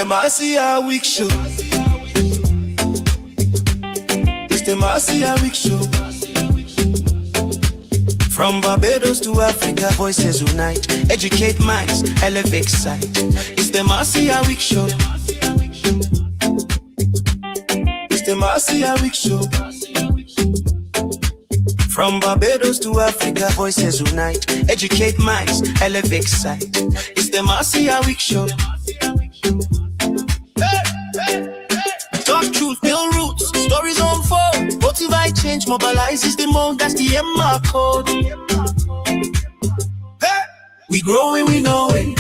The Marcia Weekes Show. It's the Marcia Weekes Show. From Barbados to Africa, voices unite. Educate minds, elevate sight. It's the Marcia Weekes Show. It's the Marcia Weekes Show. From Barbados to Africa, voices unite. Educate minds, elevate sight. It's the Marcia Weekes Show. Talk truth, build roots, stories unfold. Motivate change, mobilize is the mode, that's the MR code. Hey, we growing, we know it.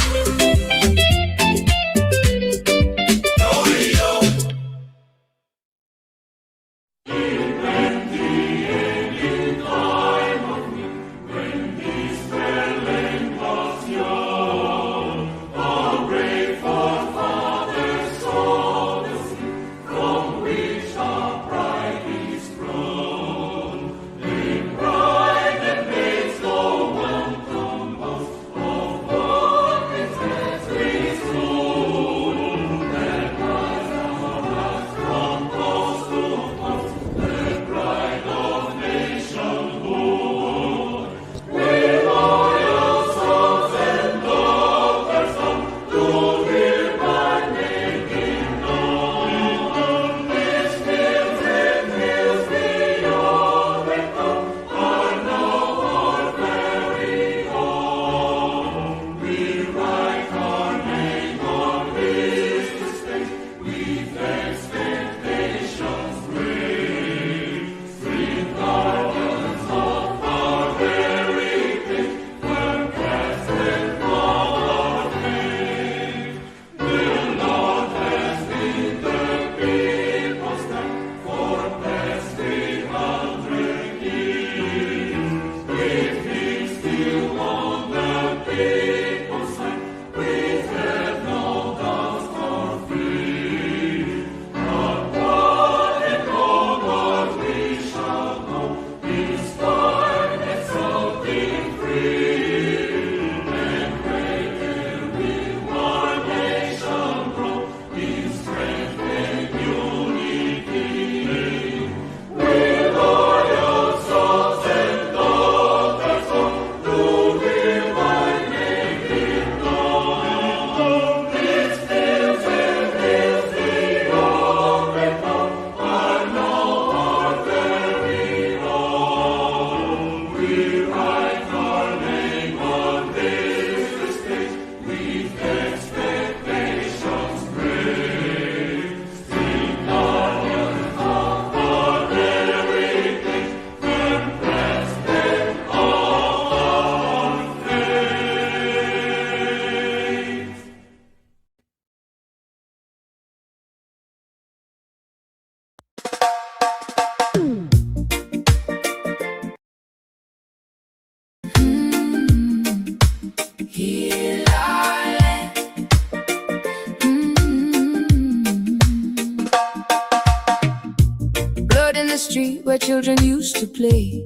Street where children used to play.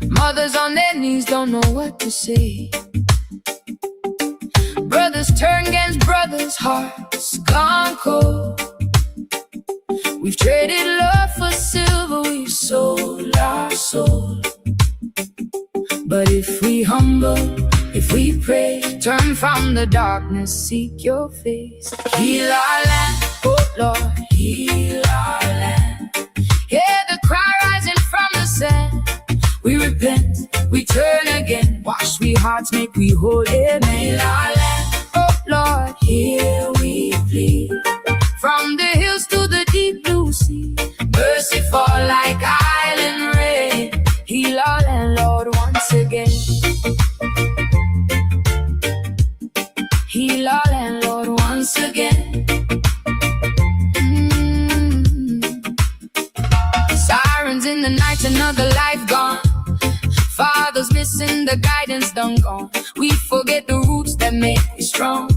Mothers on their knees don't know what to say. Brothers turn against brothers, hearts gone cold. We've traded love for silver, we've sold our soul. But if we humble, if we pray, turn from the darkness, seek your face. Heal our land, oh Lord, heal our land. Hear the cry rising from the sand. We repent, we turn again. Wash we hearts, make we whole. Amen. Heal our land, oh Lord, here we plead. From the hills to the deep blue sea, mercy fall like island rain. Heal our land, Lord, once again. Heal our land, Lord, once again. Sirens in the night, another life gone. Fathers missing, the guidance done gone. We forget the roots that make us strong.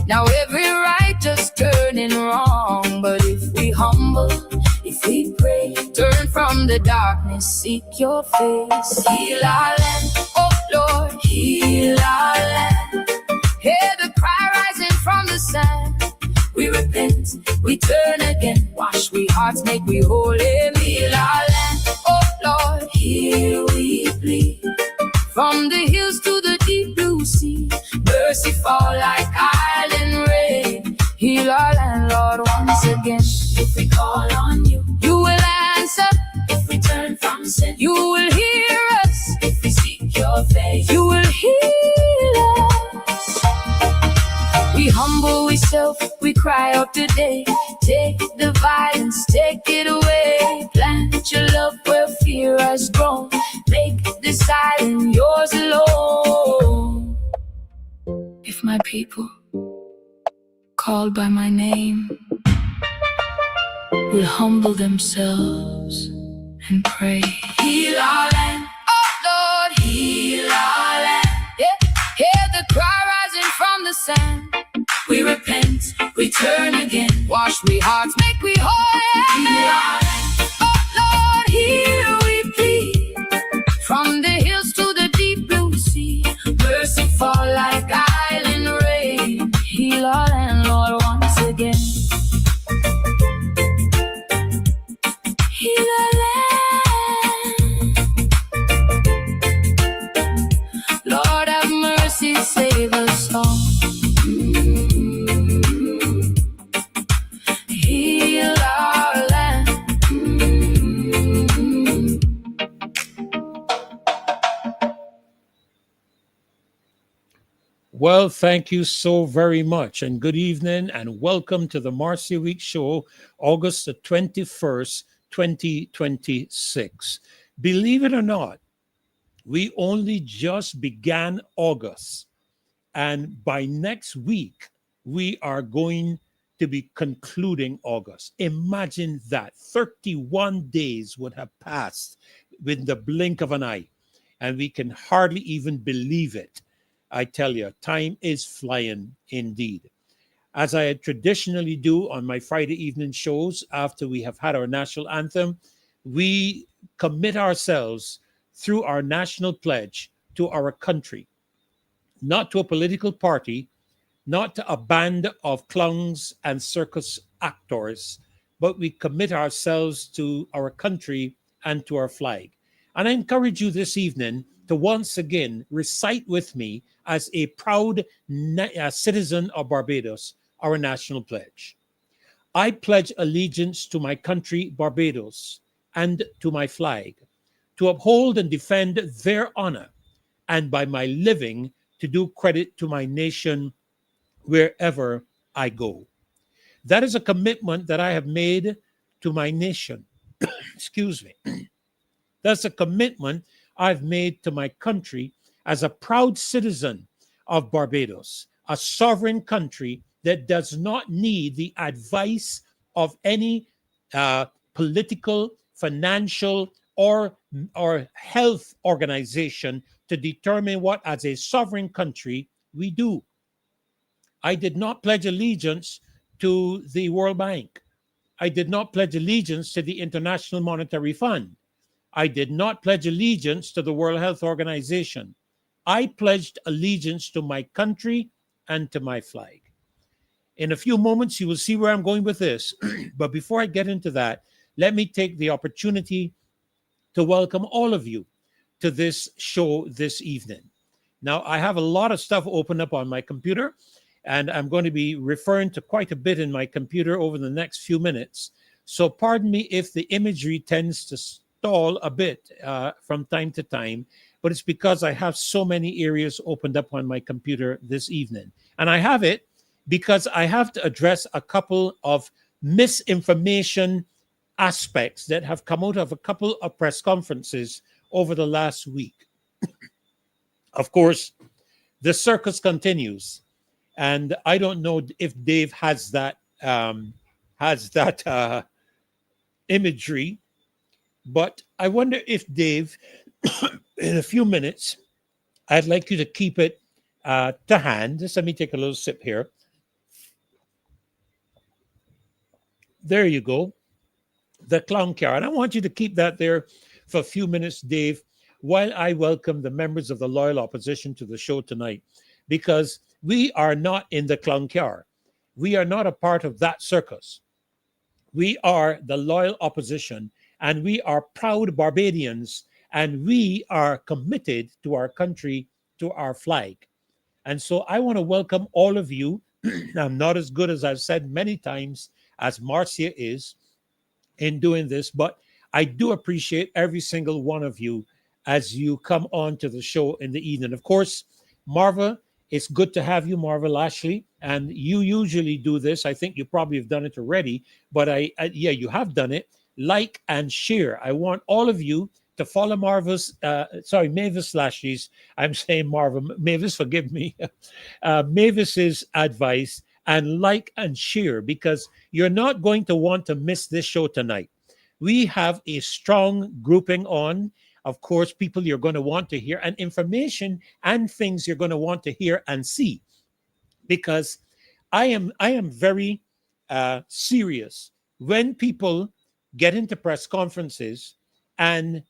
Now every right just turning wrong. But if we humble, if we pray, turn from the darkness, seek your face. Heal our land, oh Lord, heal our land. Hear the cry we turn again. Wash we hearts, make we holy. Heal our land, oh Lord, here we plead. From the hills to the deep blue sea, mercy fall like island rain. Heal our land, Lord, once again. If we call on you, you will answer. If we turn from sin, you will hear us. If we seek your face, you will heal us. We humble ourselves, we cry out today. Take the violence, take it away. Plant your love where fear has grown. Make this island yours alone. If my people, called by my name, will humble themselves and pray. Heal our land, oh Lord, heal our land. Yeah, hear the cry rising from the sand. We repent, we turn again. Wash we hearts, make we whole. Heal our land, oh Lord, here we plead. From the hills to the deep blue sea, mercy fall like island rain. Heal our land, Lord, once again. Heal our land. Lord have mercy, save us all. Heal our land. Well, thank you so very much, and good evening, and welcome to the Marcia Weekes Show, August the 21st, 2026. Believe it or not, we only just began August, and by next week, we are going to be concluding August. Imagine that. 31 days would have passed with the blink of an eye, and we can hardly even believe it. I tell you, time is flying indeed. As I traditionally do on my Friday evening shows after we have had our national anthem, we commit ourselves through our national pledge to our country, not to a political party, not to a band of clowns and circus actors, but we commit ourselves to our country and to our flag. And I encourage you this evening to once again recite with me as a proud citizen of Barbados, our national pledge. I pledge allegiance to my country, Barbados, and to my flag, to uphold and defend their honor, and by my living to do credit to my nation wherever I go. That is a commitment that I have made to my nation. Excuse me. That's a commitment I've made to my country as a proud citizen of Barbados, a sovereign country that does not need the advice of any political, financial, or health organization to determine what, as a sovereign country, we do. I did not pledge allegiance to the World Bank. I did not pledge allegiance to the International Monetary Fund. I did not pledge allegiance to the World Health Organization. I pledged allegiance to my country and to my flag. In a few moments, you will see where I'm going with this. But before I get into that, let me take the opportunity to welcome all of you to this show this evening. Now, I have a lot of stuff open up on my computer, and I'm going to be referring to quite a bit in my computer over the next few minutes. So pardon me if the imagery tends to stall a bit from time to time, but it's because I have so many areas opened up on my computer this evening. And I have it because I have to address a couple of misinformation aspects that have come out of a couple of press conferences over the last week. Of course, the circus continues, and I don't know if Dave has that imagery, but I wonder if Dave, in a few minutes, I'd like you to keep it to hand. Just let me take a little sip here. There you go. The clown car. And I want you to keep that there for a few minutes, Dave, while I welcome the members of the loyal opposition to the show tonight, because we are not in the clown car. We are not a part of that circus. We are the loyal opposition, and we are proud Barbadians, and we are committed to our country, to our flag. And so I want to welcome all of you. I'm not as good as I've said many times as Marcia is in doing this, but I do appreciate every single one of you as you come on to the show in the evening. Of course, Marva, it's good to have you, Marva Lashley. And you usually do this. I think you probably have done it already, but yeah, you have done it. Like and share. I want all of you to follow Mavis Lashley's, I'm saying Marva, Mavis, forgive me, Mavis's advice, and like and share, because you're not going to want to miss this show tonight. We have a strong grouping on, of course, people you're going to want to hear, and information and things you're going to want to hear and see, because I am very serious when people get into press conferences and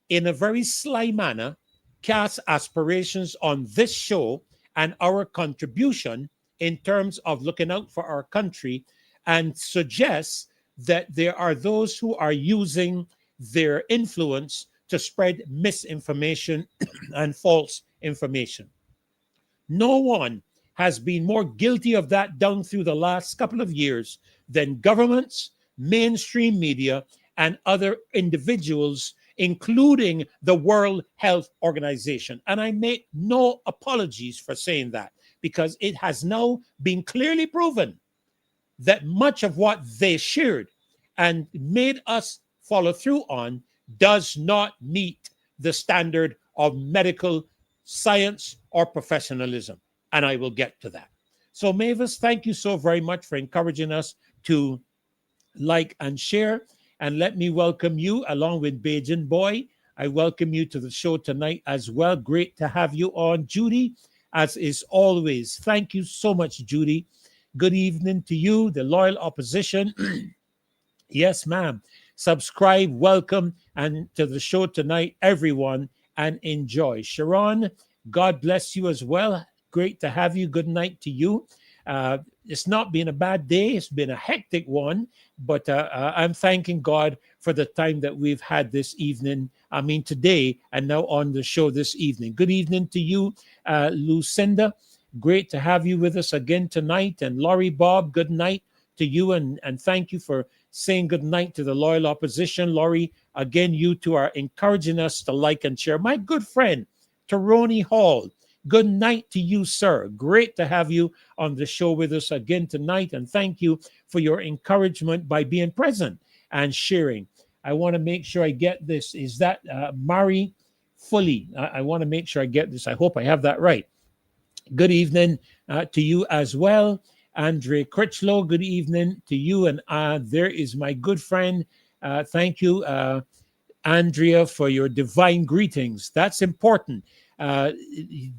in a very sly manner cast aspirations on this show and our contribution in terms of looking out for our country, and suggest that there are those who are using their influence to spread misinformation and false information. No one has been more guilty of that down through the last couple of years than governments, mainstream media, and other individuals, including the World Health Organization. And I make no apologies for saying that, because it has now been clearly proven that much of what they shared and made us follow through on does not meet the standard of medical science or professionalism. And I will get to that. So Mavis, thank you so very much for encouraging us to like and share. And let me welcome you along with Bajan Boy. I welcome you to the show tonight as well. Great to have you on. Judy, as is always. Thank you so much, Judy. Good evening to you, the loyal opposition. Yes, ma'am. Subscribe, welcome, and to the show tonight, everyone, and enjoy. Sharon, God bless you as well. Great to have you. Good night to you. It's not been a bad day. It's been a hectic one, but I'm thanking God for the time that we've had this evening. I mean, today, and now on the show this evening. Good evening to you, Lucinda. Great to have you with us again tonight. And Laurie Bob, good night to you. And thank you for saying good night to the loyal opposition. Laurie, again, you two are encouraging us to like and share. My good friend, Taroni Hall, good night to you, sir. Great to have you on the show with us again tonight. And thank you for your encouragement by being present and sharing. I want to make sure I get this. Is that Mari Fully? I want to make sure I get this. I hope I have that right. Good evening to you as well. Andre Critchlow, good evening to you. And there is my good friend. Thank you, Andrea, for your divine greetings. That's important.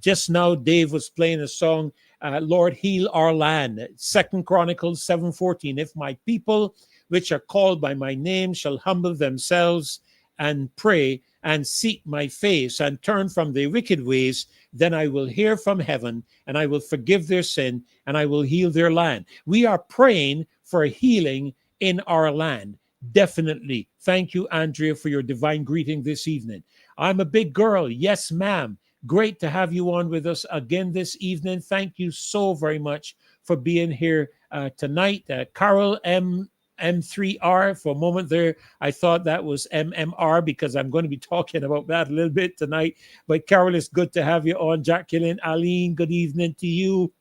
Just now, Dave was playing a song, Lord, heal our land. 2 Chronicles 7:14. If my people, which are called by my name, shall humble themselves and pray and seek my face and turn from their wicked ways, then I will hear from heaven and I will forgive their sin and I will heal their land. We are praying for healing in our land. Definitely. Thank you, Andrea, for your divine greeting this evening. I'm a big girl. Yes, ma'am. Great to have you on with us again this evening. Thank you so very much for being here tonight. Carol M3R, for a moment there, I thought that was MMR, because I'm going to be talking about that a little bit tonight. But Carol, it's good to have you on. Jacqueline, Aline, good evening to you.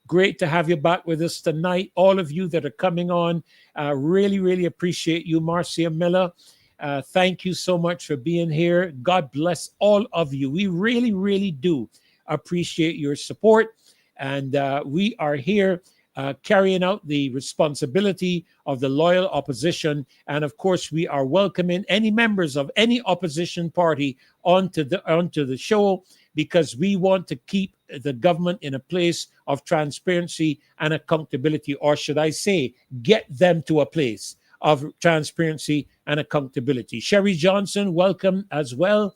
Great to have you back with us tonight. All of you that are coming on, really, really appreciate you. Marcia Miller, thank you so much for being here. God bless all of you. We really, really do appreciate your support. And we are here carrying out the responsibility of the loyal opposition. And of course, we are welcoming any members of any opposition party onto the show, because we want to keep the government in a place of transparency and accountability, or should I say, get them to a place of transparency and accountability. Sherry Johnson, welcome as well.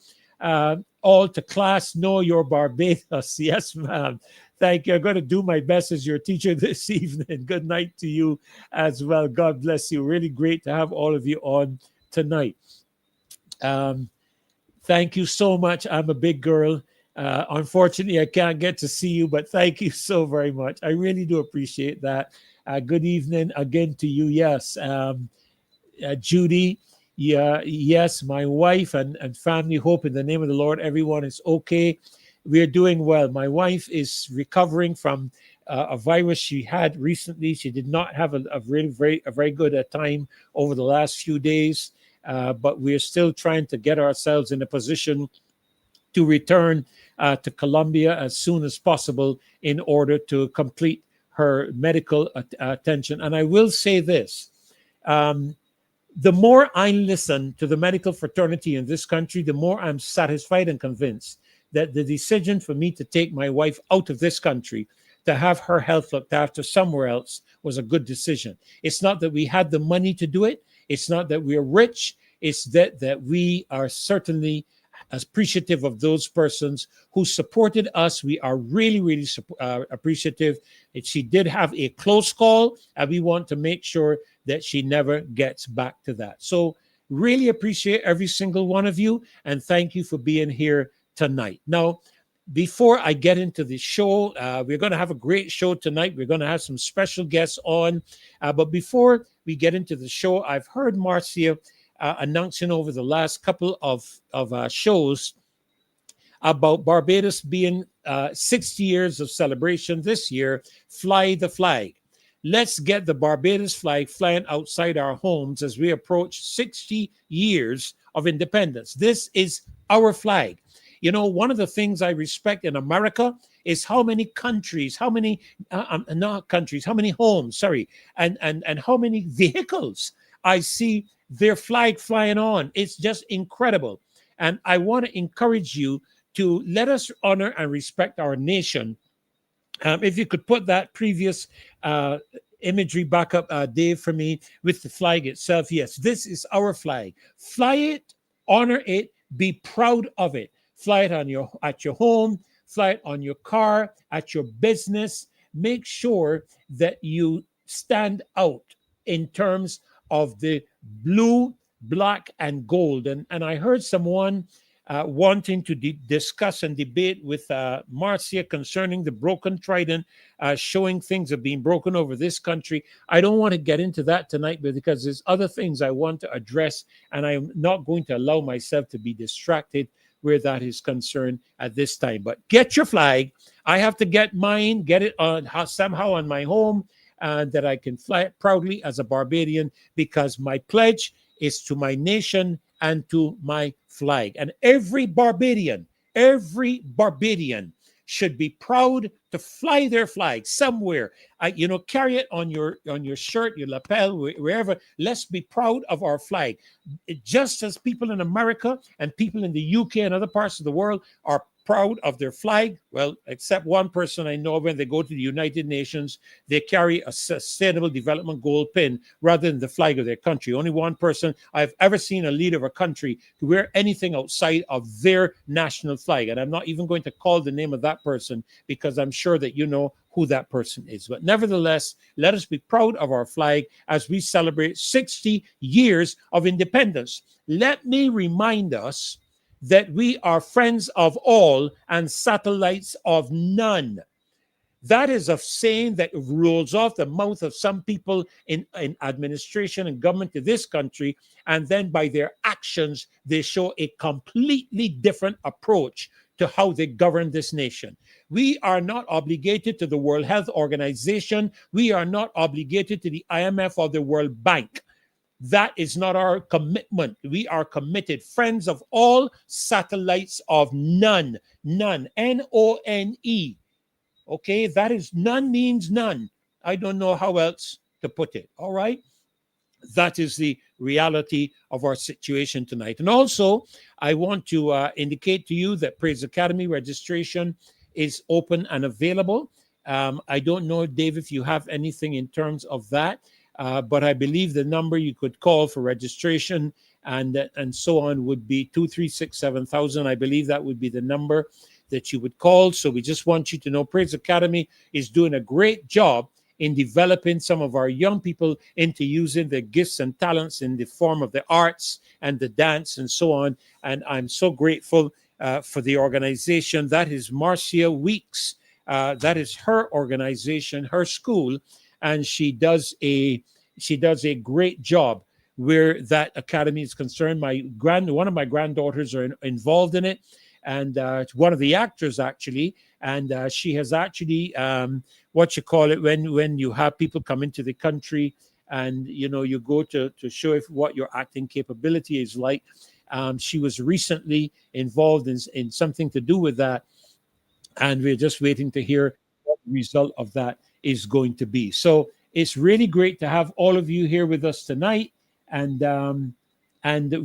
all to class. Know your Barbados. Yes, ma'am. Thank you. I'm going to do my best as your teacher this evening. Good night to you as well. God bless you. Really great to have all of you on tonight. Thank you so much. I'm a big girl. Unfortunately, I can't get to see you, but thank you so very much. I really do appreciate that. Good evening again to you. Yes, Judy. Yeah, yes, my wife and family. Hope in the name of the Lord, everyone is okay. We're doing well. My wife is recovering from a virus she had recently. She did not have a very good time over the last few days, but we're still trying to get ourselves in a position to return to Colombia as soon as possible in order to complete her medical attention. And I will say this. The more I listen to the medical fraternity in this country, the more I'm satisfied and convinced that the decision for me to take my wife out of this country to have her health looked after somewhere else was a good decision. It's not that we had the money to do it. It's not that we're rich. It's that we are certainly appreciative of those persons who supported us. We are really appreciative. She did have a close call, and we want to make sure that she never gets back to that. So really appreciate every single one of you, and thank you for being here tonight. Now, before I get into the show, we're going to have a great show tonight. We're going to have some special guests on. But before we get into the show, I've heard Marcia announcing over the last couple of shows about Barbados being 60 years of celebration this year. Fly the flag. Let's get the Barbados flag flying outside our homes as we approach 60 years of independence. This is our flag. You know, one of the things I respect in America is how many countries, how many, not countries, how many homes, sorry, and how many vehicles I see their flag flying on. It's just incredible. And I want to encourage you to let us honor and respect our nation. If you could put that previous imagery back up, Dave, for me, with the flag itself. Yes, this is our flag. Fly it, honor it, be proud of it. Fly it at your home, fly it on your car, at your business. Make sure that you stand out in terms of the blue, black, and gold. And I heard someone wanting to discuss and debate with Marcia concerning the broken trident, showing things are being broken over this country. I don't want to get into that tonight because there's other things I want to address, and I'm not going to allow myself to be distracted where that is concerned at this time. But get your flag. I have to get mine, get it on somehow on my home, that I can fly it proudly as a Barbadian, because my pledge is to my nation and to my flag. And every Barbadian should be proud to fly their flag somewhere. Carry it on your shirt, your lapel, wherever. Let's be proud of our flag. Just as people in America and people in the UK and other parts of the world are proud of their flag. Well, except one person I know, when they go to the United Nations, they carry a Sustainable Development Goal pin rather than the flag of their country. Only one person I've ever seen a leader of a country to wear anything outside of their national flag. And I'm not even going to call the name of that person because I'm sure that you know who that person is. But nevertheless, let us be proud of our flag as we celebrate 60 years of independence. Let me remind us that we are friends of all and satellites of none. That is a saying that rolls off the mouth of some people in administration and government of this country, and then by their actions, they show a completely different approach to how they govern this nation. We are not obligated to the World Health Organization. We are not obligated to the IMF or the World Bank. That is not our commitment. We are committed, friends of all, satellites of none. None. N-O-N-E. Okay, that is, none means none. I don't know how else to put it. All right. That is the reality of our situation tonight. And also, I want to indicate to you that Praise Academy registration is open and available. I don't know, Dave, if you have anything in terms of that. But I believe the number you could call for registration and so on would be 2367000. I believe that would be the number that you would call. So we just want you to know Praise Academy is doing a great job in developing some of our young people into using their gifts and talents in the form of the arts and the dance and so on. And I'm so grateful for the organization. That is Marcia Weekes. That is her organization, her school, and she does a great job where that academy is concerned. One of my granddaughters are involved in it, and one of the actors actually, and she has actually what you call it when you have people come into the country and you go to show what your acting capability is like. She was recently involved in something to do with that, and we're just waiting to hear what the result of that is going to be. So it's really great to have all of you here with us tonight, and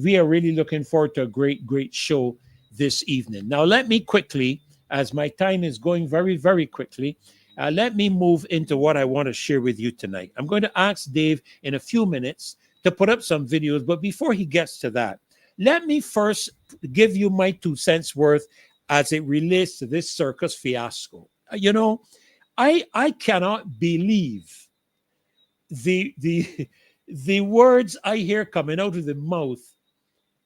we are really looking forward to a great show this evening. Now, let me quickly, as my time is going very, very quickly, let me move into what I want to share with you tonight. I'm going to ask Dave in a few minutes to put up some videos, but before he gets to that, let me first give you my 2 cents worth as it relates to this circus fiasco. I cannot believe the words I hear coming out of the mouth,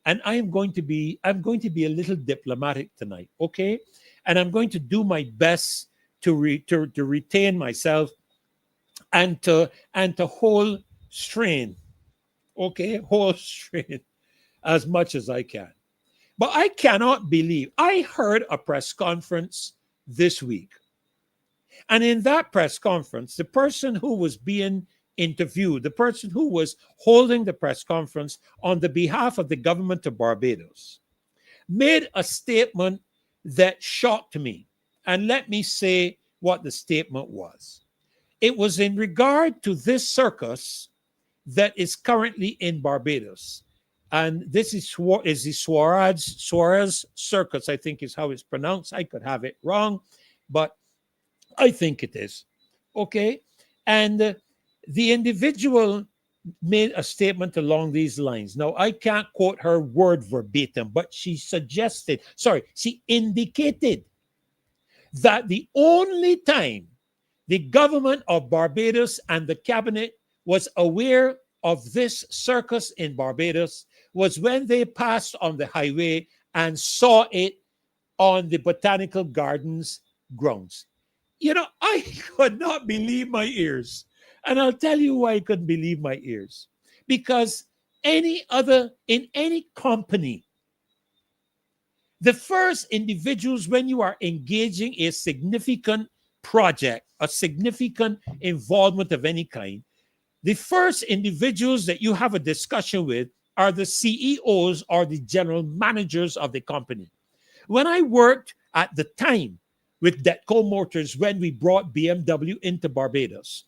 and I'm going to be a little diplomatic tonight, okay? And I'm going to do my best to retain myself and to hold strain, okay? Hold strain as much as I can. But I cannot believe, I heard a press conference this week. And in that press conference, the person who was being interviewed, the person who was holding the press conference on the behalf of the government of Barbados, made a statement that shocked me. And let me say what the statement was. It was in regard to this circus that is currently in Barbados. And this is the Suarez Circus, I think is how it's pronounced. I could have it wrong, but I think it is. Okay? And the individual made a statement along these lines. Now, I can't quote her word verbatim, but she indicated that the only time the government of Barbados and the cabinet was aware of this circus in Barbados was when they passed on the highway and saw it on the Botanical Gardens grounds. I could not believe my ears. And I'll tell you why I couldn't believe my ears. Because in any company, the first individuals, when you are engaging a significant project, a significant involvement of any kind, the first individuals that you have a discussion with are the CEOs or the general managers of the company. When I worked at the time with Detco Motors, when we brought BMW into Barbados,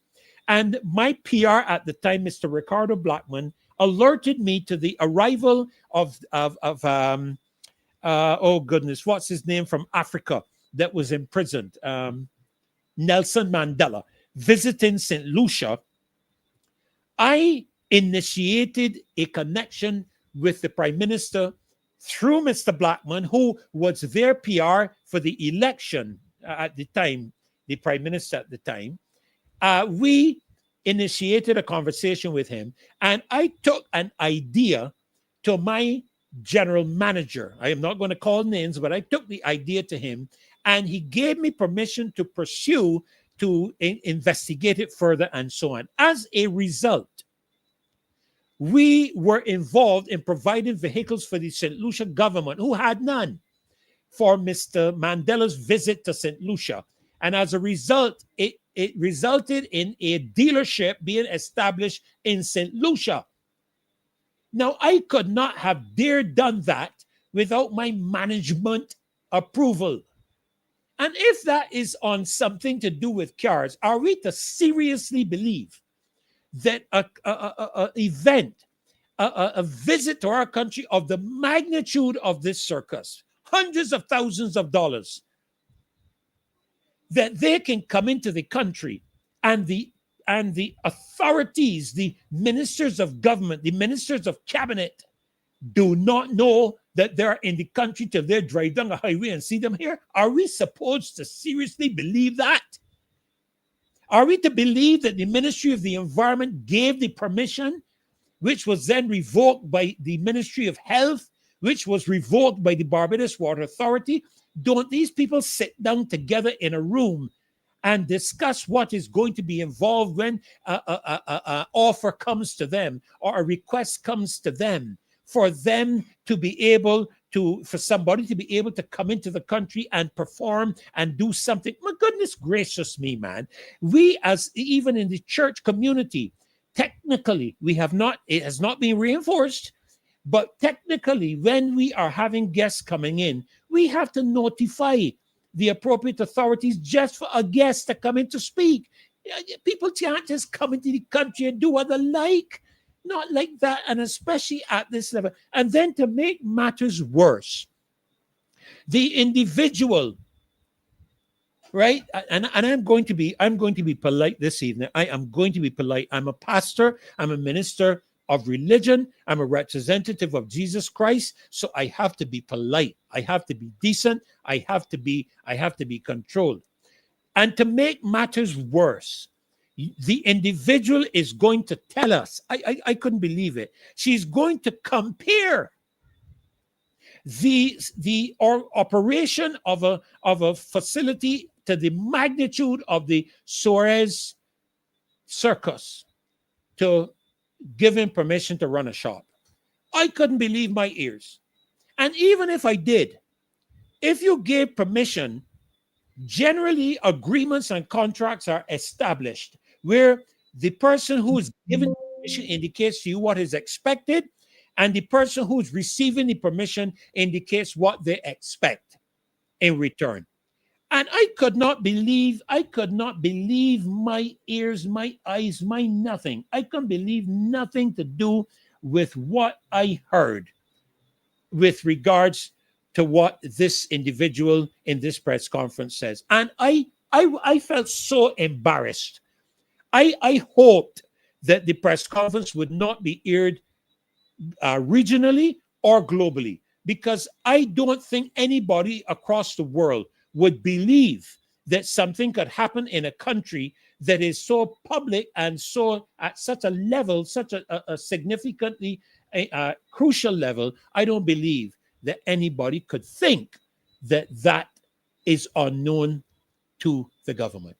and my PR at the time, Mr. Ricardo Blackman, alerted me to the arrival of oh goodness, what's his name from Africa that was imprisoned? Nelson Mandela, visiting St. Lucia. I initiated a connection with the Prime Minister through Mr. Blackman, who was their PR for the election at the time, the Prime Minister at the time. We initiated a conversation with him, and I took an idea to my general manager. I am not going to call names, but I took the idea to him, and he gave me permission to pursue, to investigate it further, and so on. As a result, we were involved in providing vehicles for the St. Lucia government, who had none, for Mr. Mandela's visit to St. Lucia. And as a result, it resulted in a dealership being established in St. Lucia. Now, I could not have dared done that without my management approval. And if that is on something to do with cars, are we to seriously believe that a visit to our country of the magnitude of this circus, hundreds of thousands of dollars, that they can come into the country and the authorities, the ministers of government, the ministers of cabinet, do not know that they're in the country till they drive down a highway and see them here? Are we supposed to seriously believe that? Are we to believe that the Ministry of the Environment gave the permission, which was then revoked by the Ministry of Health, which was revoked by the Barbados Water Authority? Don't these people sit down together in a room and discuss what is going to be involved when an offer comes to them or a request comes to them for them to be able to, for somebody to be able to come into the country and perform and do something? My goodness gracious me, man. We, as even in the church community, technically, we have not, it has not been reinforced, but technically, when we are having guests coming in, we have to notify the appropriate authorities just for a guest to come in to speak. People can't just come into the country and do what they like. Not like that, and especially at this level. And then to make matters worse, the individual, right? And I'm going to be polite this evening. I am going to be polite. I'm a pastor. I'm a minister of religion. I'm a representative of Jesus Christ. So I have to be polite. I have to be decent. I have to be controlled. And to make matters worse, the individual is going to tell us, I couldn't believe it. She's going to compare the operation of a facility to the magnitude of the Suarez Circus to giving permission to run a shop. I couldn't believe my ears. And even if I did, if you gave permission, generally agreements and contracts are established where the person who is given permission indicates to you what is expected, and the person who's receiving the permission indicates what they expect in return. And I could not believe my ears, my eyes, my nothing. I couldn't believe nothing to do with what I heard with regards to what this individual in this press conference says. And I felt so embarrassed. I hoped that the press conference would not be aired regionally or globally, because I don't think anybody across the world would believe that something could happen in a country that is so public and so at such a level, such a significantly crucial level. I don't believe that anybody could think that that is unknown to the government.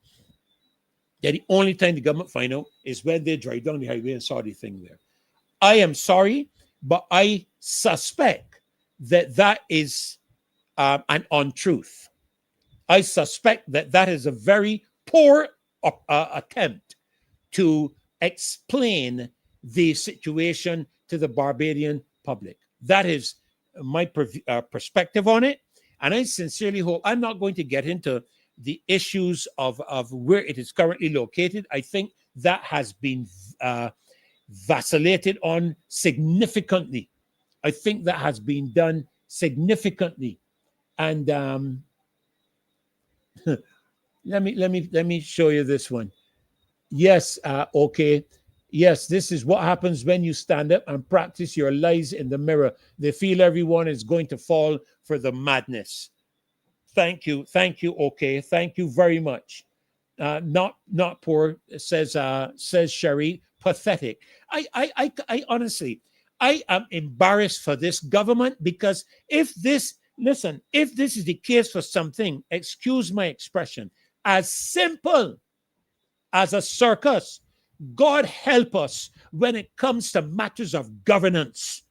That the only time the government find out is when they drive down the highway and saw the thing there. I am sorry, but I suspect that that is an untruth. I suspect that that is a very poor attempt to explain the situation to the Barbadian public. That is my perspective on it. And I sincerely hope, I'm not going to get into the issues of where it is currently located. I think that has been vacillated on significantly. I think that has been done significantly. And let me show you this one. Yes, okay. Yes, this is what happens when you stand up and practice your lies in the mirror. They feel everyone is going to fall for the madness. Thank you, okay. Thank you very much. Not poor, says Sherry. Pathetic. I honestly, I am embarrassed for this government, because if this is the case for something, excuse my expression, as simple as a circus, God help us when it comes to matters of governance,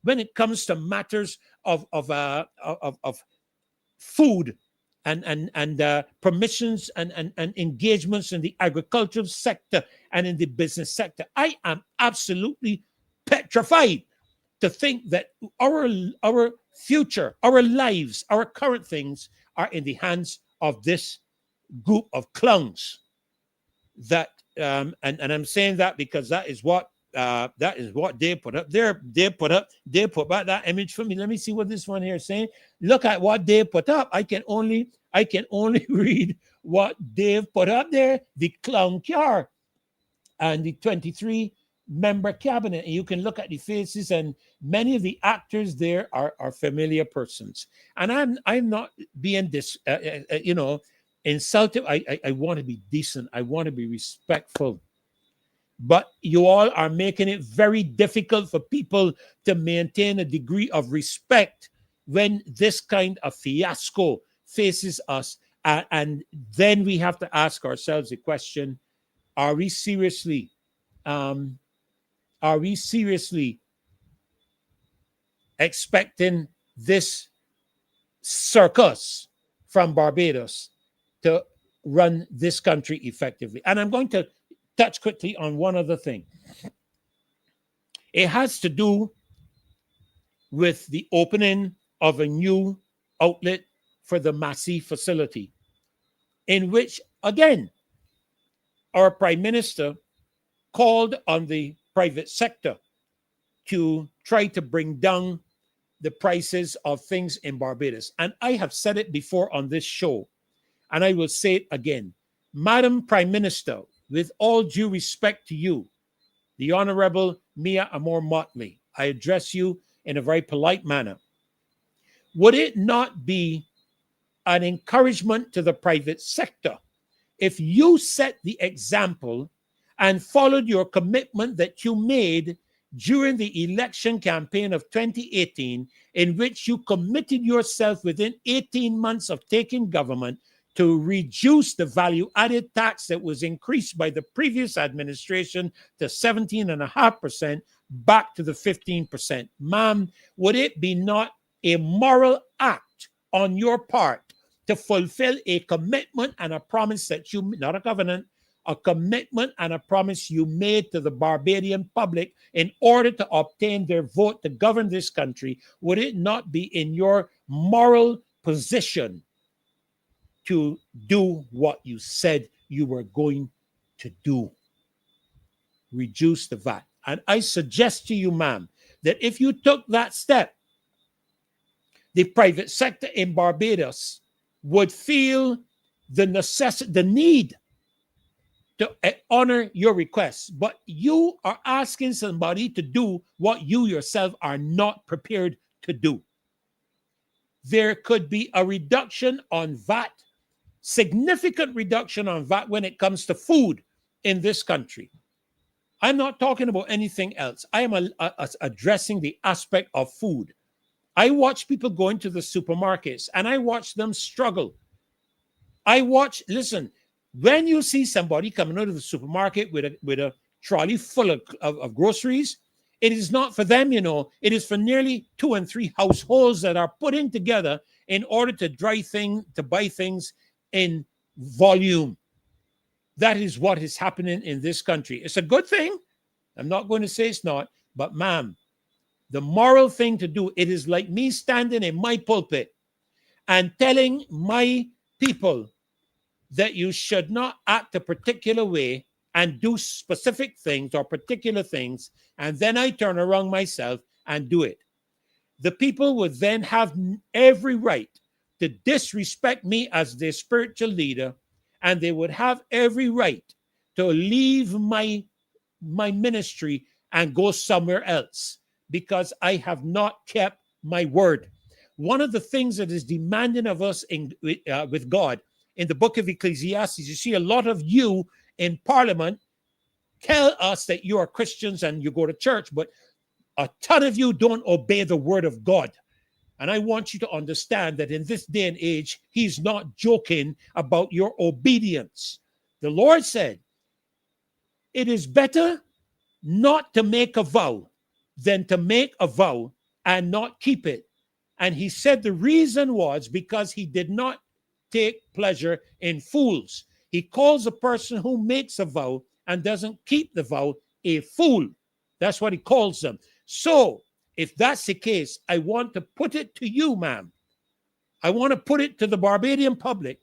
when it comes to matters of food and permissions and engagements in the agricultural sector and in the business sector. I am absolutely petrified to think that our future, our lives, our current things are in the hands of this group of clowns. That and I'm saying that because that is what they put up there. They put back that image for me. Let me see what this one here is saying. Look at what they put up. I can only read what they've put up there. The clown car and the 23 member cabinet, and you can look at the faces, and many of the actors there are familiar persons. And I'm not being insulted. I want to be decent. I want to be respectful. But you all are making it very difficult for people to maintain a degree of respect when this kind of fiasco faces us. And then we have to ask ourselves the question, are we seriously expecting this circus from Barbados to run this country effectively? And I'm going to touch quickly on one other thing. It has to do with the opening of a new outlet for the Massey facility, in which, again, our Prime Minister called on the private sector to try to bring down the prices of things in Barbados. And I have said it before on this show, and I will say it again. Madam Prime Minister, with all due respect to you, the Honorable Mia Amor Motley, I address you in a very polite manner. Would it not be an encouragement to the private sector if you set the example and followed your commitment that you made during the election campaign of 2018, in which you committed yourself within 18 months of taking government to reduce the value-added tax that was increased by the previous administration to 17.5% back to the 15%. Ma'am, would it be not a moral act on your part to fulfill a commitment and a promise that you, not a covenant, a commitment and a promise you made to the Barbadian public in order to obtain their vote to govern this country? Would it not be in your moral position to do what you said you were going to do? Reduce the VAT. And I suggest to you, ma'am, that if you took that step, the private sector in Barbados would feel the need to honor your requests. But you are asking somebody to do what you yourself are not prepared to do. There could be a reduction on VAT, significant reduction on VAT when it comes to food in this country. I'm not talking about anything else. I am addressing the aspect of food. I watch people go into the supermarkets and I watch them struggle. Listen, when you see somebody coming out of the supermarket with a trolley full of groceries, it is not for them, it is for nearly 2 and 3 households that are putting together in order to buy things in volume. That is what is happening in this country. It's a good thing. I'm not going to say it's not, but ma'am, the moral thing to do, it is like me standing in my pulpit and telling my people that you should not act a particular way and do specific things or particular things, and then I turn around myself and do it. The people would then have every right to disrespect me as their spiritual leader, and they would have every right to leave my ministry and go somewhere else because I have not kept my word. One of the things that is demanding of us with God in the book of Ecclesiastes, you see a lot of you in Parliament tell us that you are Christians and you go to church, but a ton of you don't obey the word of God. And I want you to understand that in this day and age, he's not joking about your obedience. The Lord said, it is better not to make a vow than to make a vow and not keep it. And he said the reason was because he did not take pleasure in fools. He calls a person who makes a vow and doesn't keep the vow a fool. That's what he calls them. So if that's the case, I want to put it to you, ma'am. I want to put it to the Barbadian public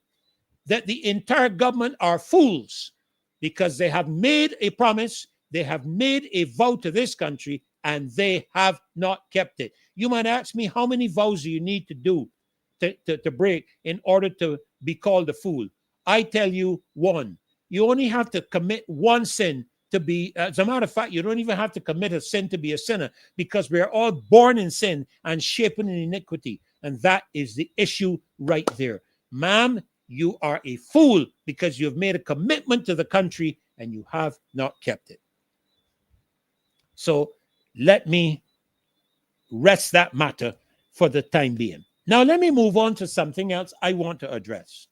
that the entire government are fools because they have made a promise, they have made a vow to this country, and they have not kept it. You might ask me, how many vows do you need to do to break in order to be called a fool? I tell you, one. You only have to commit one sin to be, as a matter of fact, you don't even have to commit a sin to be a sinner, because we are all born in sin and shapen in iniquity. And that is the issue right there. Ma'am, you are a fool because you have made a commitment to the country and you have not kept it. So let me rest that matter for the time being. Now let me move on to something else I want to address.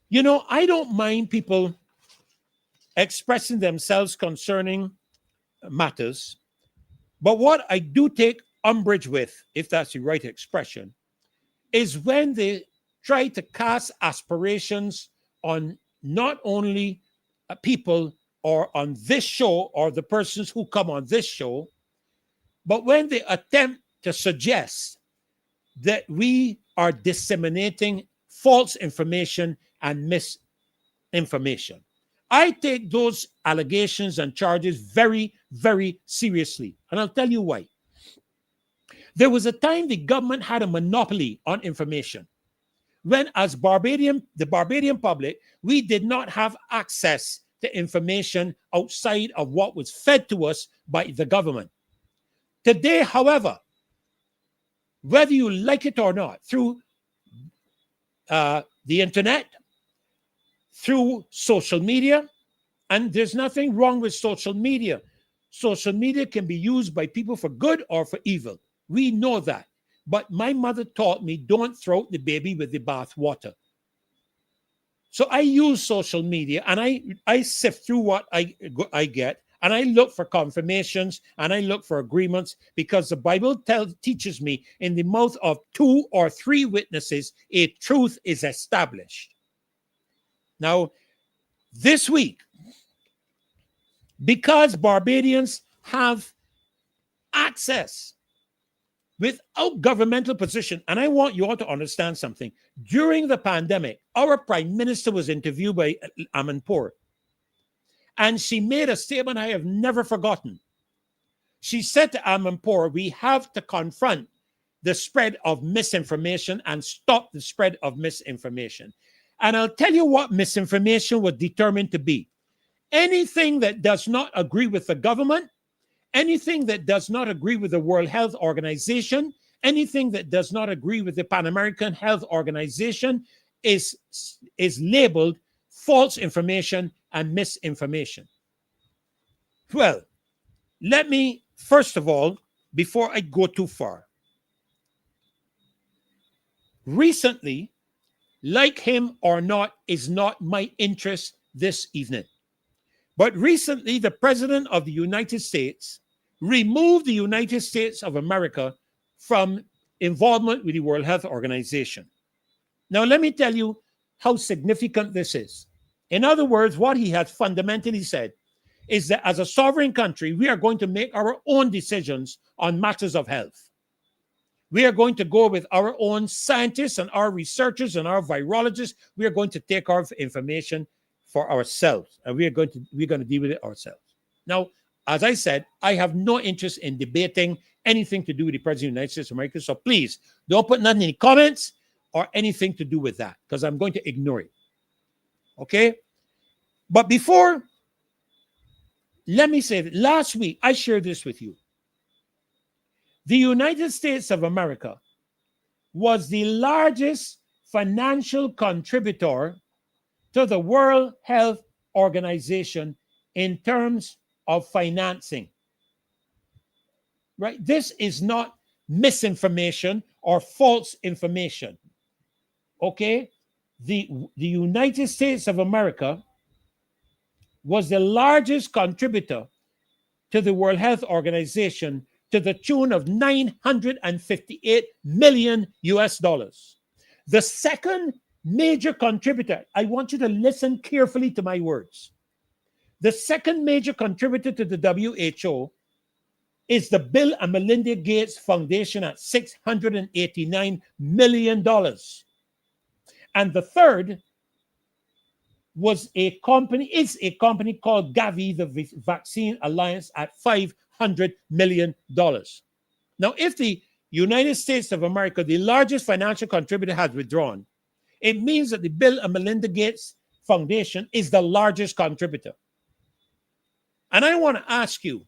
You know, I don't mind people expressing themselves concerning matters, but what I do take umbrage with, if that's the right expression, is when they try to cast aspirations on not only people or on this show or the persons who come on this show, but when they attempt to suggest that we are disseminating false information and misinformation. I take those allegations and charges very, very seriously. And I'll tell you why. There was a time the government had a monopoly on information, when as the Barbadian public, we did not have access to information outside of what was fed to us by the government. Today, however, whether you like it or not, through the internet, through social media, and there's nothing wrong with social media. Social media can be used by people for good or for evil. We know that. But my mother taught me, don't throw out the baby with the bath water. So I use social media and I sift through what I get, and I look for confirmations and I look for agreements, because the Bible teaches me, in the mouth of 2 or 3 witnesses, a truth is established. Now, this week, because Barbadians have access without governmental position, and I want you all to understand something. During the pandemic, our prime minister was interviewed by Amanpour, and she made a statement I have never forgotten. She said to Amanpour, we have to confront the spread of misinformation and stop the spread of misinformation. And I'll tell you what misinformation was determined to be. Anything that does not agree with the government, anything that does not agree with the World Health Organization, anything that does not agree with the Pan American Health Organization is labeled false information and misinformation. Well, let me, first of all, before I go too far, recently, like him or not is not my interest this evening. But recently, the President of the United States removed the United States of America from involvement with the World Health Organization. Now, let me tell you how significant this is. In other words, what he has fundamentally said is that as a sovereign country, we are going to make our own decisions on matters of health. We are going to go with our own scientists and our researchers and our virologists. We are going to take our information for ourselves, and we're going to deal with it ourselves. Now, as I said, I have no interest in debating anything to do with the President of the United States of America. So please don't put nothing in the comments or anything to do with that, because I'm going to ignore it. Okay? But before, let me say that last week I shared this with you. The United States of America was the largest financial contributor to the World Health Organization in terms of financing. Right? This is not misinformation or false information. Okay? The United States of America was the largest contributor to the World Health Organization to the tune of $958 million US. The second major contributor, I want you to listen carefully to my words. The second major contributor to the WHO is the Bill and Melinda Gates Foundation at $689 million. And the third is a company called Gavi, the Vaccine Alliance, at $500 million. Now, if the United States of America, the largest financial contributor, has withdrawn, it means that the Bill and Melinda Gates Foundation is the largest contributor. And I want to ask you,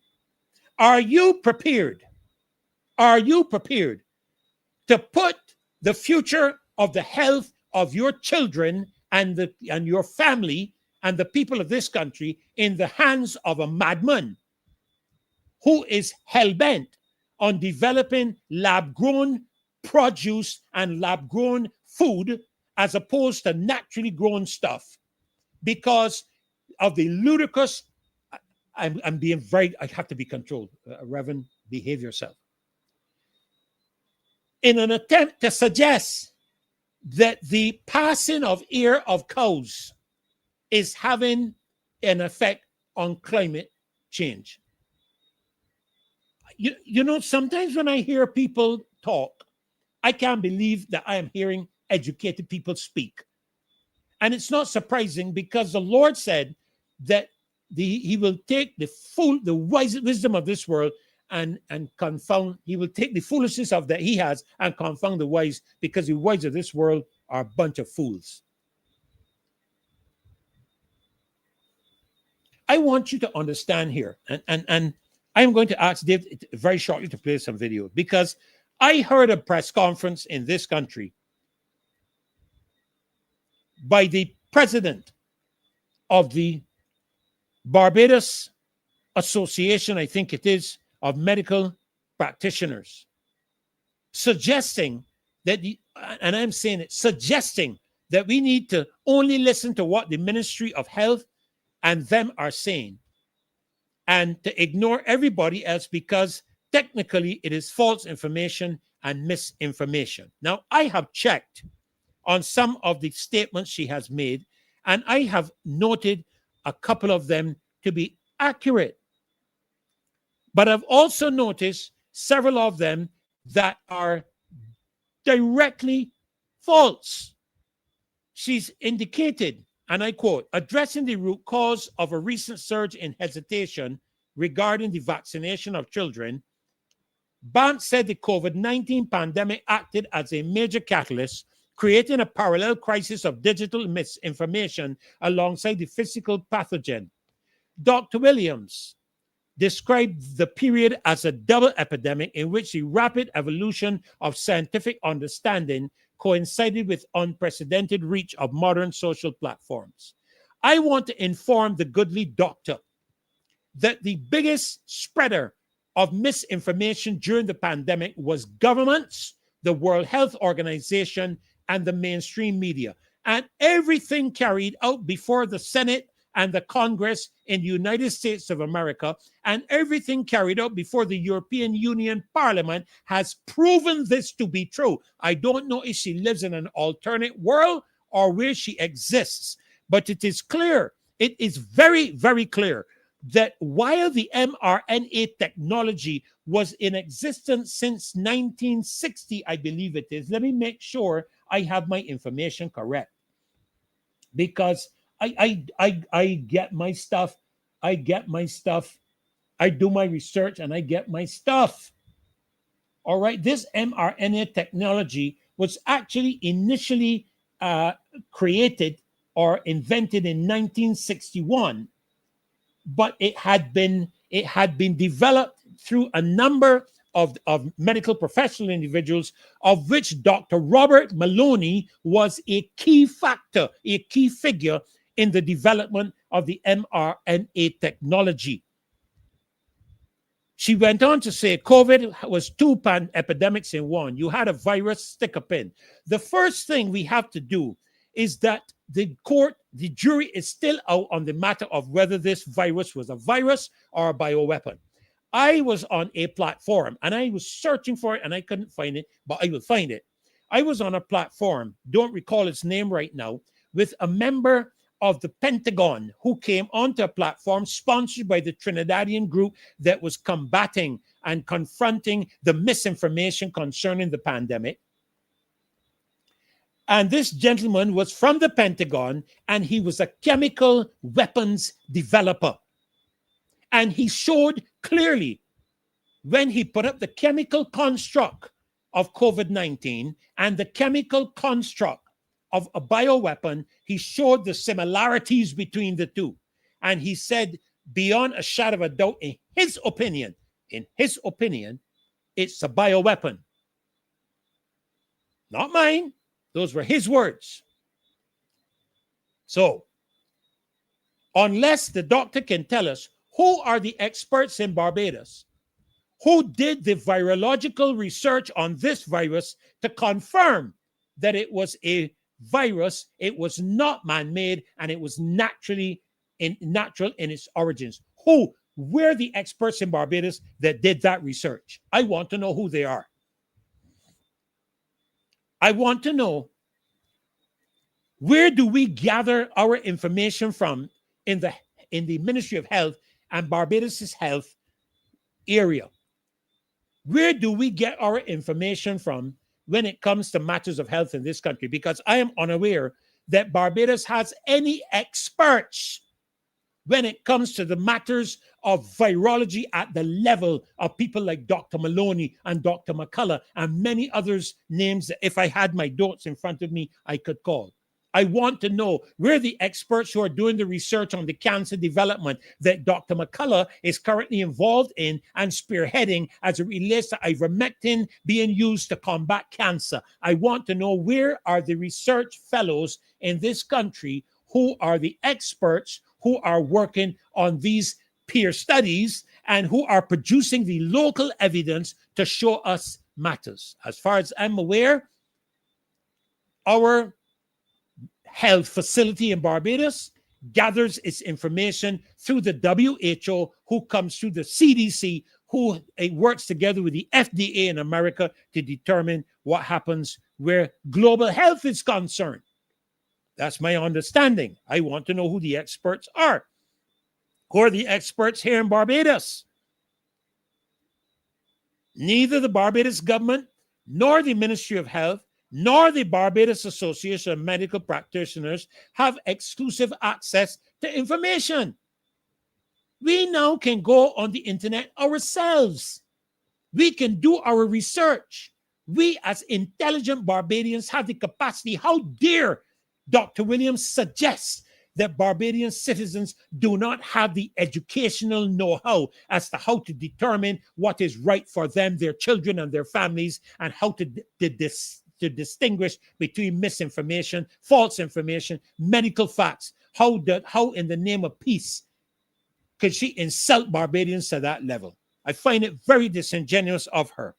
are you prepared? Are you prepared to put the future of the health of your children and your family and the people of this country in the hands of a madman who is hell-bent on developing lab-grown produce and lab-grown food as opposed to naturally grown stuff because of the ludicrous, I'm being very, I have to be controlled. Reverend, behave yourself. In an attempt to suggest that the passing of ear of cows is having an effect on climate change. You know, sometimes when I hear people talk, I can't believe that I am hearing educated people speak. And it's not surprising because the Lord said that he will take the wisdom of this world and confound, he will take the foolishness of that he has and confound the wise, because the wise of this world are a bunch of fools. I want you to understand here, and I'm going to ask Dave very shortly to play some video, because I heard a press conference in this country by the president of the Barbados Association, I think it is, of medical practitioners, suggesting that, and I'm saying it, suggesting that we need to only listen to what the Ministry of Health and them are saying and to ignore everybody else because technically it is false information and misinformation. Now, I have checked on some of the statements she has made, and I have noted a couple of them to be accurate. But I've also noticed several of them that are directly false. She's indicated, and I quote, addressing the root cause of a recent surge in hesitation regarding the vaccination of children, Banks said the COVID-19 pandemic acted as a major catalyst, creating a parallel crisis of digital misinformation alongside the physical pathogen. Dr. Williams described the period as a double epidemic in which the rapid evolution of scientific understanding coincided with unprecedented reach of modern social platforms. I want to inform the goodly doctor that the biggest spreader of misinformation during the pandemic was governments, the World Health Organization, and the mainstream media. And everything carried out before the Senate and the Congress in the United States of America, and everything carried out before the European Union Parliament has proven this to be true. I don't know if she lives in an alternate world or where she exists, but it is clear, it is very, very clear that while the mRNA technology was in existence since 1960, I believe it is. Let me make sure I have my information correct, because I get my stuff. I do my research and I get my stuff. All right. This mRNA technology was actually initially created or invented in 1961, but it had been developed through a number of medical professional individuals, of which Dr. Robert Maloney was a key factor, a key figure in the development of the mRNA technology. She went on to say COVID was two epidemics in one. You had a virus, stick a pin. The first thing we have to do is that the jury is still out on the matter of whether this virus was a virus or a bioweapon. I was on a platform and I was searching for it and I couldn't find it, but I will find it. I was on a platform, don't recall its name right now, with a member of the Pentagon who came onto a platform sponsored by the Trinidadian group that was combating and confronting the misinformation concerning the pandemic. And this gentleman was from the Pentagon, and he was a chemical weapons developer. And he showed clearly when he put up the chemical construct of COVID-19 and the chemical construct of a bioweapon, he showed the similarities between the two. And he said, beyond a shadow of a doubt, in his opinion, it's a bioweapon. Not mine. Those were his words. So, unless the doctor can tell us who are the experts in Barbados who did the virological research on this virus to confirm that it was a virus, it was not man-made, and it was natural in its origins. Who were the experts in Barbados that did that research? I want to know who they are. I want to know, where do we gather our information from in the Ministry of Health and Barbados' health area? Where do we get our information from when it comes to matters of health in this country? Because I am unaware that Barbados has any experts when it comes to the matters of virology at the level of people like Dr. Maloney and Dr. McCullough and many others names that if I had my notes in front of me, I could call. I want to know where the experts who are doing the research on the cancer development that Dr. McCullough is currently involved in and spearheading as it relates to ivermectin being used to combat cancer. I want to know, where are the research fellows in this country who are the experts who are working on these peer studies and who are producing the local evidence to show us matters. As far as I'm aware, our health facility in Barbados gathers its information through the WHO, who comes through the CDC, who works together with the FDA in America to determine what happens where global health is concerned. That's my understanding. I want to know who the experts are. Who are the experts here in Barbados? Neither the Barbados government, nor the Ministry of Health, nor the Barbados Association of Medical Practitioners have exclusive access to information. We now can go on the internet ourselves. We can do our research. We as intelligent Barbadians have the capacity. How dare Dr. Williams suggest that Barbadian citizens do not have the educational know-how as to how to determine what is right for them, their children, and their families, and how to distinguish between misinformation, false information, medical facts. How in the name of peace could she insult Barbadians to that level? I find it very disingenuous of her.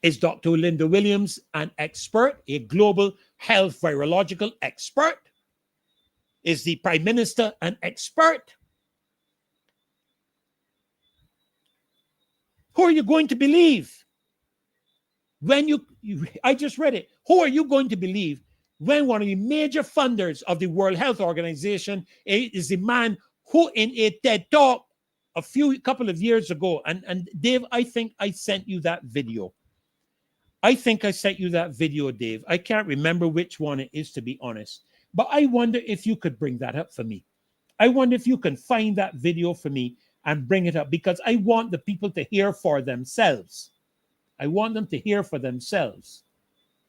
Is Dr. Linda Williams an expert, a global health virological expert? Is the Prime Minister an expert? Who are you going to believe? When I just read it. Who are you going to believe when one of the major funders of the World Health Organization is the man who, in a TED Talk a couple of years ago, and Dave, I think I sent you that video. Dave. I can't remember which one it is, to be honest. But I wonder if you could bring that up for me. I wonder if you can find that video for me and bring it up, because I want the people to hear for themselves. I want them to hear for themselves.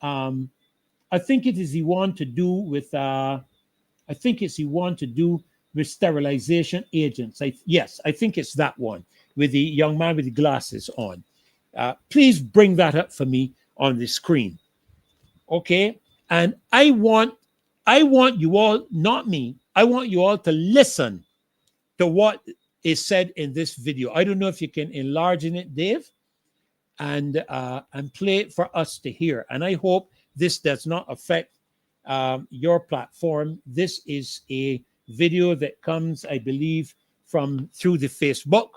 I think it is the one to do with. With sterilization agents. Yes, I think it's that one with the young man with the glasses on. Please bring that up for me on the screen. Okay? And I want you all, not me, I want you all to listen to what is said in this video. I don't know if you can enlarge in it, Dave, and play it for us to hear. And I hope this does not affect your platform. This is a video that comes, I believe, through the Facebook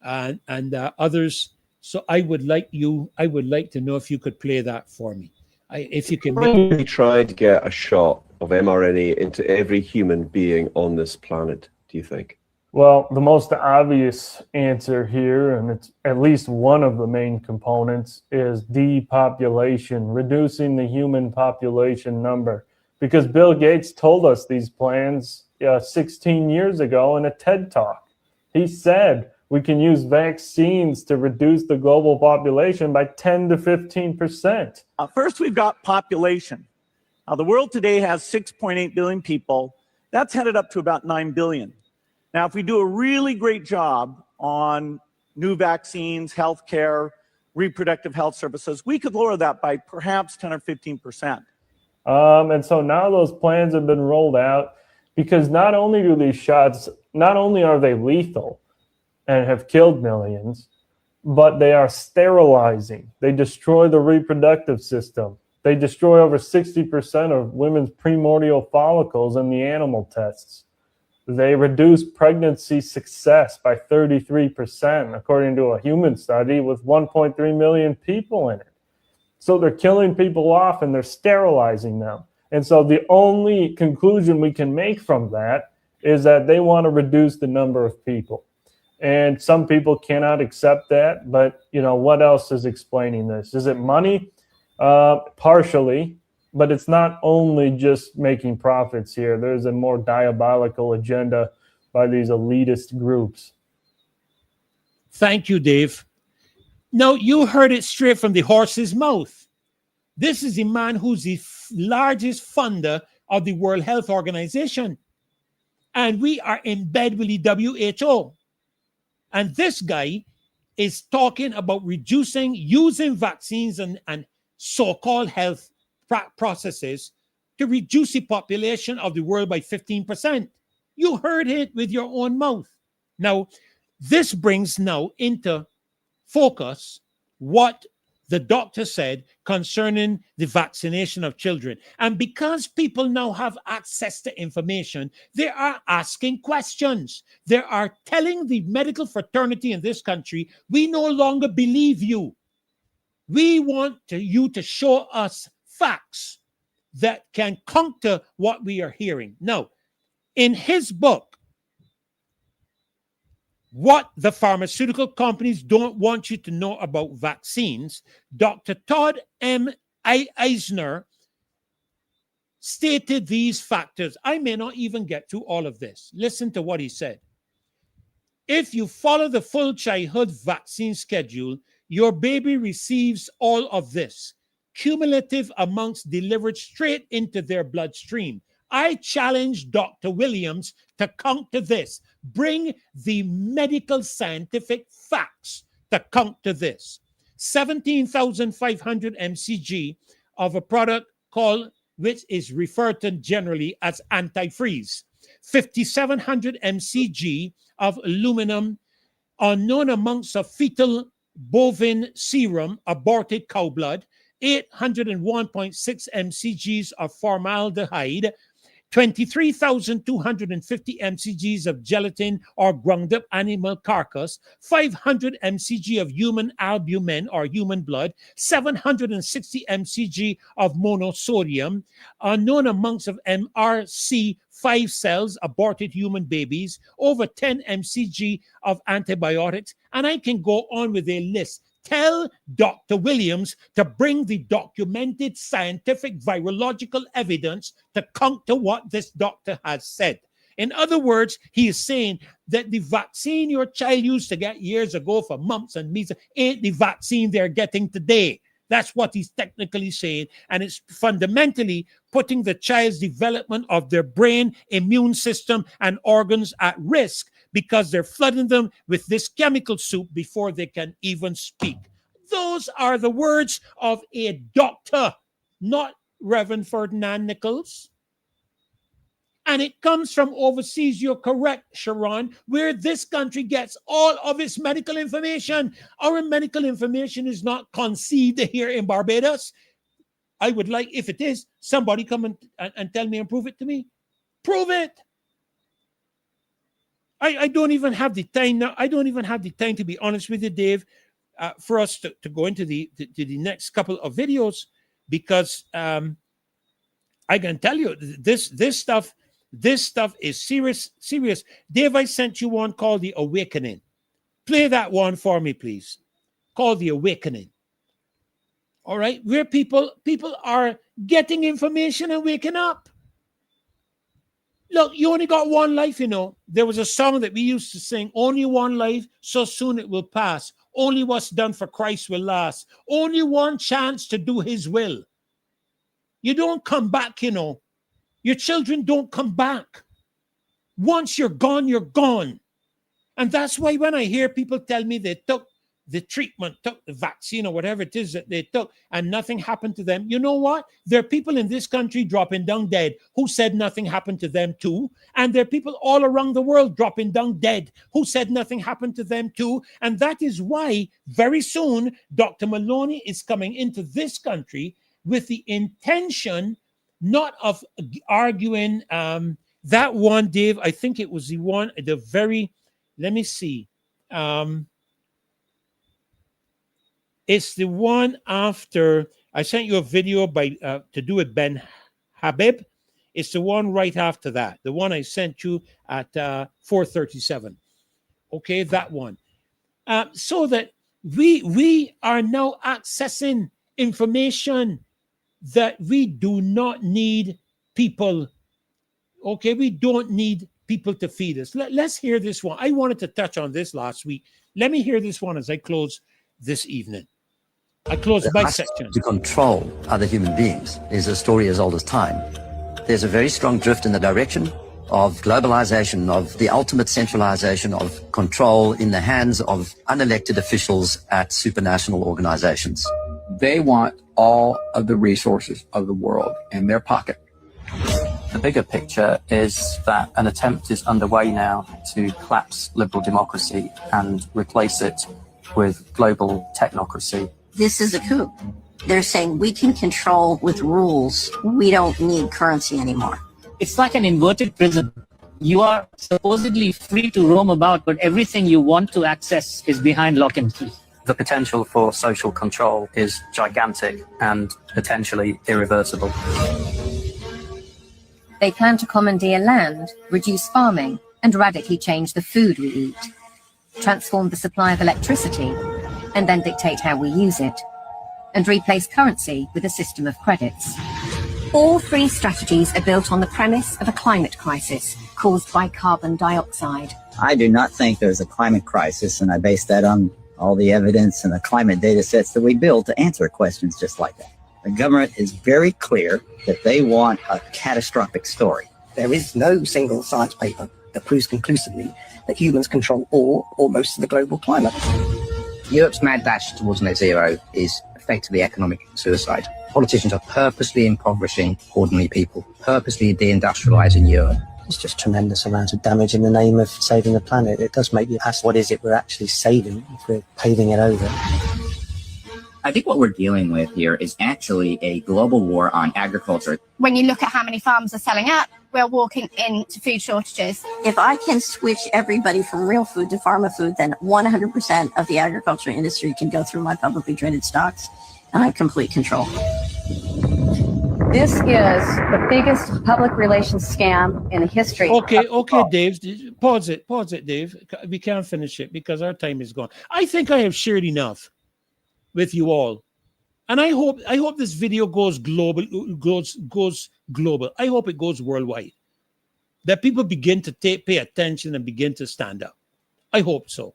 and others. So I would like to know if you could play that for me. If you can. We tried to get a shot of mRNA into every human being on this planet, do you think? Well, the most obvious answer here, and it's at least one of the main components, is depopulation, reducing the human population number. Because Bill Gates told us these plans 16 years ago in a TED Talk. He said, We can use vaccines to reduce the global population by 10 to 15%. First, we've got population. The world today has 6.8 billion people. That's headed up to about 9 billion. Now, if we do a really great job on new vaccines, healthcare, reproductive health services, we could lower that by perhaps 10 or 15%. And so now those plans have been rolled out, because not only do these shots, not only are they lethal and have killed millions, but they are sterilizing. They destroy the reproductive system. They destroy over 60% of women's primordial follicles in the animal tests. They reduce pregnancy success by 33%, according to a human study with 1.3 million people in it. So they're killing people off and they're sterilizing them. And so the only conclusion we can make from that is that they want to reduce the number of people. And some people cannot accept that. But, you know, what else is explaining this? Is it money? Partially. But it's not only just making profits here. There's a more diabolical agenda by these elitist groups. Thank you, Dave. Now, you heard it straight from the horse's mouth. This is a man who's the largest funder of the World Health Organization. And we are in bed with the WHO. And this guy is talking about using vaccines and so-called health processes to reduce the population of the world by 15%. You heard it with your own mouth. Now, this brings now into focus what the doctor said concerning the vaccination of children. And because people now have access to information, they are asking questions. They are telling the medical fraternity in this country, we no longer believe you. We want you to show us facts that can counter what we are hearing. Now, in his book, What the Pharmaceutical Companies Don't Want You to Know About Vaccines, Dr. Todd M. Eisner stated these factors. I may not even get to all of this. Listen to what he said. If you follow the full childhood vaccine schedule, your baby receives all of this. Cumulative amounts delivered straight into their bloodstream. I challenge Dr. Williams to counter this. Bring the medical scientific facts to counter this. 17,500 mcg of a product called, which is referred to generally as antifreeze. 5,700 mcg of aluminum, unknown amounts of fetal bovine serum, aborted cow blood, 801.6 mcgs of formaldehyde, 23,250 mcgs of gelatin or ground up animal carcass, 500 mcg of human albumin or human blood, 760 mcg of monosodium, unknown amounts of MRC5 cells, aborted human babies, over 10 mcg of antibiotics, and I can go on with a list. Tell Dr. Williams to bring the documented scientific virological evidence to counter what this doctor has said. In other words, he is saying that the vaccine your child used to get years ago for mumps and measles ain't the vaccine they're getting today. That's what he's technically saying. And it's fundamentally putting the child's development of their brain, immune system, and organs at risk because they're flooding them with this chemical soup before they can even speak. Those are the words of a doctor, not Reverend Ferdinand Nicholls. And it comes from overseas, you're correct, Sharon, where this country gets all of its medical information. Our medical information is not conceived here in Barbados. I would like, if it is, somebody come and tell me and prove it to me. Prove it. I don't even have the time now. I don't even have the time, to be honest with you, Dave, for us to go into the next couple of videos, because I can tell you this stuff is serious. Dave, I sent you one called The Awakening. Play that one for me, please. Called The Awakening. All right, where people are getting information and waking up. Look, you only got one life, you know. There was a song that we used to sing, only one life, so soon it will pass. Only what's done for Christ will last. Only one chance to do his will. You don't come back, you know. Your children don't come back. Once you're gone, you're gone. And that's why when I hear people tell me they took the treatment, took the vaccine or whatever it is that they took and nothing happened to them, you know what? There are people in this country dropping down dead who said nothing happened to them too. And there are people all around the world dropping down dead who said nothing happened to them too. And that is why very soon Dr. Maloney is coming into this country with the intention not of arguing that one, Dave, I think it was the very, let me see. It's the one after, I sent you a video to do with Ben Habib. It's the one right after that. The one I sent you at 4:37. Okay, that one. So that we are now accessing information that we do not need people. Okay, we don't need people to feed us. Let's hear this one. I wanted to touch on this last week. Let me hear this one as I close this evening. I close my section. To control other human beings is a story as old as time. There's a very strong drift in the direction of globalization, of the ultimate centralization of control in the hands of unelected officials at supranational organizations. They want all of the resources of the world in their pocket. The bigger picture is that an attempt is underway now to collapse liberal democracy and replace it with global technocracy. This is a coup. They're saying we can control with rules. We don't need currency anymore. It's like an inverted prison. You are supposedly free to roam about, but everything you want to access is behind lock and key. The potential for social control is gigantic and potentially irreversible. They plan to commandeer land, reduce farming, and radically change the food we eat, transform the supply of electricity, and then dictate how we use it, and replace currency with a system of credits. All three strategies are built on the premise of a climate crisis caused by carbon dioxide. I do not think there's a climate crisis, and I base that on all the evidence and the climate data sets that we build to answer questions just like that. The government is very clear that they want a catastrophic story. There is no single science paper that proves conclusively that humans control all or most of the global climate. Europe's mad dash towards net zero is effectively economic suicide. Politicians are purposely impoverishing ordinary people, purposely deindustrializing Europe. It's just tremendous amounts of damage in the name of saving the planet. It does make you ask, what is it we're actually saving if we're paving it over? I think what we're dealing with here is actually a global war on agriculture. When you look at how many farms are selling out, we're walking into food shortages. If I can switch everybody from real food to pharma food, then 100% of the agriculture industry can go through my publicly traded stocks, and I have complete control. This is the biggest public relations scam in the history. Okay, Dave. Pause it, Dave. We can't finish it because our time is gone. I think I have shared enough with you all, and I hope this video goes global. Goes global. I hope it goes worldwide. That people begin to pay attention and begin to stand up. I hope so.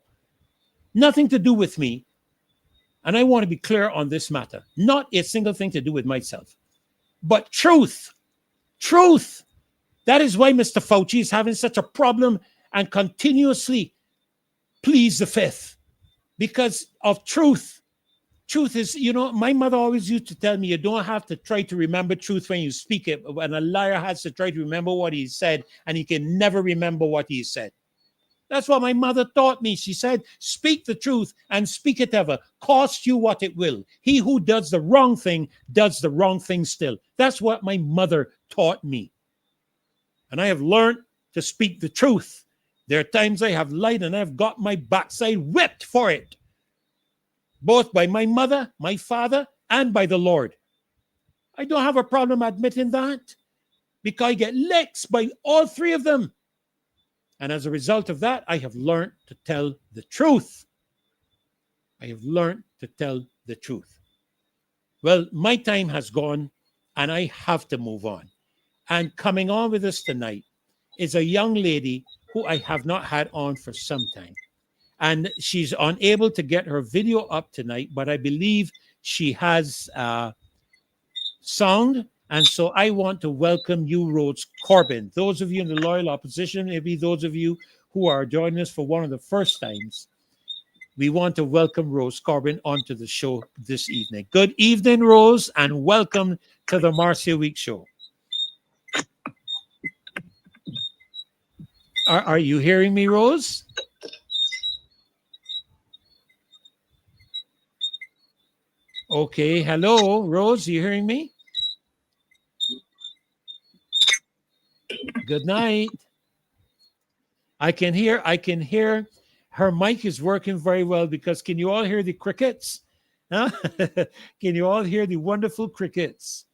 Nothing to do with me, and I want to be clear on this matter. Not a single thing to do with myself. But truth. That is why Mr. Fauci is having such a problem and continuously pleads the fifth. Because of truth. Truth is, my mother always used to tell me, you don't have to try to remember truth when you speak it. And a liar has to try to remember what he said, and he can never remember what he said. That's what my mother taught me. She said, speak the truth and speak it ever. Cost you what it will. He who does the wrong thing does the wrong thing still. That's what my mother taught me. And I have learned to speak the truth. There are times I have lied and I've got my backside whipped for it. Both by my mother, my father, and by the Lord. I don't have a problem admitting that because I get licks by all three of them. And as a result of that, I have learned to tell the truth. Well, my time has gone and I have to move on. And coming on with us tonight is a young lady who I have not had on for some time. And she's unable to get her video up tonight, but I believe she has sound. And so I want to welcome you, Rose Corbin. Those of you in the loyal opposition, maybe those of you who are joining us for one of the first times, we want to welcome Rose Corbin onto the show this evening. Good evening, Rose, and welcome to the Marcia Weekes Show. Are you hearing me, Rose? Okay, hello, Rose, are you hearing me? Good night. I can hear her mic is working very well, because can you all hear the crickets? Huh? Can you all hear the wonderful crickets?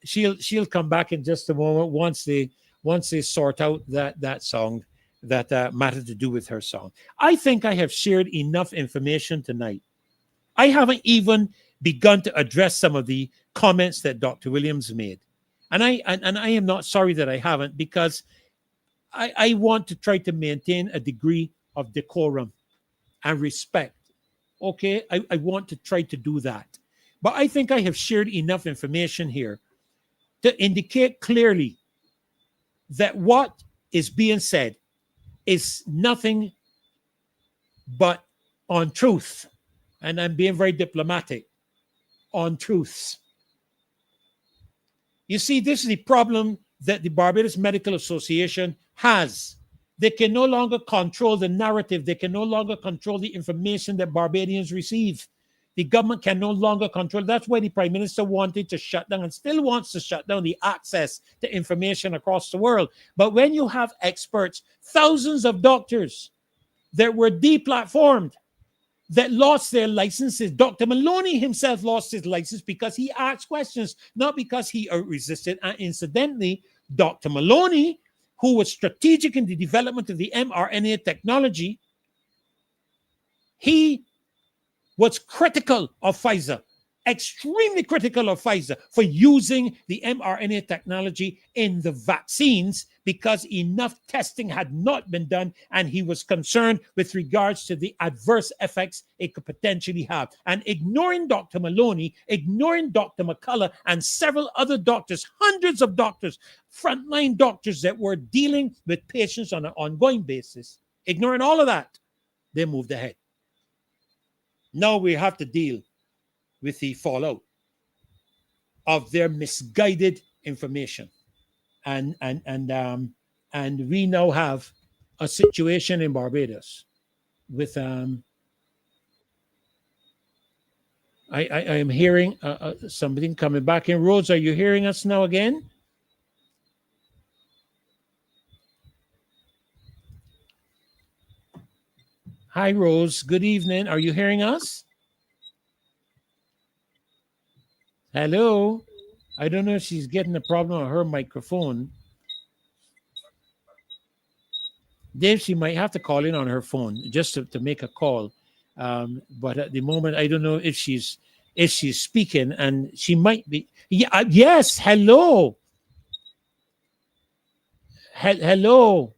She'll come back in just a moment once they sort out that song that matter to do with her song. I think I have shared enough information tonight. I haven't even begun to address some of the comments that Dr. Williams made. And I am not sorry that I haven't, because I want to try to maintain a degree of decorum and respect. Okay, I want to try to do that. But I think I have shared enough information here to indicate clearly that what is being said is nothing but untruth. And I'm being very diplomatic. Untruths. You see, this is the problem that the Barbados Medical Association has. They can no longer control the narrative. They can no longer control the information that Barbadians receive. The government can no longer control. That's why the Prime Minister wanted to shut down and still wants to shut down the access to information across the world. But when you have experts, thousands of doctors that were deplatformed, that lost their licenses. Dr. Maloney himself lost his license because he asked questions, not because he resisted. And incidentally, Dr. Maloney, who was strategic in the development of the mRNA technology, he was critical of Pfizer, extremely critical of Pfizer for using the mRNA technology in the vaccines because enough testing had not been done, and he was concerned with regards to the adverse effects it could potentially have. And ignoring Dr. Maloney, ignoring Dr. McCullough, and several other doctors, hundreds of doctors, frontline doctors that were dealing with patients on an ongoing basis, ignoring all of that, they moved ahead. Now we have to deal with the fallout of their misguided information. And we now have a situation in Barbados with I am hearing something coming back in. Rose, are you hearing us now again? Hi, Rose. Good evening. Are you hearing us? Hello. I don't know if she's getting a problem on her microphone. Dave, she might have to call in on her phone just to make a call. But at the moment, I don't know if she's speaking, and she might be. Yeah, yes. Hello. Hello.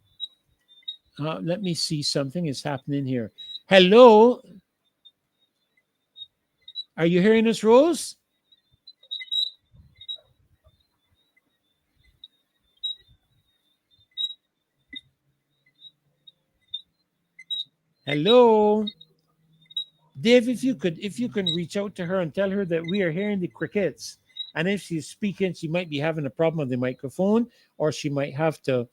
Let me see. Something is happening here. Hello. Are you hearing us, Rose? Hello, Dave. If you can reach out to her and tell her that we are hearing the crickets, and if she's speaking, she might be having a problem with the microphone, or she might have to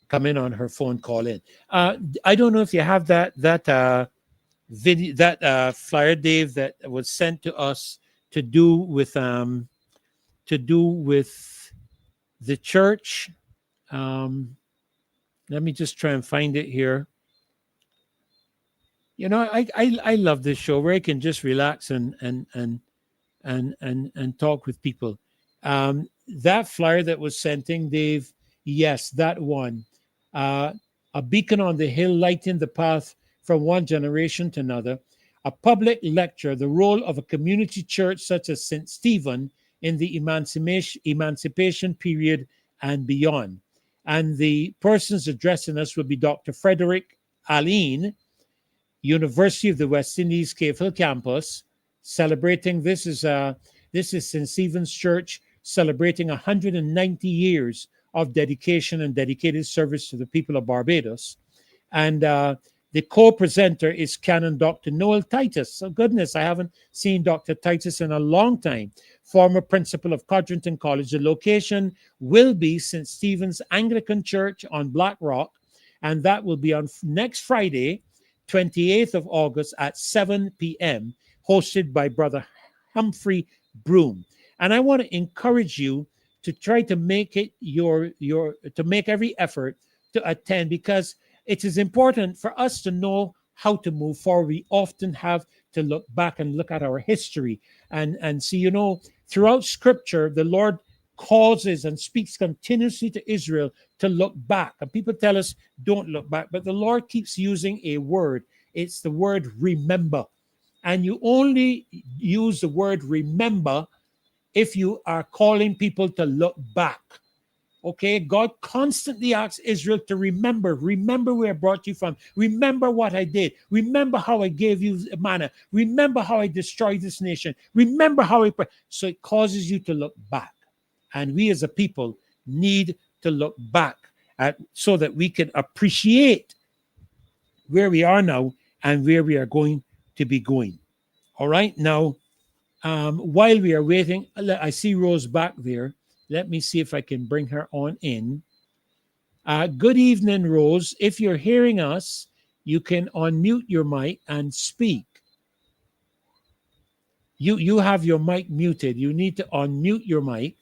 come in on her phone call in. I don't know if you have that video, that flyer, Dave, that was sent to us to do with the church. Let me just try and find it here. You know, I love this show where I can just relax and talk with people. That flyer that was sent in, Dave, yes, that one. A beacon on the hill lighting the path from one generation to another. A public lecture, the role of a community church such as St. Stephen in the emancipation period and beyond. And the persons addressing us will be Dr. Frederick Alleyne, University of the West Indies, Cave Hill campus, celebrating, this is St. Stephen's Church, celebrating 190 years of dedication and dedicated service to the people of Barbados. And the co-presenter is Canon Dr. Noel Titus. So goodness, I haven't seen Dr. Titus in a long time. Former principal of Codrington College. The location will be St. Stephen's Anglican Church on Black Rock, and that will be on next Friday, 28th of August at 7 p.m., hosted by Brother Humphrey Broom. And I want to encourage you to try to make it to make every effort to attend, because it is important for us to know how to move forward. We often have to look back and look at our history and see, you know, throughout Scripture, the Lord causes and speaks continuously to Israel to look back. And people tell us, don't look back. But the Lord keeps using a word. It's the word remember. And you only use the word remember if you are calling people to look back. Okay, God constantly asks Israel to remember where I brought you from. Remember what I did. Remember how I gave you manna. Remember how I destroyed this nation. Remember how I... So it causes you to look back. And we as a people need to look back so that we can appreciate where we are now and where we are going to be going. All right, now, while we are waiting, I see Rose back there. Let me see if I can bring her on in. Good evening, Rose. If you're hearing us, you can unmute your mic and speak. You have your mic muted. You need to unmute your mic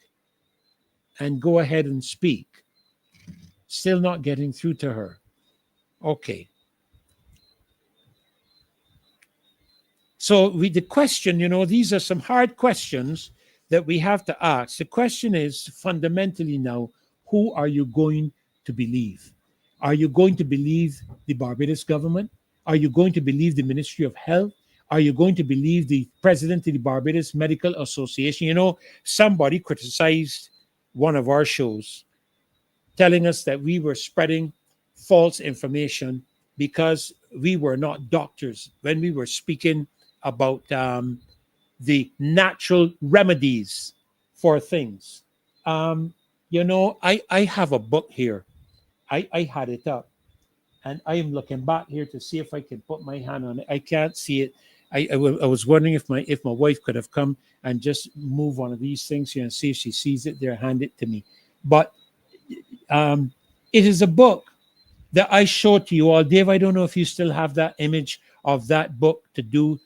and go ahead and speak. Still not getting through to her. Okay. So the question, you know, these are some hard questions that we have to ask. The question is fundamentally now, who are you going to believe? Are you going to believe the Barbados government? Are you going to believe the Ministry of Health? Are you going to believe the president of the Barbados Medical Association? You know, somebody criticized one of our shows, telling us that we were spreading false information because we were not doctors when we were speaking about the natural remedies for things. You know, I have a book here. I had it up, and I am looking back here to see if I can put my hand on it. I can't see it. I was wondering if my wife could have come and just move one of these things here and see if she sees it there, hand it to me. But it is a book that I showed to you all. Dave, I don't know if you still have that image of that book to do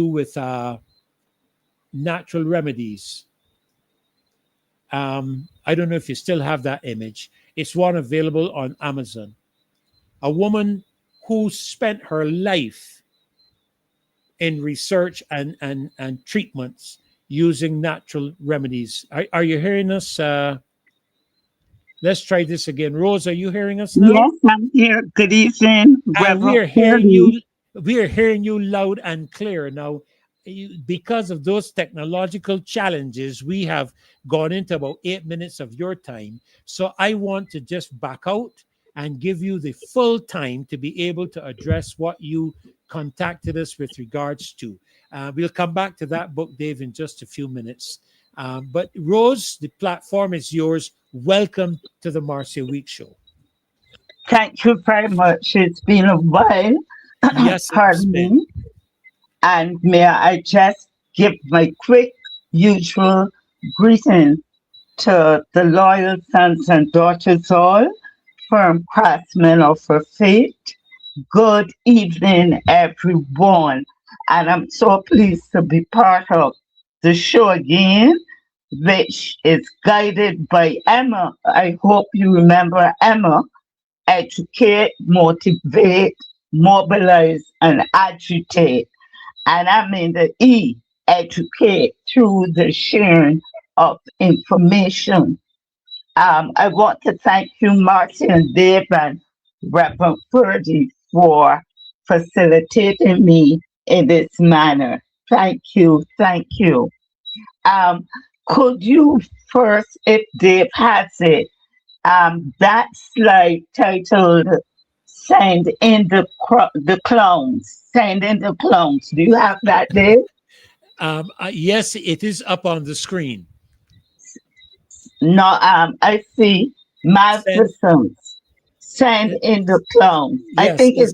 with natural remedies. I don't know if you still have that image. It's one available on Amazon. A woman who spent her life in research and treatments using natural remedies. Are you hearing us? Let's try this again. Rose, are you hearing us now? Yes, I'm here. Good evening. And we are hearing you. We are hearing you loud and clear now. Because of those technological challenges, we have gone into about 8 minutes of your time. So I want to just back out and give you the full time to be able to address what you contacted us with regards to. We'll come back to that book, Dave, in just a few minutes. But Rose, the platform is yours. Welcome to the Marcia Weekes Show. Thank you very much. It's been a while. Yes, pardon me. And may I just give my quick usual greeting to the loyal sons and daughters all, firm craftsmen of her faith. Good evening, everyone. And I'm so pleased to be part of the show again, which is guided by Emma. I hope you remember Emma. Educate, motivate, mobilize, and agitate. And I mean the E, educate, through the sharing of information. I want to thank you, Marcia and Dave and Reverend Ferdy, for facilitating me in this manner. Thank you. Thank you. Could you first, if Dave has it, that slide titled "Send in the Clones"? Send in the clones. Do you have that, Dave? Yes, it is up on the screen. No, I see Magnificence. Send in the clowns. Yes, I think it's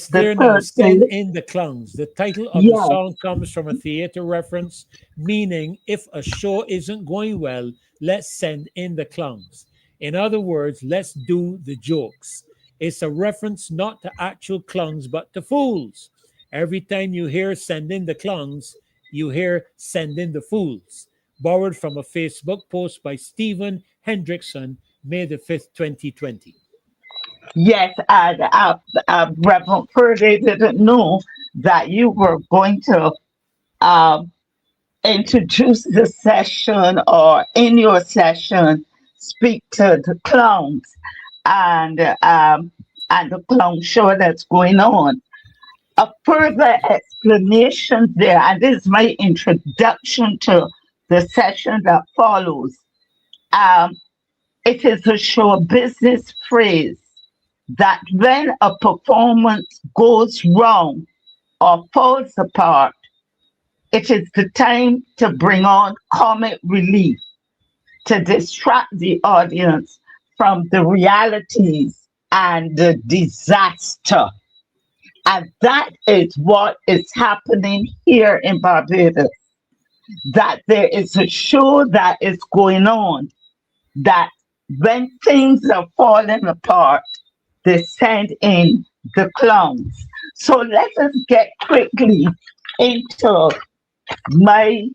the there now. third Send thing. in the clowns. The title of the Yes. song comes from a theater reference, meaning if a show isn't going well, let's send in the clowns. In other words, let's do the jokes. It's a reference not to actual clowns, but to fools. Every time you hear send in the clowns, you hear send in the fools. Borrowed from a Facebook post by Stephen Hendrickson, May the 5th, 2020. Yes, Reverend Purdy didn't know that you were going to introduce the session, or in your session speak to the clowns and the clown show that's going on. A further explanation there, and this is my introduction to the session that follows. It is a show business phrase that when a performance goes wrong or falls apart, it is the time to bring on comic relief to distract the audience from the realities and the disaster. And that is what is happening here in Barbados. That there is a show that is going on, that when things are falling apart, they send in the clowns. So let us get quickly into my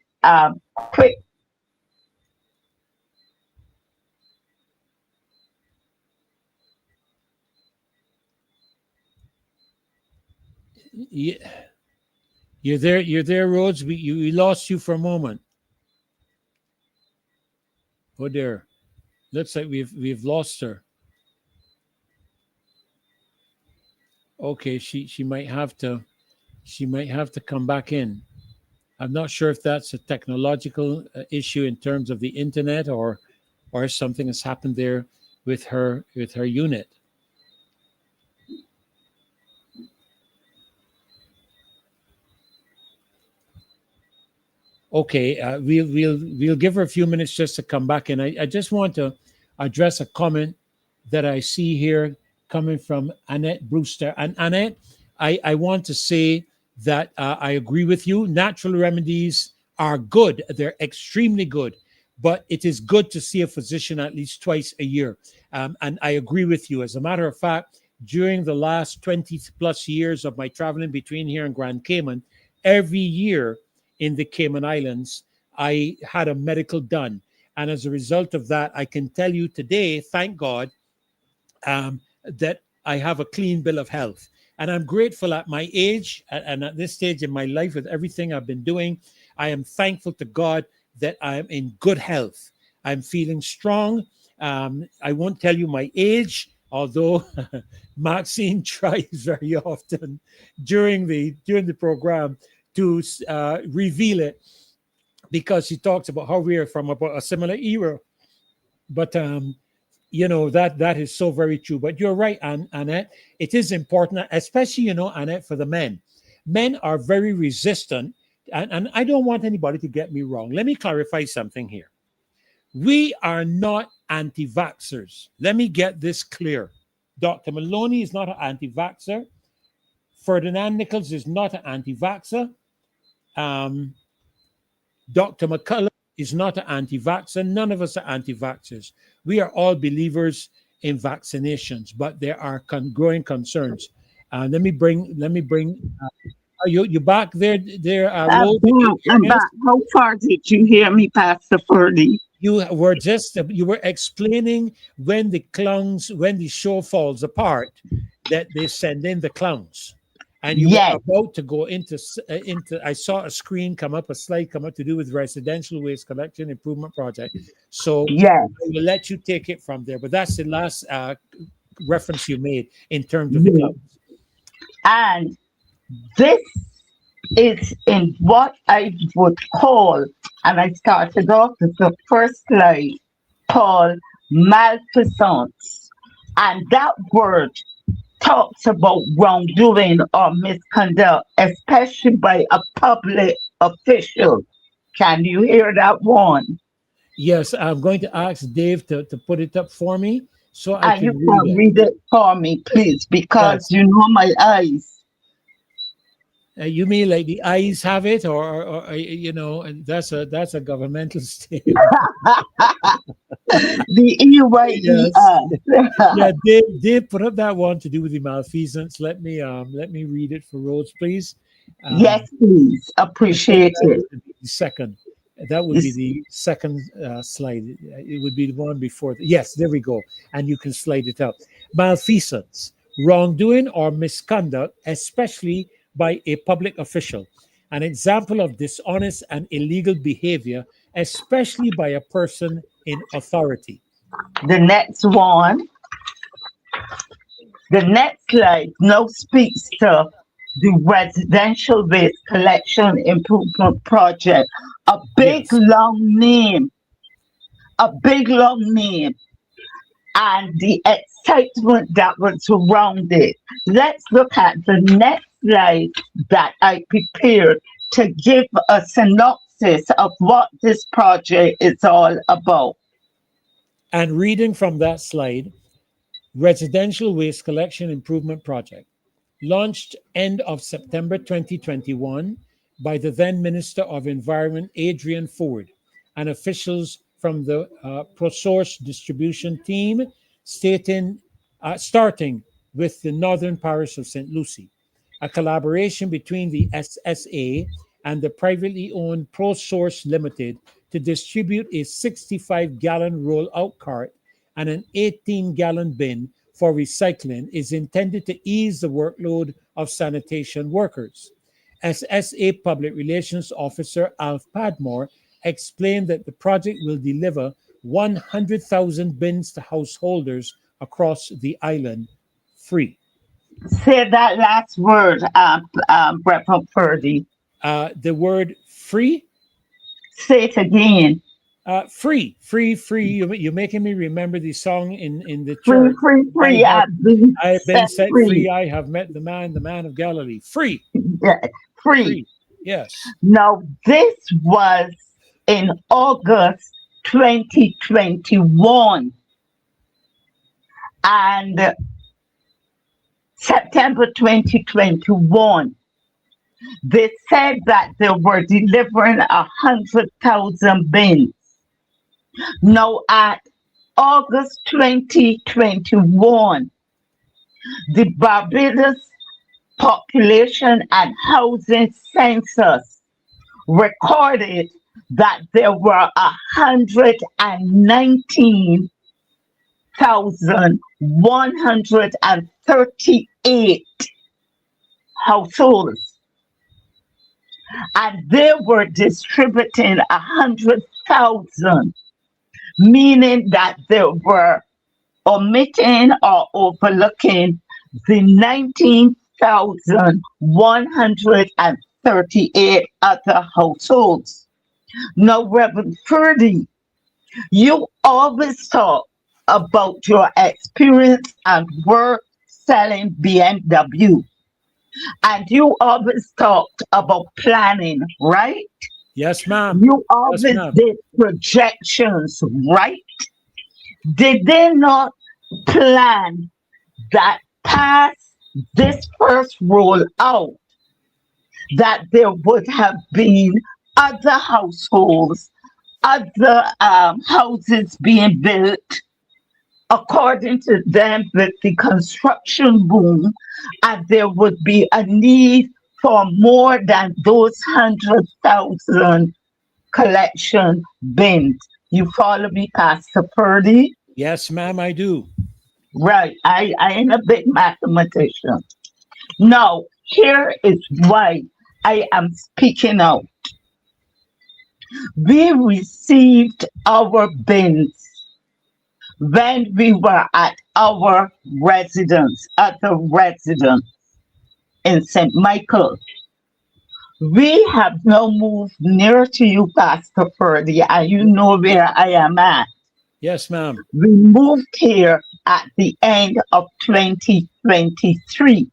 quick. Yeah. You're there, Rhodes. We lost you for a moment. Oh dear. Looks like we've lost her. Okay, she might have to come back in. I'm not sure if that's a technological issue in terms of the internet, or something has happened there with her unit. Okay, we'll give her a few minutes just to come back in. I just want to address a comment that I see here coming from Annette Brewster. And Annette, I want to say that I agree with you. Natural remedies are good. They're extremely good. But it is good to see a physician at least twice a year. And I agree with you. As a matter of fact, during the last 20 plus years of my traveling between here and Grand Cayman, every year in the Cayman Islands, I had a medical done. And as a result of that, I can tell you today, thank God, that I have a clean bill of health. And I'm grateful at my age and at this stage in my life with everything I've been doing. I am thankful to God that I'm in good health. I'm feeling strong. I won't tell you my age, although Maxine tries very often during the program to reveal it, because she talks about how we are from about a similar era. But you know, that is so very true. But you're right, Annette. It is important, especially, you know, Annette, for the men. Men are very resistant, and I don't want anybody to get me wrong. Let me clarify something here. We are not anti-vaxxers. Let me get this clear. Dr. Maloney is not an anti-vaxxer. Ferdinand Nicholls is not an anti-vaxxer. Dr. McCullough is not an anti-vaxxer. None of us are anti-vaxxers. We are all believers in vaccinations, but there are growing concerns. Let me bring. Are you back there? I'm back. How far did you hear me, Pastor Ferdy? You were explaining when the show falls apart, that they send in the clowns. And you were about to go into. I saw a slide come up to do with residential waste collection improvement project. So I will let you take it from there. But that's the last reference you made in terms of the clowns. And this is in what I would call, and I started off with the first slide, called malfeasance. And that word talks about wrongdoing or misconduct, especially by a public official. Can you hear that one? Yes, I'm going to ask Dave to put it up for me so I And you can can read it for me, please, because you know my eyes. You mean like the eyes have it, or you know, and that's a governmental statement. The EYES. Yeah, Dave put up that one to do with the malfeasance. Let me read it for Rhodes, please. Yes, please. Appreciate it. The second. That would be the second slide. It would be the one before. Yes, there we go. And you can slide it up. Malfeasance, wrongdoing or misconduct, especially by a public official. An example of dishonest and illegal behavior, especially by a person in authority. The next one. The next slide now speaks to the residential waste collection improvement project. A big long name. A big long name. And the excitement that was around it. Let's look at the next slide that I prepared to give a synopsis of what this project is all about. And reading from that slide, Residential Waste Collection Improvement Project, launched end of September 2021 by the then Minister of Environment, Adrian Ford, and officials from the ProSource distribution team, starting with the Northern Parish of St. Lucie, a collaboration between the SSA and the privately owned ProSource Limited to distribute a 65-gallon roll-out cart and an 18-gallon bin for recycling is intended to ease the workload of sanitation workers. SSA Public Relations Officer Alf Padmore explained that the project will deliver 100,000 bins to householders across the island free. Say that last word, Reverend Purdy. The word free? Say it again. Free. You're making me remember the song in the Free, church. free. I have been set free. I have met the man of Galilee. Free. Yeah, free. Yes. Now, this was in August 2021. And September 2021, they said that they were delivering 100,000 bins. Now, at August 2021, the Barbados Population and Housing Census recorded that there were 119,138 households, and they were distributing 100,000, meaning that they were omitting or overlooking the 19,138 other households. Now, Reverend Purdy, you always talk about your experience and work selling BMW. And you always talked about planning, right? Yes, ma'am. You always did projections, right? Did they not plan that past this first roll out, that there would have been other households, other houses being built, according to them, with the construction boom, and there would be a need for more than those 100,000 collection bins? You follow me, Pastor Purdy? Yes, ma'am, I do. Right. I ain't a big mathematician. Now, here is why I am speaking out. We received our bins when we were at our residence, in St. Michael. We have now moved nearer to you, Pastor Ferdy, and you know where I am at. Yes, ma'am. We moved here at the end of 2023.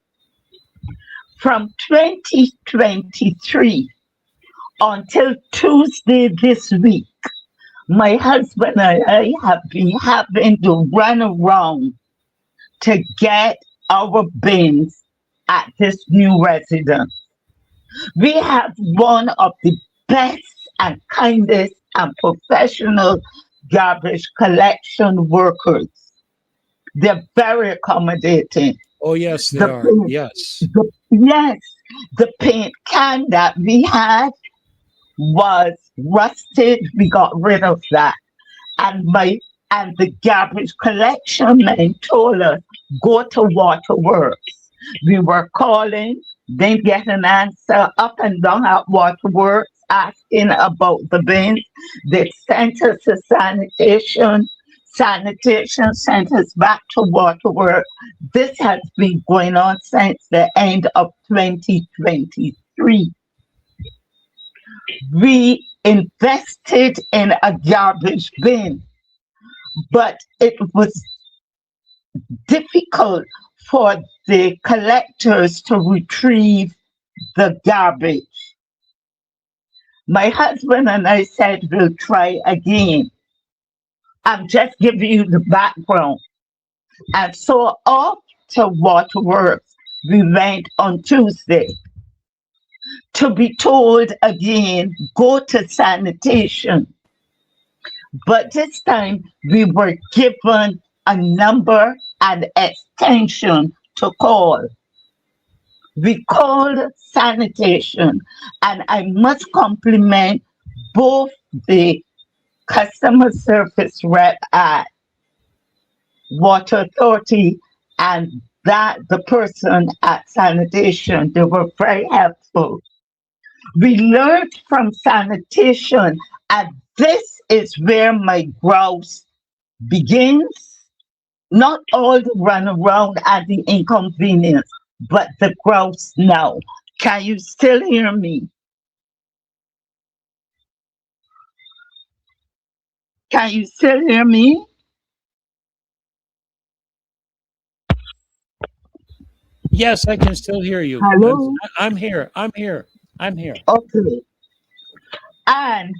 From 2023 until Tuesday this week, my husband and I have been having to run around to get our bins at this new residence. We have one of the best and kindest and professional garbage collection workers. They're very accommodating. Oh, yes, they are. paint- Yes. Yes, the paint can that we had was rusted. We got rid of that. And the garbage collection man told us, go to Waterworks. We were calling, didn't get an answer, up and down at Waterworks asking about the bins. They sent us to sanitation. Sanitation sent us back to Waterworks. This has been going on since the end of 2023. We invested in a garbage bin, but it was difficult for the collectors to retrieve the garbage. My husband and I said, we'll try again. I'm just giving you the background. And so off to Waterworks, we went on Tuesday to be told again, go to sanitation. But this time we were given a number and extension to call. We called sanitation, and I must compliment both the customer service rep at Water Authority and the person at sanitation. They were very helpful. We learned from sanitation, and this is where my grouse begins. Not all the run around and the inconvenience, but the grouse now. Can you still hear me? Can you still hear me? Yes, I can still hear you. Hello? I'm here. I'm here. I'm here. Okay. And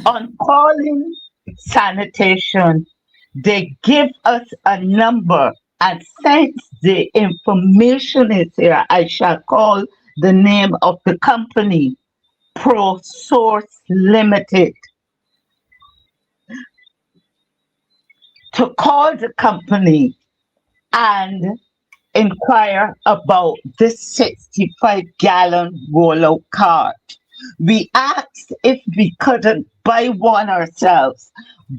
on calling sanitation, they give us a number, and since the information is here, I shall call the name of the company, ProSource Limited. To call the company and inquire about this 65-gallon rollout cart. We asked if we couldn't buy one ourselves,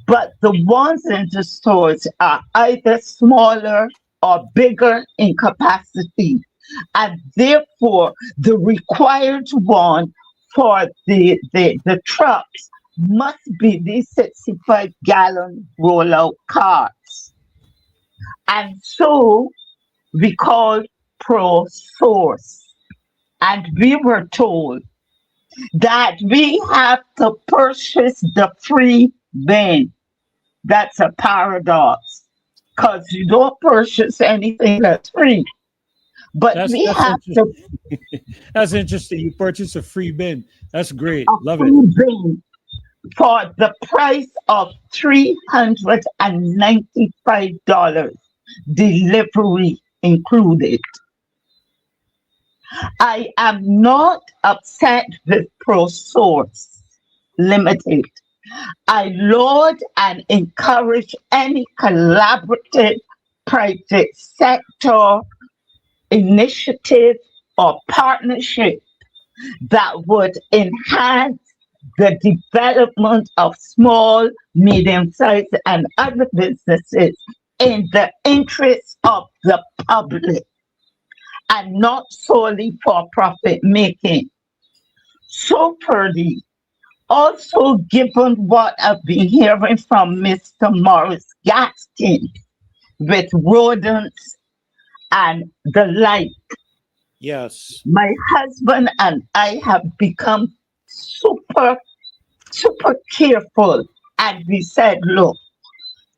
but the ones in the stores are either smaller or bigger in capacity, and therefore the required one for the trucks must be these 65-gallon rollout carts. And so we called ProSource, and we were told that we have to purchase the free bin. That's a paradox, because you don't purchase anything that's free. But that's have to. That's interesting. You purchase a free bin. That's great. Love it. Bin for the price of $395, delivery included. I am not upset with ProSource Limited. I laud and encourage any collaborative private sector initiative or partnership that would enhance the development of small, medium-sized, and other businesses in the interest of the public and not solely for profit making. So, Purdy, also given what I've been hearing from Mr. Morris Gaskin with rodents and the like, Yes. My husband and I have become super careful. And we said, look,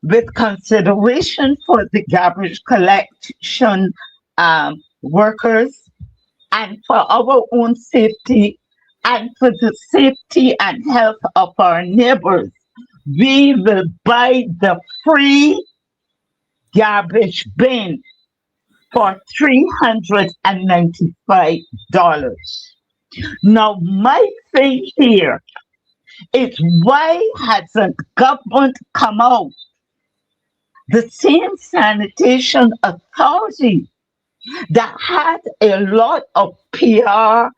with consideration for the garbage collection workers and for our own safety and for the safety and health of our neighbors, we will buy the free garbage bin for $395. Now, my thing here is, why hasn't government come out? The same sanitation authority that had a lot of PR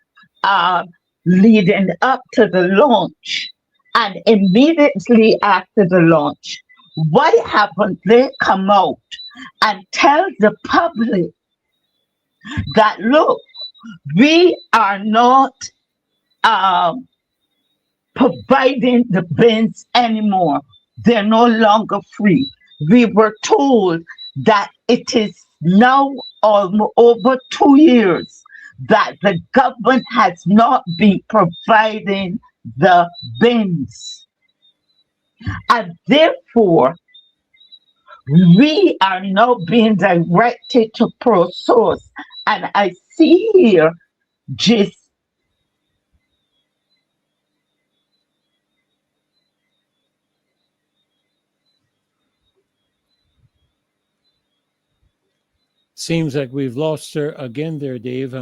leading up to the launch and immediately after the launch, why haven't they come out and tell the public that, look, we are not providing the bins anymore. They're no longer free. We were told that it is now over 2 years that the government has not been providing the bins. And therefore, we are now being directed to ProSource. And I see here just seems like we've lost her again there, Dave.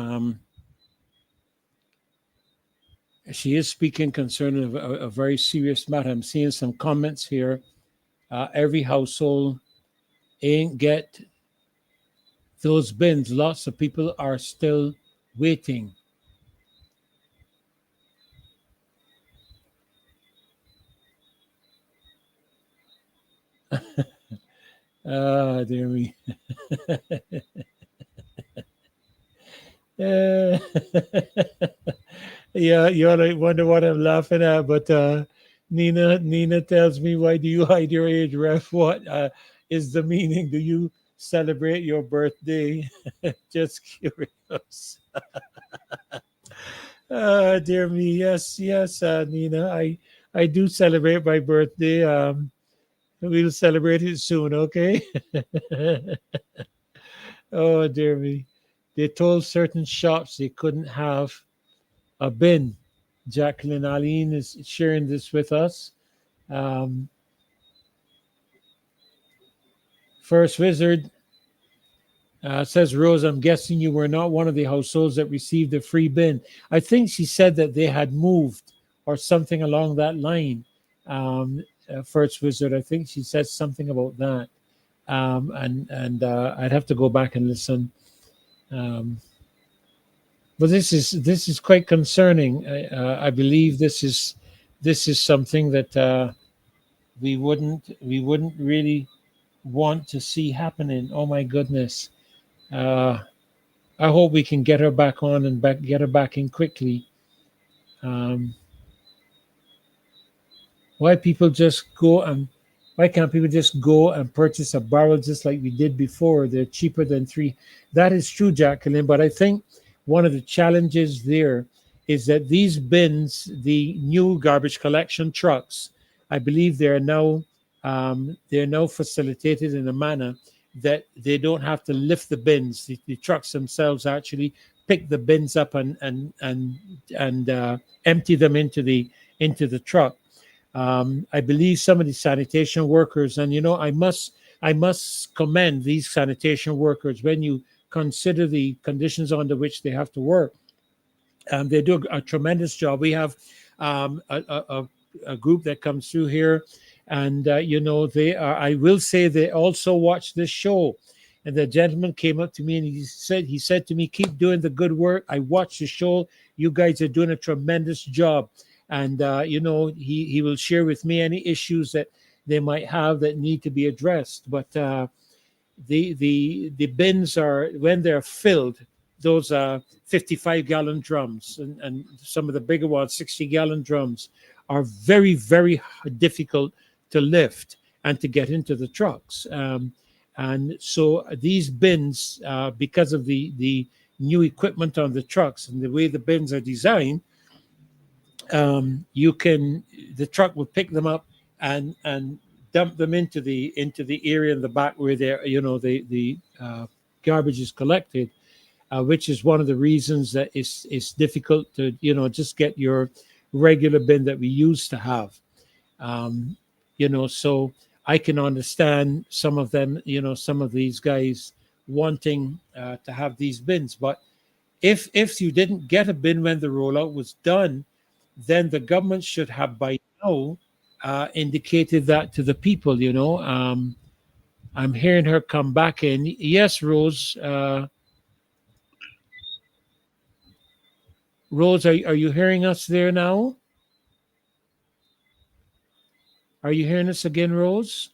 She is speaking concerning a very serious matter. I'm seeing some comments here. Every household ain't get those bins. Lots of people are still waiting. Dear me. Yeah, you ought to wonder what I'm laughing at, but Nina tells me, why do you hide your age, Ref? What is the meaning? Do you celebrate your birthday? Just curious. Dear me, yes, Nina, I do celebrate my birthday. We'll celebrate it soon, okay? Oh, dear me. They told certain shops they couldn't have a bin. Jacqueline Aline is sharing this with us. First Wizard says, Rose, I'm guessing you were not one of the households that received a free bin. I think she said that they had moved or something along that line. First Wizard, I think she said something about that. And I'd have to go back and listen. But this is quite concerning. I believe this is something that we wouldn't really want to see happening. Oh my goodness! I hope we can get her back on and get her back in quickly. Why can't people just go and purchase a barrel just like we did before? They're cheaper than three. That is true, Jacqueline. But I think one of the challenges there is that these bins, the new garbage collection trucks, I believe they're now facilitated in a manner that they don't have to lift the bins. The trucks themselves actually pick the bins up and empty them into the truck. I believe some of the sanitation workers, and I must commend these sanitation workers when you consider the conditions under which they have to work. They do a tremendous job. We have a group that comes through here, and they are. I will say they also watch this show. And the gentleman came up to me and he said to me, "Keep doing the good work. I watch the show. You guys are doing a tremendous job." And he will share with me any issues that they might have that need to be addressed. But the bins are, when they're filled, those 55-gallon drums and some of the bigger ones, 60-gallon drums, are very, very difficult to lift and to get into the trucks. And so these bins, because of the new equipment on the trucks and the way the bins are designed, the truck will pick them up and dump them into the area in the back where the garbage is collected, which is one of the reasons that it's difficult to just get your regular bin that we used to have. So I can understand some of them, some of these guys wanting to have these bins. But if you didn't get a bin when the rollout was done, then the government should have by now indicated that to the people. I'm hearing her come back in. Yes, Rose. Rose, are you hearing us there now? Are you hearing us again, Rose?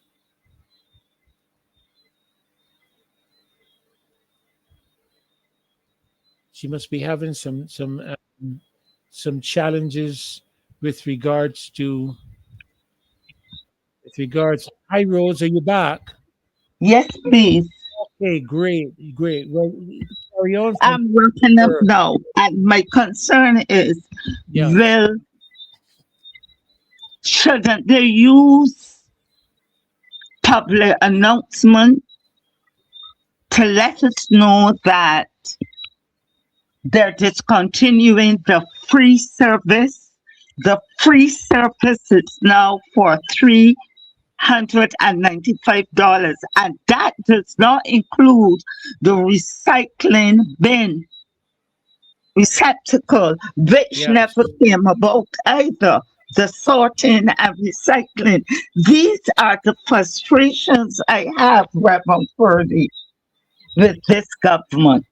She must be having some challenges with regards. Hi, Rose, are you back? Yes, please. Okay, great. Well, carry on. I'm working up now, and my concern is, shouldn't they use public announcement to let us know that they're discontinuing the free service? The free service is now for $395, and that does not include the recycling bin receptacle, which never came about either. The sorting and recycling. These are the frustrations I have, Reverend Purdy, with this government.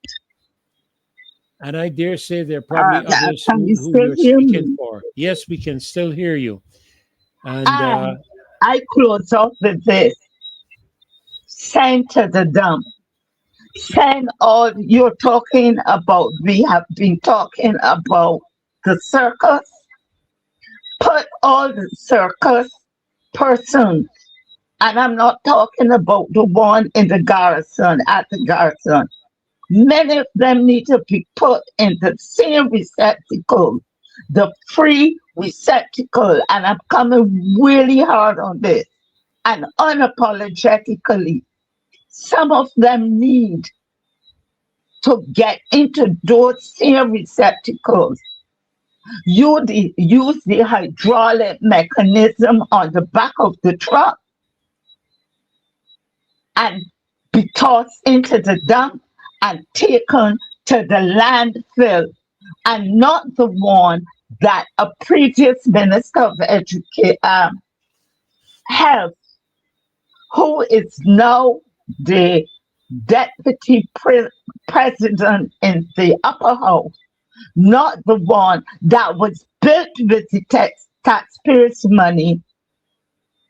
And I dare say there are probably others who you're speaking for. Yes, we can still hear you. And I close off with this. Send to the dump. Send all you're talking about. We have been talking about the circus. Put all the circus persons, and I'm not talking about the one in the garrison, at the garrison. Many of them need to be put in the same receptacle, the free receptacle, and I'm coming really hard on this, and unapologetically. Some of them need to get into those same receptacles. Use the hydraulic mechanism on the back of the truck and be tossed into the dump and taken to the landfill, and not the one that a previous minister of health, who is now the deputy president in the upper house, not the one that was built with the taxpayers' money,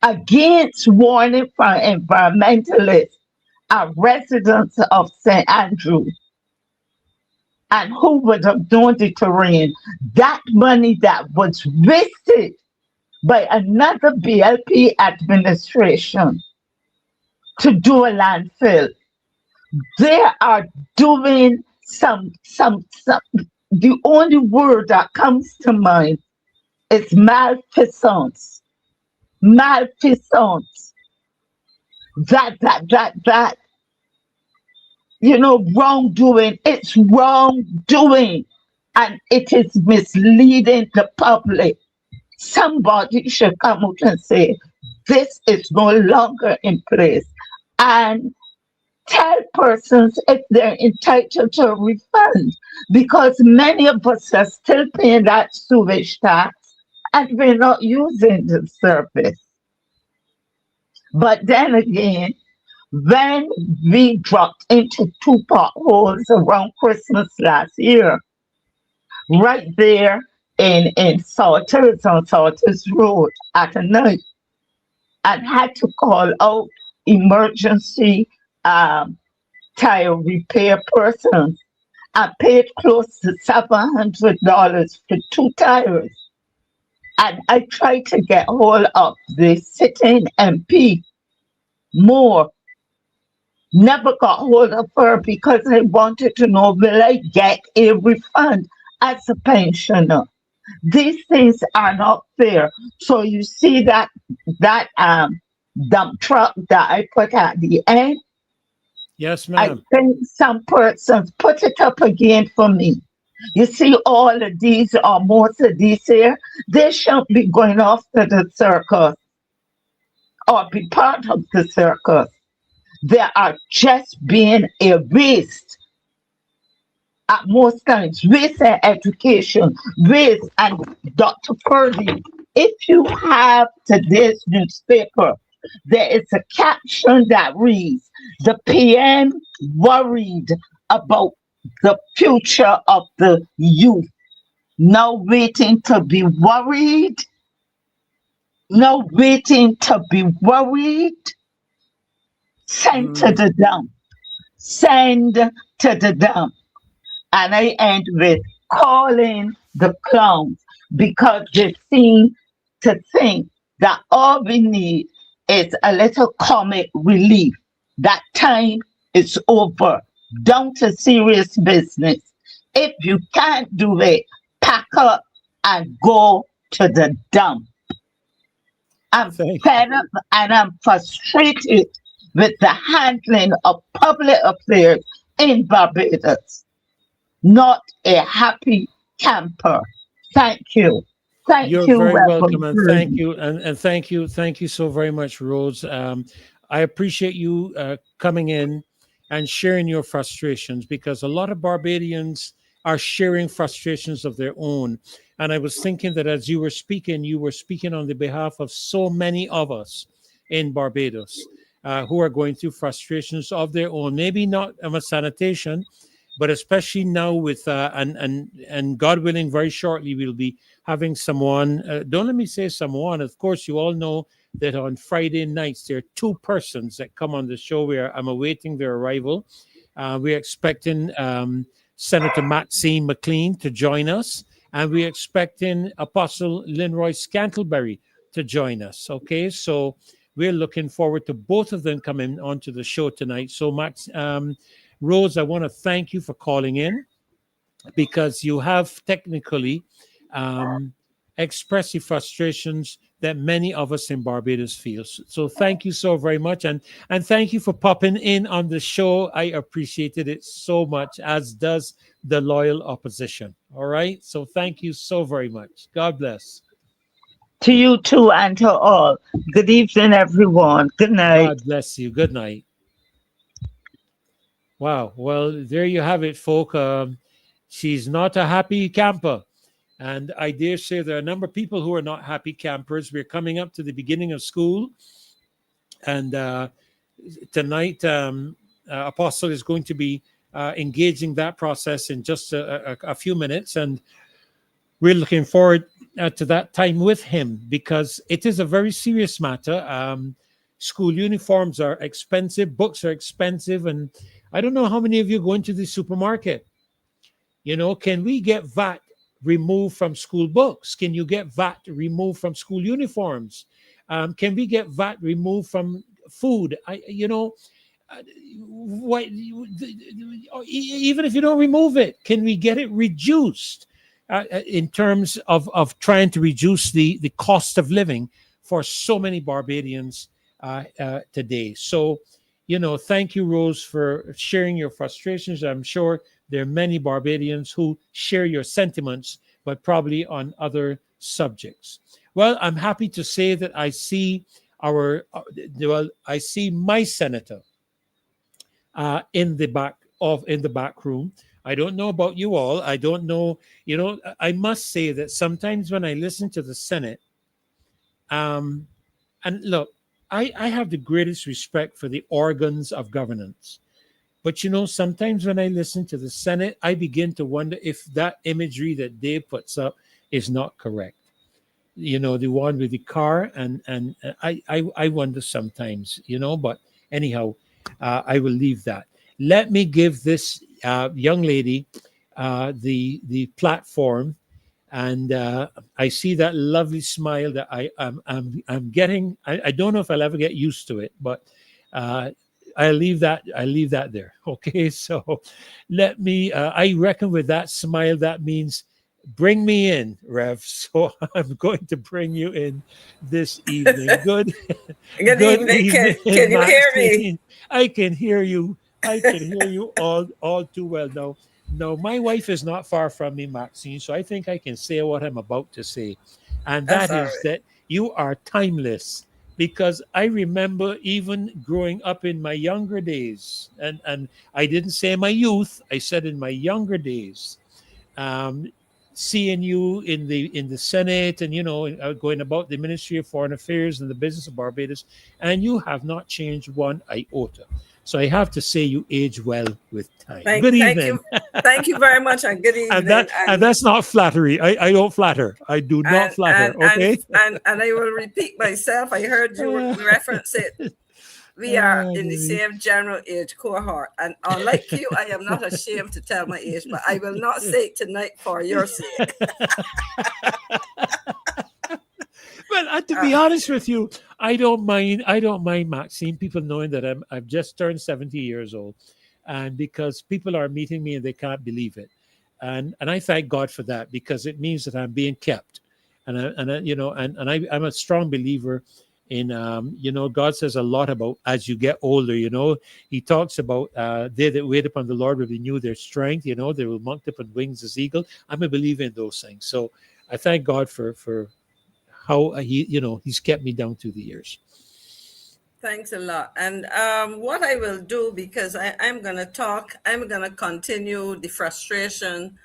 against warning from environmentalists and residents of St. Andrew, and who would have known the terrain. That money that was wasted by another BLP administration to do a landfill. They are doing some the only word that comes to mind is malfeasance. Malfeasance. That, wrongdoing. It's wrongdoing. And it is misleading the public. Somebody should come out and say, this is no longer in place. And tell persons if they're entitled to a refund, because many of us are still paying that sewage tax and we're not using the service. But then again, when we dropped into 2 potholes around Christmas last year, right there in Salters, on Salters Road at night, and had to call out emergency tire repair persons. I paid close to $700 for 2 tires. And I tried to get hold of the sitting MP more. Never got hold of her because I wanted to know, will I get a refund as a pensioner? These things are not fair. So you see that dump truck that I put at the end? Yes, I ma'am. think some persons put it up again for me. You see all of these or most of these here, they shouldn't be going off to the circus or be part of the circus. They are just being erased at most times. Race and education, race and Dr. Purdy. If you have today's newspaper, there is a caption that reads, "The PM worried about the future of the youth. Now waiting to be worried. Now waiting to be worried." Send to the dump. Send to the dump. And I end with calling the clowns because they seem to think that all we need is a little comic relief. That time is over. Down to serious business. If you can't do it, pack up and go to the dump. I'm fed up and I'm frustrated with the handling of public affairs in Barbados. Not a happy camper. Thank you. You're you, very Reverend welcome, and Purdy. thank you, and thank you so very much, Rose. I appreciate you coming in and sharing your frustrations, because a lot of Barbadians are sharing frustrations of their own. And I was thinking that as you were speaking on the behalf of so many of us in Barbados who are going through frustrations of their own, maybe not of sanitation, but especially now with and God willing, very shortly we'll be having someone. Don't let me say someone. Of course, you all know that on Friday nights there are two persons that come on the show where I'm awaiting their arrival. We're expecting Senator Maxine McClean to join us, and we're expecting Apostle Lynroy Scantlebury to join us. Okay, so we're looking forward to both of them coming onto the show tonight. So Rose, I want to thank you for calling in, because you have technically expressed the frustrations that many of us in Barbados feel. So thank you so very much. And thank you for popping in on the show. I appreciated it so much, as does the loyal opposition. All right. So thank you so very much. God bless. To you too and to all. Good evening, everyone. Good night. God bless you. Good night. Wow. Well, there you have it, folk. She's not a happy camper. And I dare say there are a number of people who are not happy campers. We're coming up to the beginning of school. And tonight, Apostle is going to be engaging that process in just a few minutes. And we're looking forward to that time with him, because it is a very serious matter. School uniforms are expensive. Books are expensive. And I don't know how many of you go into the supermarket. You know, can we get VAT removed from school books? Can you get VAT removed from school uniforms? Can we get VAT removed from food? Even if you don't remove it, can we get it reduced in terms of trying to reduce the cost of living for so many Barbadians today? So, thank you, Rose, for sharing your frustrations. I'm sure there are many Barbadians who share your sentiments, but probably on other subjects. Well, I'm happy to say that I see I see my senator in the back room. I don't know about you all. I don't know. I must say that sometimes when I listen to the Senate, and look, I have the greatest respect for the organs of governance. But sometimes when I listen to the Senate, I begin to wonder if that imagery that Dave puts up is not correct. The one with the car, and I wonder sometimes, but anyhow, I will leave that. Let me give this young lady the platform, and I see that lovely smile that I'm getting. I don't know if I'll ever get used to it, but I leave that there. Okay, so let me. I reckon with that smile, that means bring me in, Rev. So I'm going to bring you in this evening. Good, Good evening. Can you hear me? Maxine. I can hear you. I can hear you all too well now. No, my wife is not far from me, Maxine, so I think I can say what I'm about to say. And That's that all is right. that you are timeless, because I remember even growing up in my younger days, and I didn't say my youth, I said in my younger days, um, seeing you in the Senate, and going about the Ministry of Foreign Affairs and the business of Barbados, and you have not changed one iota. So I have to say you age well with time. Good evening. Thank you very much, and good evening. And that's not flattery. I don't flatter. I do not flatter. Okay. And I will repeat myself. I heard you reference it. We are in the same general age cohort, and unlike you, I am not ashamed to tell my age, but I will not say it tonight for your sake. Well, to be honest with you, I don't mind, Maxine, people knowing that I've just turned 70 years old, and because people are meeting me and they can't believe it, and I thank God for that, because it means that I'm being kept, and I'm a strong believer in God says a lot about as you get older. He talks about they that wait upon the Lord will renew their strength. They will mount up on wings as eagle. I'm a believer in those things, so I thank God for how he's kept me down through the years. Thanks a lot. And what I will do, because I'm going to continue the frustration,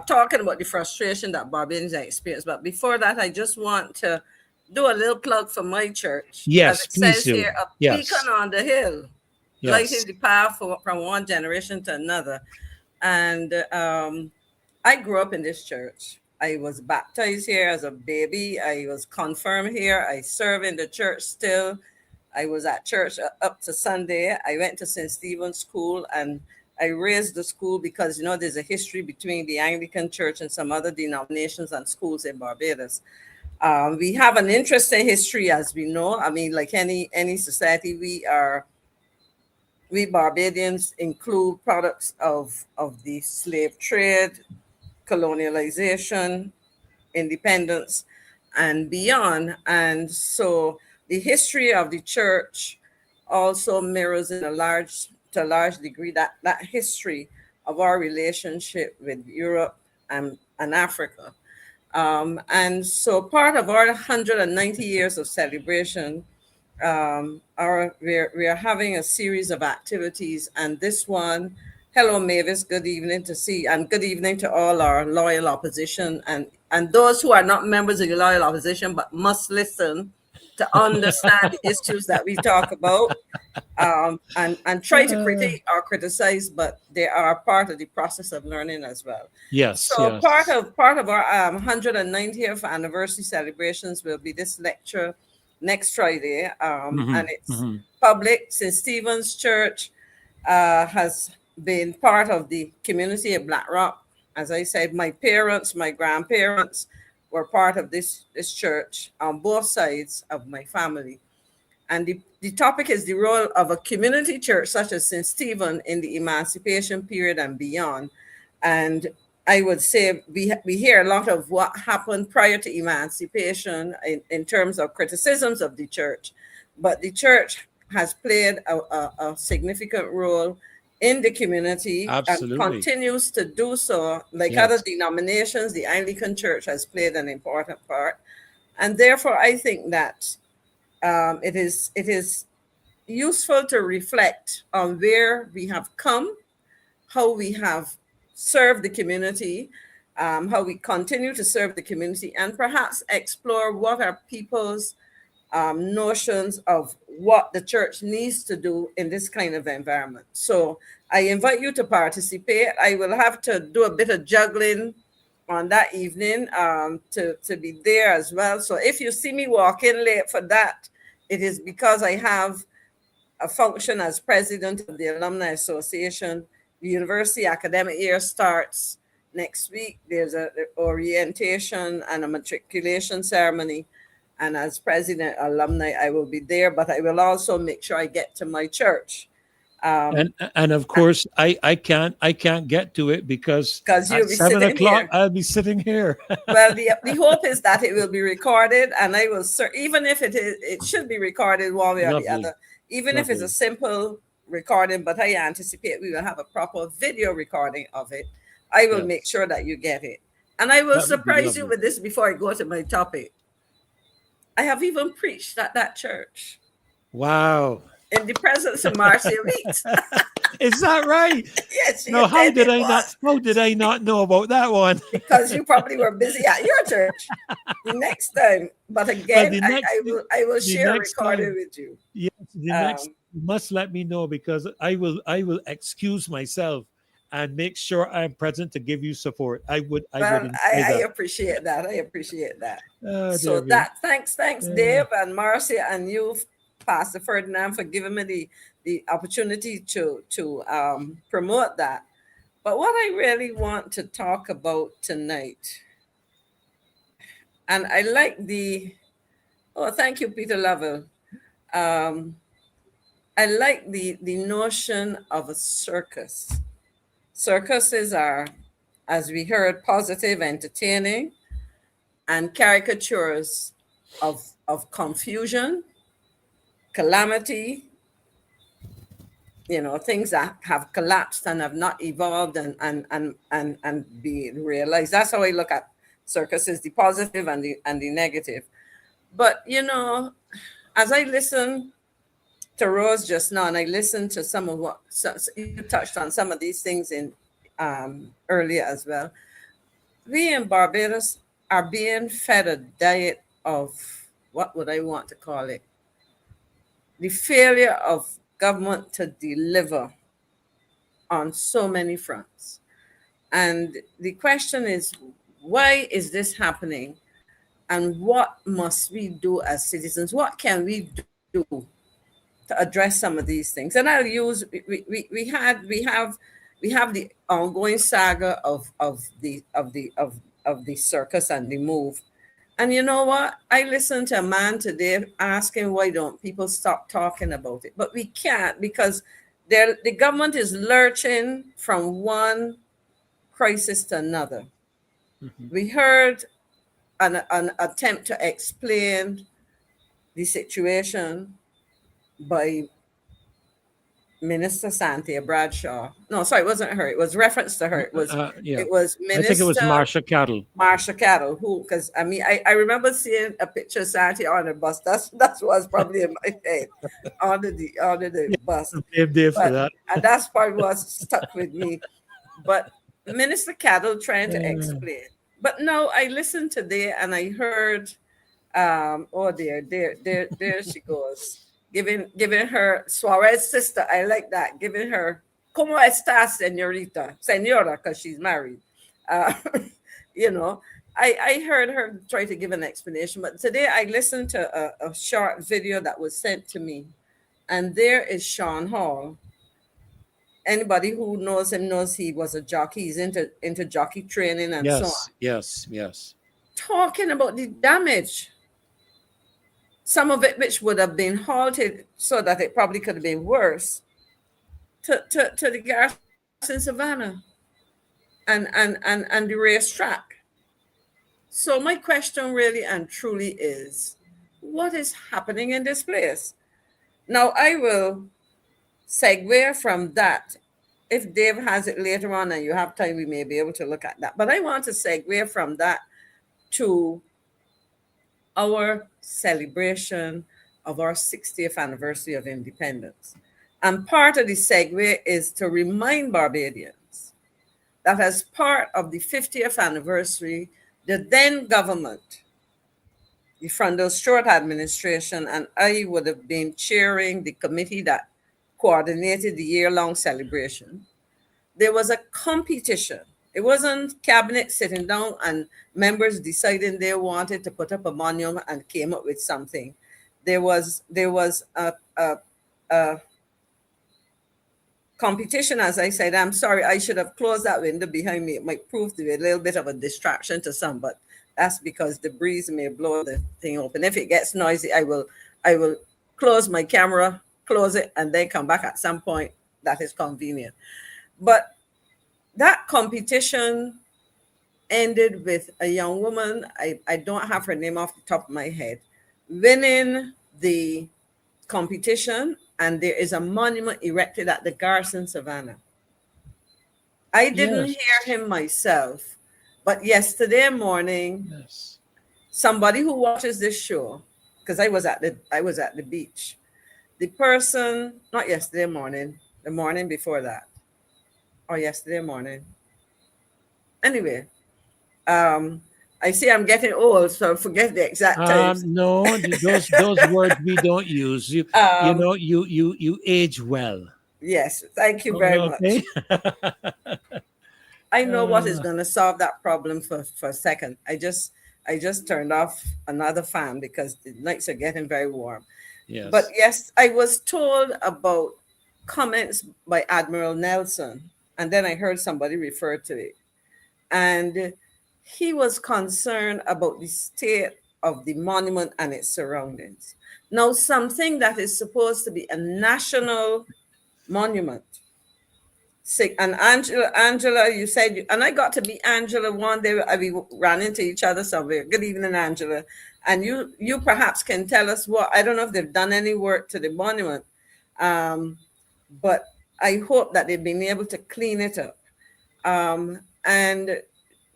talking about the frustration that Barbadians experience. But before that, I just want to do a little plug for my church. Yes, as it please says do. Here, a Yes. beacon on the hill, Yes. lighting the path from one generation to another. And I grew up in this church. I was baptized here as a baby. I was confirmed here. I serve in the church still. I was at church up to Sunday. I went to St. Stephen's School, and I raised the school because, there's a history between the Anglican Church and some other denominations and schools in Barbados. We have an interesting history, as we know. I mean, like any society, we Barbadians include products of the slave trade, colonialization, independence, and beyond. And so the history of the church also mirrors to a large degree that history of our relationship with Europe and Africa. And so part of our 190 years of celebration, we are having a series of activities, and this one, hello Mavis, good evening to see, and good evening to all our loyal opposition and those who are not members of the loyal opposition but must listen to understand the issues that we talk about, and try to critique or criticize, but they are part of the process of learning as well. Yes. So yes. part of our 190th anniversary celebrations will be this lecture next Friday, and it's public. St. Stephen's Church has been part of the community of Black Rock. As I said, my parents, my grandparents were part of this church on both sides of my family. And the topic is the role of a community church such as St. Stephen in the emancipation period and beyond. And I would say we hear a lot of what happened prior to emancipation in terms of criticisms of the church, but the church has played a significant role in the community. Absolutely. And continues to do so. Like Yes. other denominations, the Anglican Church has played an important part. And therefore, I think that it is useful to reflect on where we have come, how we have served the community, how we continue to serve the community, and perhaps explore what are people's notions of what the church needs to do in this kind of environment. So I invite you to participate. I will have to do a bit of juggling on that evening to be there as well. So if you see me walk in late for that, it is because I have a function as president of the Alumni Association. The university academic year starts next week. There's an orientation and a matriculation ceremony. And as president alumni, I will be there, but I will also make sure I get to my church And of course, I can't get to it because you'll at be 7 sitting o'clock here. I'll be sitting here. Well, the hope is that it will be recorded, and I will, even if it should be recorded one way or the other, even if it's a simple recording, but I anticipate we will have a proper video recording of it. I will make sure that you get it. And I will surprise you with this before I go to my topic. I have even preached at that church. Wow. In the presence of Marcia Weekes. Is that right? Yes. No, how did I not know about that one? Because you probably were busy at your church. The next time, but again, I will share a recording with you. Yes, the next you must let me know, because I will excuse myself and make sure I'm present to give you support. I appreciate that. I appreciate that. So thanks, Dave and Marcia and you, Pastor Ferdinand, for giving me the opportunity to promote that. But what I really want to talk about tonight, and I like thank you, Peter Lovell. I like the notion of a circus. Circuses are, as we heard, positive, entertaining, and caricatures of confusion, calamity, things that have collapsed and have not evolved and be realized. That's how I look at circuses, the positive and the negative. But as I listen to Rose just now, and I listened to some of what you touched on, some of these things in earlier as well. We in Barbados are being fed a diet of, what would I want to call it? The failure of government to deliver on so many fronts. And the question is, why is this happening? And what must we do as citizens? What can we do to address some of these things? And I'll use, we have the ongoing saga of the circus and the move. And you know what? I listened to a man today asking, why don't people stop talking about it? But we can't, because the government is lurching from one crisis to another. Mm-hmm. We heard an attempt to explain the situation by Minister Santia Bradshaw. No, sorry, it wasn't her. It was reference to her. It was It was Minister. I think it was Marcia Cattle. Marcia Cattle, who, because I remember seeing a picture of Santia on a bus. That was probably in my head under the bus. Dave for that. And that's part was stuck with me. But Minister Cattle trying to explain. But no, I listened today and I heard, there she goes. Giving her Suarez sister, I like that. Giving her, ¿Cómo estás, señorita? Señora, because she's married. I heard her try to give an explanation. But today I listened to a short video that was sent to me. And there is Sean Hall. Anybody who knows him knows he was a jockey. He's into jockey training and so on. Yes. Talking about the damage. Some of it which would have been halted so that it probably could have been worse to the garrison in Savannah and the racetrack. So my question really and truly is, what is happening in this place? Now I will segue from that. If Dave has it later on and you have time, we may be able to look at that. But I want to segue from that to our celebration of our 60th anniversary of independence. And part of the segue is to remind Barbadians that as part of the 50th anniversary, the then government, the Frondel Stewart administration, and I would have been chairing the committee that coordinated the year-long celebration. There was a competition. It wasn't cabinet sitting down and members deciding they wanted to put up a monument and came up with something. There was a competition, as I said. I'm sorry, I should have closed that window behind me. It might prove to be a little bit of a distraction to some, but that's because the breeze may blow the thing open. If it gets noisy, I will close my camera, close it, and then come back at some point that is convenient. But that competition ended with a young woman, I don't have her name off the top of my head, winning the competition, and there is a monument erected at the Garrison Savannah. I didn't hear him myself, but yesterday morning, somebody who watches this show, because I was at the beach, the person, not yesterday morning, the morning before that, or yesterday morning. Anyway, I see I'm getting old, so forget the exact times. No, those words we don't use. You know, you age well. Yes, thank you very much. I know what is going to solve that problem for a second. I just turned off another fan because the nights are getting very warm. Yes. But yes, I was told about comments by Admiral Nelson, and then I heard somebody refer to it. And he was concerned about the state of the monument and its surroundings. Now, something that is supposed to be a national monument. And Angela, you said, and I got to meet Angela one day. We ran into each other somewhere. Good evening, Angela. And you perhaps can tell us what, I don't know if they've done any work to the monument, but I hope that they've been able to clean it up. And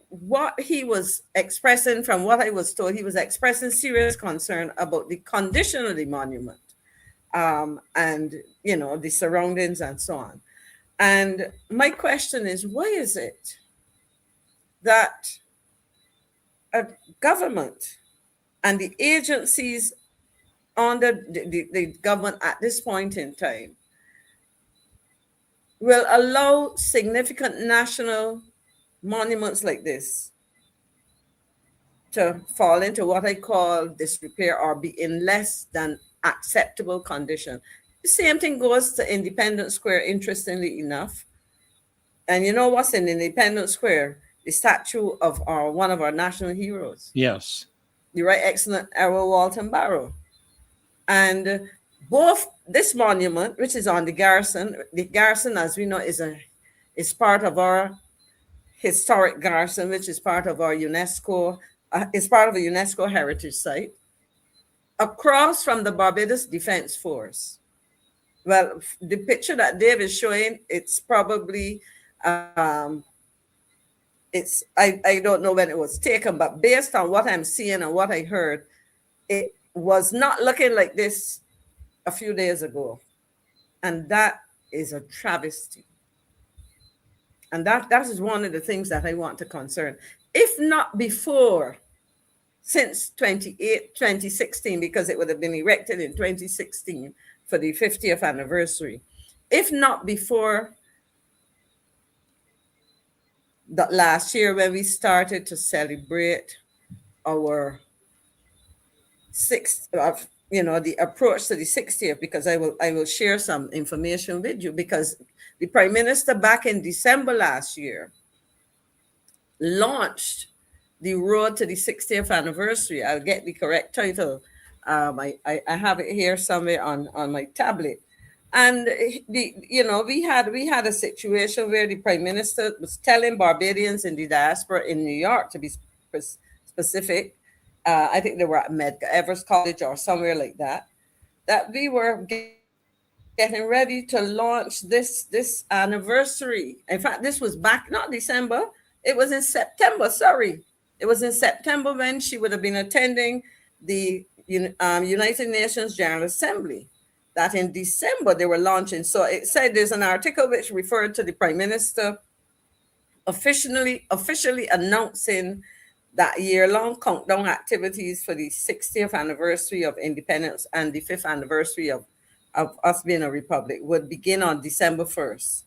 what he was expressing, from what I was told, he was expressing serious concern about the condition of the monument, and, you know, the surroundings and so on. And my question is, why is it that a government and the agencies under the government at this point in time will allow significant national monuments like this to fall into what I call disrepair or be in less than acceptable condition? The same thing goes to Independence Square, interestingly enough. And you know what's in Independence Square? The statue of one of our national heroes. Yes. The Right Excellent Errol Walton Barrow. And both this monument, which is on the Garrison, as we know, is part of our historic Garrison, which is part of our UNESCO, is part of a UNESCO heritage site, across from the Barbados Defence Force. Well, the picture that Dave is showing, it's probably, I don't know when it was taken, but based on what I'm seeing and what I heard, it was not looking like this a few days ago. And that is a travesty. And that is one of the things that I want to concern. If not before, since 2016, because it would have been erected in 2016 for the 50th anniversary. If not before that last year when we started to celebrate our the approach to the 60th, because I will share some information with you, because the Prime Minister back in December last year launched the road to the 60th anniversary. I'll get the correct title. I have it here somewhere on my tablet. And we had a situation where the Prime Minister was telling Barbadians in the diaspora in New York, to be specific, I think they were at Medgar Evers College or somewhere like that, that we were getting ready to launch this anniversary. In fact, this was back, not December, it was in September, sorry. It was in September when she would have been attending the United Nations General Assembly, that in December they were launching. So it said, there's an article which referred to the Prime Minister officially announcing that year-long countdown activities for the 60th anniversary of independence and the 5th anniversary of us being a republic would begin on December 1st.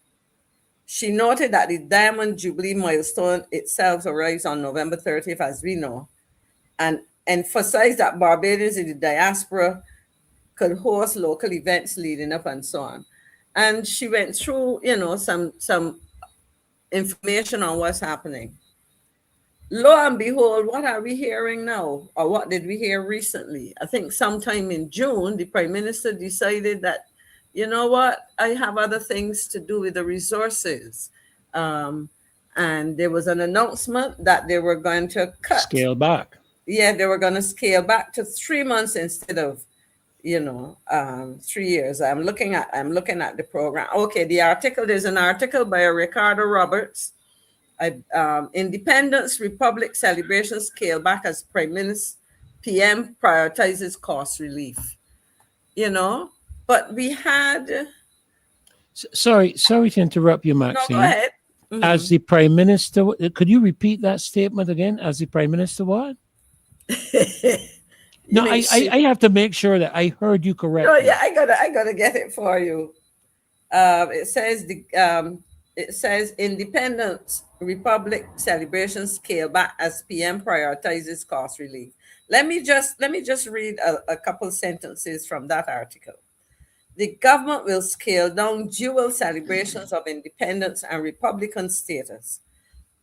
She noted that the Diamond Jubilee milestone itself arrives on November 30th, as we know, and emphasized that Barbadians in the diaspora could host local events leading up and so on. And she went through, some information on what's happening. Lo and behold, what are we hearing now? Or what did we hear recently? I think sometime in June, the Prime Minister decided that you know what? I have other things to do with the resources. And there was an announcement that they were going to cut. Scale back. Yeah, they were going to scale back to 3 months instead of, 3 years. I'm looking at the program. Okay, the article, there's an article by Ricardo Roberts. Independence Republic celebration scale back as PM prioritizes cost relief. But we had. Sorry to interrupt you, Maxine. No, go ahead. Mm-hmm. As the Prime Minister, could you repeat that statement again? As the Prime Minister, what? No, I have to make sure that I heard you correctly. Oh yeah, I gotta get it for you. It says Independence Republic celebration scale back as PM prioritizes cost relief. Let me just read a couple sentences from that article. The government will scale down dual celebrations of independence and Republican status,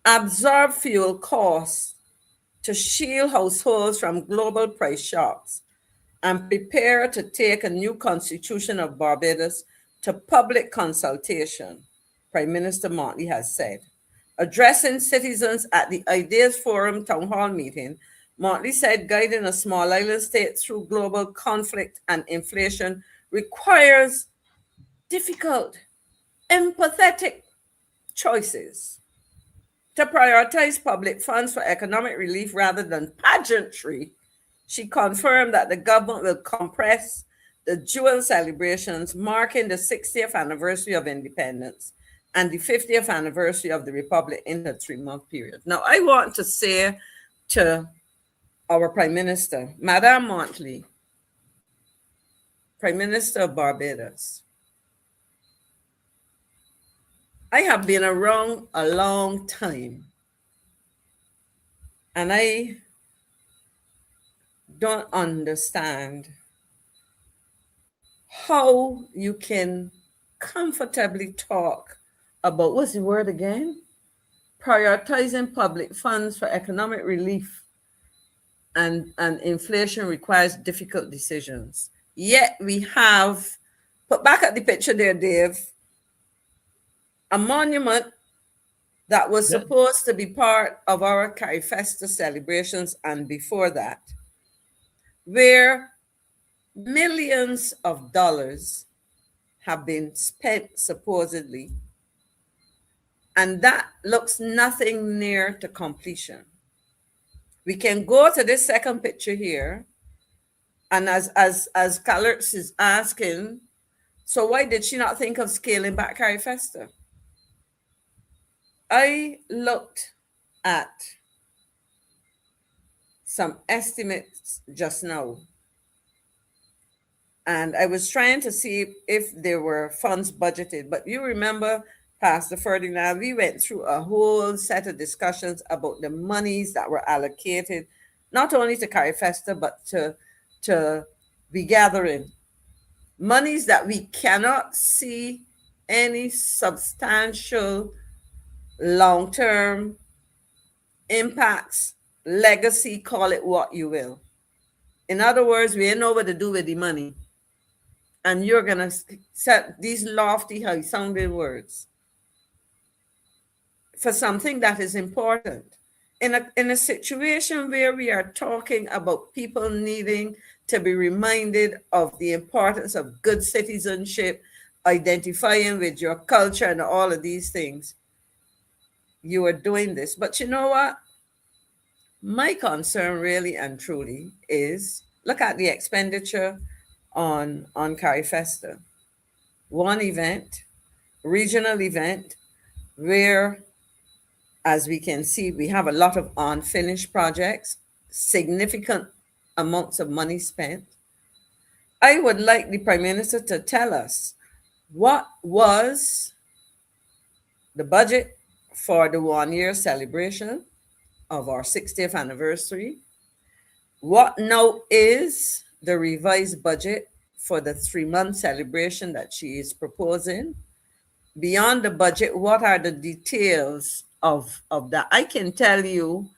absorb fuel costs to shield households from global price shocks, and prepare to take a new constitution of Barbados to public consultation, Prime Minister Motley has said. Addressing citizens at the Ideas Forum town hall meeting, Motley said guiding a small island state through global conflict and inflation requires difficult, empathetic choices. To prioritize public funds for economic relief rather than pageantry, she confirmed that the government will compress the dual celebrations marking the 60th anniversary of independence and the 50th anniversary of the Republic in a 3-month period. Now, I want to say to our Prime Minister, Madame Motley, Prime Minister of Barbados, I have been around a long time, and I don't understand how you can comfortably talk about, what's the word again? Prioritizing public funds for economic relief and inflation requires difficult decisions. Yet we have, put back at the picture there, Dave, a monument that was supposed to be part of our Carifesta celebrations and before that, where millions of dollars have been spent supposedly, and that looks nothing near to completion. We can go to this second picture here, and as Calerts is asking, so why did she not think of scaling back Carifesta? I looked at some estimates just now, and I was trying to see if there were funds budgeted. But you remember, Pastor Ferdinand, we went through a whole set of discussions about the monies that were allocated, not only to Carifesta, but to be gathering. Monies that we cannot see any substantial long-term impacts, legacy, call it what you will. In other words, we ain't know what to do with the money. And you're going to set these lofty, high-sounding words for something that is important. In a situation where we are talking about people needing to be reminded of the importance of good citizenship, identifying with your culture and all of these things, you are doing this. But you know what? My concern really and truly is, look at the expenditure on Carifesta. One event, regional event, where, as we can see, we have a lot of unfinished projects, significant amounts of money spent. I would like the Prime Minister to tell us what was the budget for the 1-year celebration of our 60th anniversary. What now is the revised budget for the 3-month celebration that she is proposing? Beyond the budget, what are the details of that? I can tell you,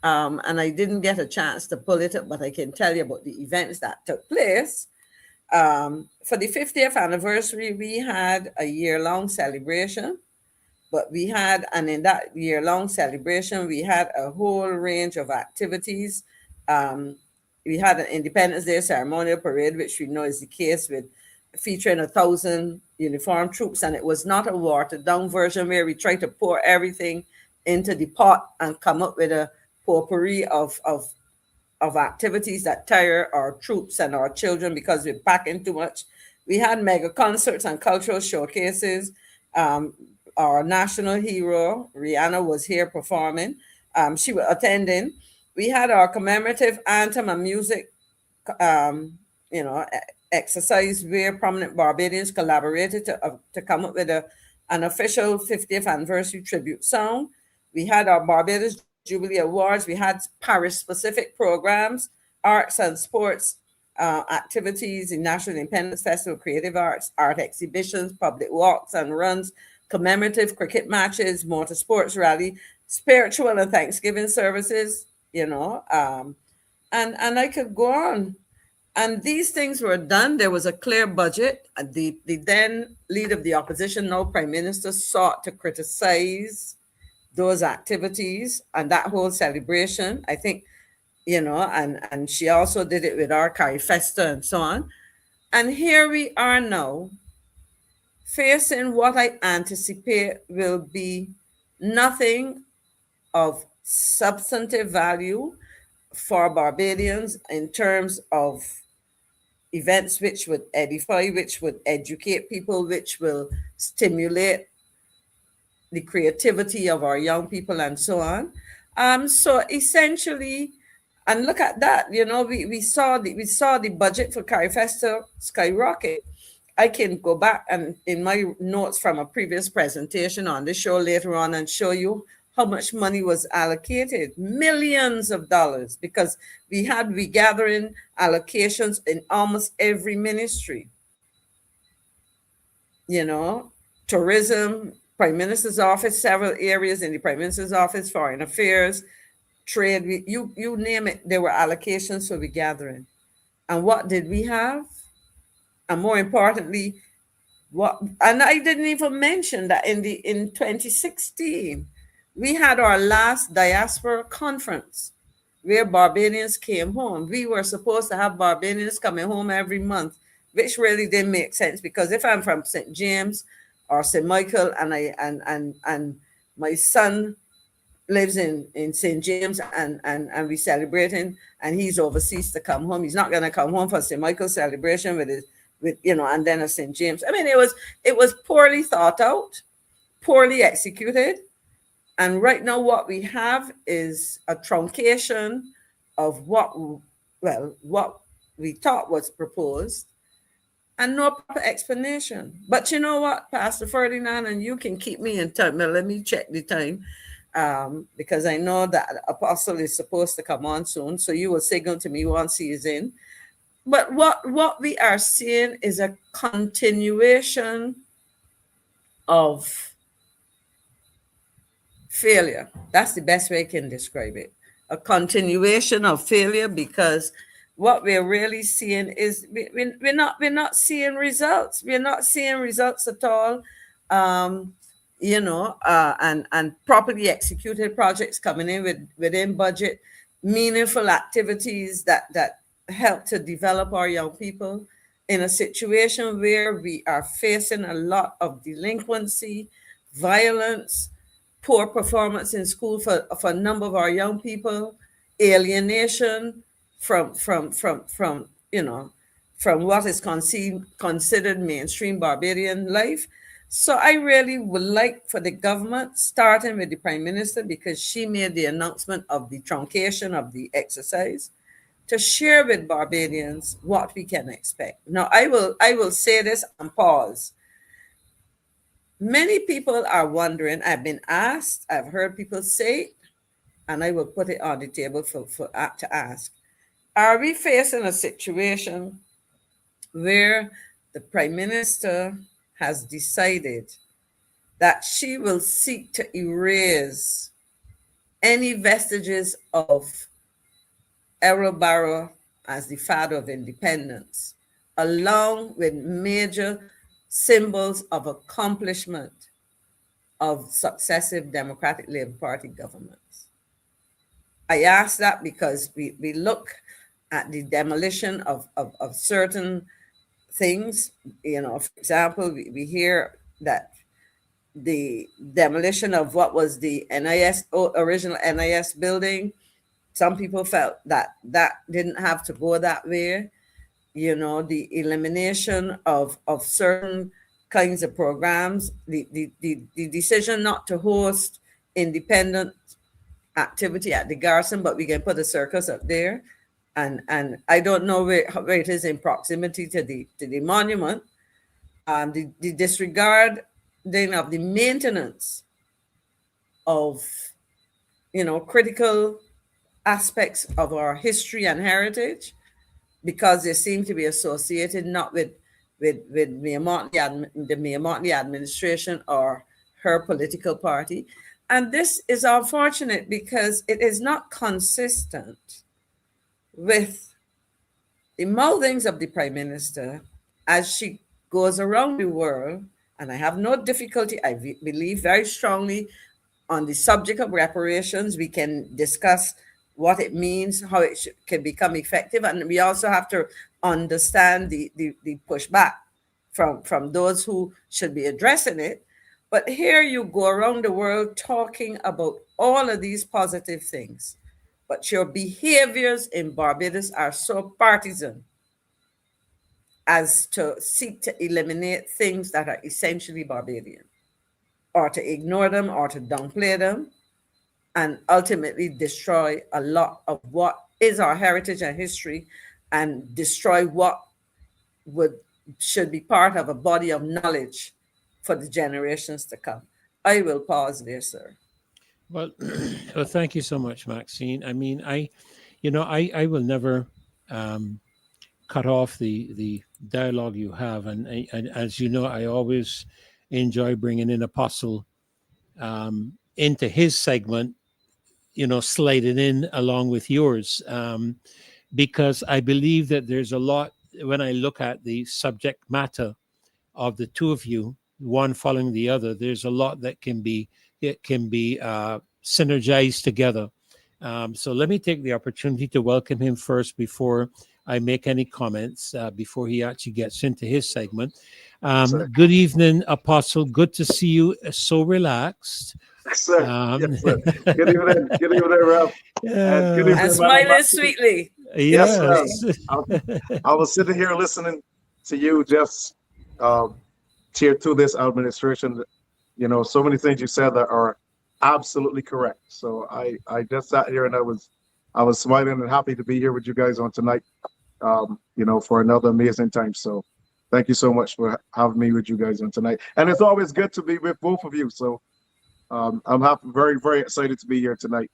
and I didn't get a chance to pull it up, but I can tell you about the events that took place. For the 50th anniversary, we had a year-long celebration, but we had, and in that year-long celebration, we had a whole range of activities. We had an Independence Day ceremonial parade, which we know is the case, with featuring 1,000 uniformed troops, and it was not a watered-down version where we try to pour everything into the pot and come up with a potpourri of activities that tire our troops and our children because we're packing too much. We had mega concerts and cultural showcases. Our national hero, Rihanna, was here performing. She was attending. We had our commemorative anthem and music, exercise where prominent Barbadians collaborated to come up with an official 50th anniversary tribute song. We had our Barbados Jubilee Awards. We had Paris-specific programs, arts and sports activities, the National Independence Festival, creative arts, art exhibitions, public walks and runs, commemorative cricket matches, motorsports rally, spiritual and Thanksgiving services, and I could go on. And these things were done. There was a clear budget. The then leader of the opposition, now Prime Minister, sought to criticize those activities and that whole celebration, I think, and she also did it with our Carrie Festa and so on. And here we are now facing what I anticipate will be nothing of substantive value for Barbadians in terms of events which would edify, which would educate people, which will stimulate the creativity of our young people and so on. So essentially, and look at that, we saw the budget for Carrie Festa skyrocket. I can go back and in my notes from a previous presentation on the show later on and show you how much money was allocated, millions of dollars, because we had regathering allocations in almost every ministry. Tourism, Prime Minister's office, several areas in the Prime Minister's office, foreign affairs, trade, you name it, there were allocations for regathering. And what did we have? And more importantly, and I didn't even mention that in 2016, we had our last diaspora conference where Barbadians came home. We were supposed to have Barbadians coming home every month, which really didn't make sense, because if I'm from St. James or St. Michael and my son lives in St. James and we're celebrating and he's overseas to come home, he's not going to come home for St. Michael's celebration with and then a St. James. I mean, it was poorly thought out, poorly executed. And right now what we have is a truncation of what we thought was proposed and no proper explanation. But you know what, Pastor Ferdinand, and you can keep me in touch. Now, let me check the time because I know that Apostle is supposed to come on soon. So you will signal to me once he is in. But what we are seeing is a continuation of failure. That's the best way I can describe it. A continuation of failure, because what we're really seeing is we're not seeing results. We're not seeing results at all. And properly executed projects coming in within budget, meaningful activities that help to develop our young people in a situation where we are facing a lot of delinquency, violence, poor performance in school for a number of our young people, alienation from what is considered mainstream Barbadian life. So I really would like for the government, starting with the Prime Minister, because she made the announcement of the truncation of the exercise, to share with Barbadians what we can expect. Now, I will say this and pause. Many people are wondering, I've been asked, I've heard people say it, and I will put it on the table to ask. Are we facing a situation where the Prime Minister has decided that she will seek to erase any vestiges of Errol Barrow as the father of independence along with major symbols of accomplishment of successive Democratic Labour Party governments. I ask that because we look at the demolition of certain things. You know, for example, we hear that the demolition of what was the original NIS building, some people felt that didn't have to go that way. You know, the elimination of certain kinds of programs, the decision not to host independent activity at the garrison, but we can put a circus up there. And I don't know where it is in proximity to the monument. The disregard then of the maintenance of, you know, critical aspects of our history and heritage, because they seem to be associated not with Mayor Motley, the Mayor Motley administration or her political party. And this is unfortunate because it is not consistent with the mouthings of the Prime Minister as she goes around the world. And I have no difficulty, I believe very strongly on the subject of reparations. We can discuss what it means, how it can become effective. And we also have to understand the pushback from those who should be addressing it. But here you go around the world talking about all of these positive things, but your behaviors in Barbados are so partisan as to seek to eliminate things that are essentially Barbadian, or to ignore them, or to downplay them, and ultimately destroy a lot of what is our heritage and history, and destroy what should be part of a body of knowledge for the generations to come. I will pause there, sir. Well, thank you so much, Maxine. I mean, I will never cut off the dialogue you have, and as you know, I always enjoy bringing in Apostle into his segment, you know, sliding in along with yours, because I believe that there's a lot, when I look at the subject matter of the two of you, one following the other, there's a lot that can be synergized together. So let me take the opportunity to welcome him first before I make any comments, before he actually gets into his segment. Good evening, Apostle. Good to see you so relaxed. Yes, sir. Yes, sir. Good evening. Good evening, Ralph. And smiling sweetly. Yes. I was sitting here listening to you just cheer to this administration. You know, so many things you said that are absolutely correct. So I just sat here and I was smiling and happy to be here with you guys on tonight, you know, for another amazing time. So thank you so much for having me with you guys on tonight. And it's always good to be with both of you. So I'm very, very excited to be here tonight.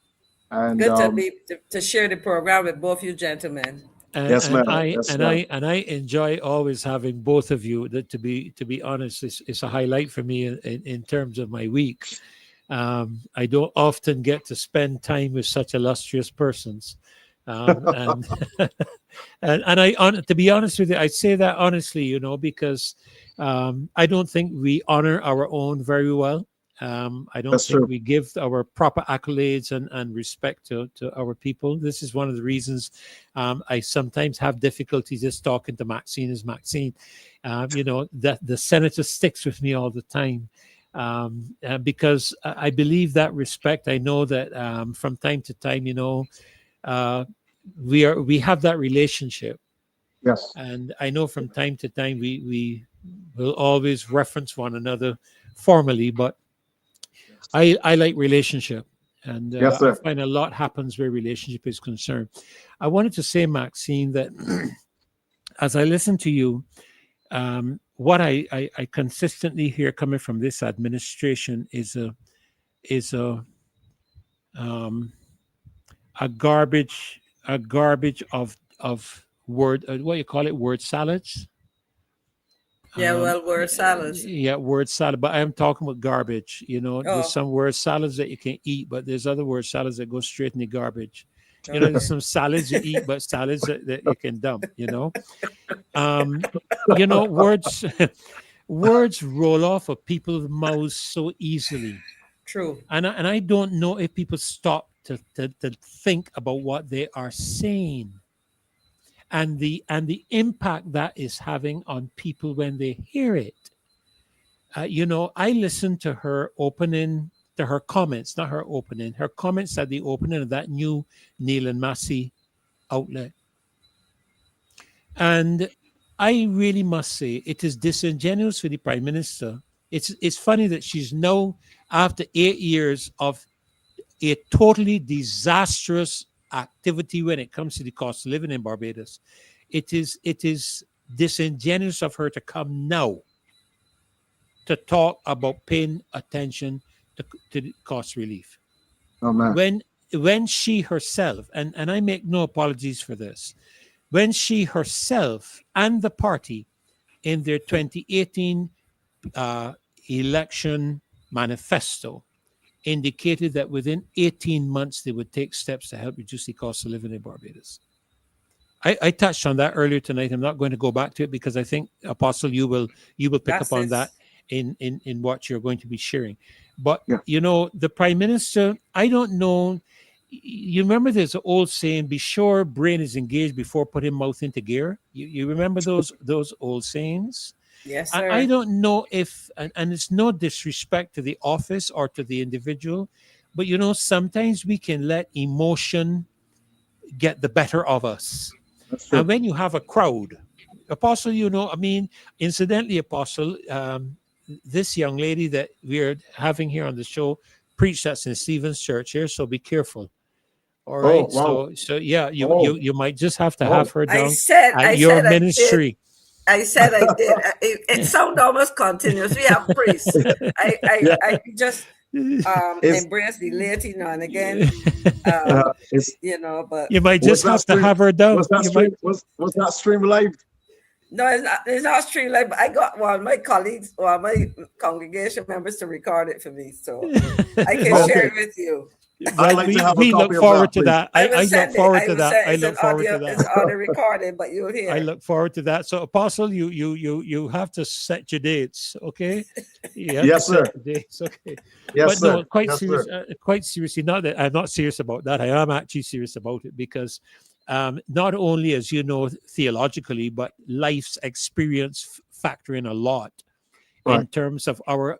And good to share the program with both you gentlemen. Yes, ma'am. And I enjoy always having both of you. That to be honest, it's a highlight for me in terms of my week. I don't often get to spend time with such illustrious persons, and to be honest with you, I say that honestly, you know, because I don't think we honor our own very well. I don't think we give our proper accolades and respect to our people. This is one of the reasons I sometimes have difficulty just talking to Maxine as Maxine. You know, that the senator sticks with me all the time, because I believe that respect. I know that from time to time, you know, we have that relationship. Yes. And I know from time to time we will always reference one another formally, but I like relationship, and yes, sir. I find a lot happens where relationship is concerned. I wanted to say, Maxine, that as I listen to you, what I consistently hear coming from this administration is a garbage of word, what you call it, word salads. Yeah, well, word salads. Yeah, word salad. But I'm talking about garbage. You know, there's some word salads that you can eat, but there's other word salads that go straight in the garbage. You know, there's some salads you eat, but salads that you can dump, you know. You know, words roll off of people's mouths so easily. True. And I don't know if people stop to think about what they are saying and the impact that is having on people when they hear it. You know, I listened to her comments, not her opening, her comments at the opening of that new Neil and Massey outlet. And I really must say it is disingenuous for the Prime Minister. It's funny that she's now, after 8 years of a totally disastrous activity when it comes to the cost of living in Barbados, it is disingenuous of her to come now to talk about paying attention to the cost relief. Oh, man. When she herself, and I make no apologies for this, when she herself and the party in their 2018 election manifesto indicated that within 18 months they would take steps to help reduce the cost of living in Barbados. I touched on that earlier tonight. I'm not going to go back to it because I think, Apostle, you will pick up on that in what you're going to be sharing. But you know, the Prime Minister, I don't know. You remember there's an old saying, be sure brain is engaged before putting mouth into gear. You remember those old sayings? Yes, sir. I don't know if, and it's no disrespect to the office or to the individual, but you know, sometimes we can let emotion get the better of us. And when you have a crowd, Apostle, you know, I mean, incidentally, Apostle, this young lady that we're having here on the show preached at St. Stephen's Church here, so be careful. All right. Wow. So yeah, you might just have to have her down at your ministry. I said I did. It sounded almost continuous. We have priests. I just embrace the laity now and again. You know, but you might just have to have her down. Was that stream live? No, it's not stream live, but I got one of my colleagues or my congregation members to record it for me. So I can share it with you. We look forward to that. I look forward to that. I look forward to that. It's audio recorded, but you'll hear. I look forward to that. So, Apostle, you have to set your dates, okay? Yes, sir. Dates, okay. Yes, but no, sir. quite Yes, serious. sir. Quite seriously, not that I'm not serious about that. I am actually serious about it because not only, as you know, theologically, but life's experience factor in a lot in terms of our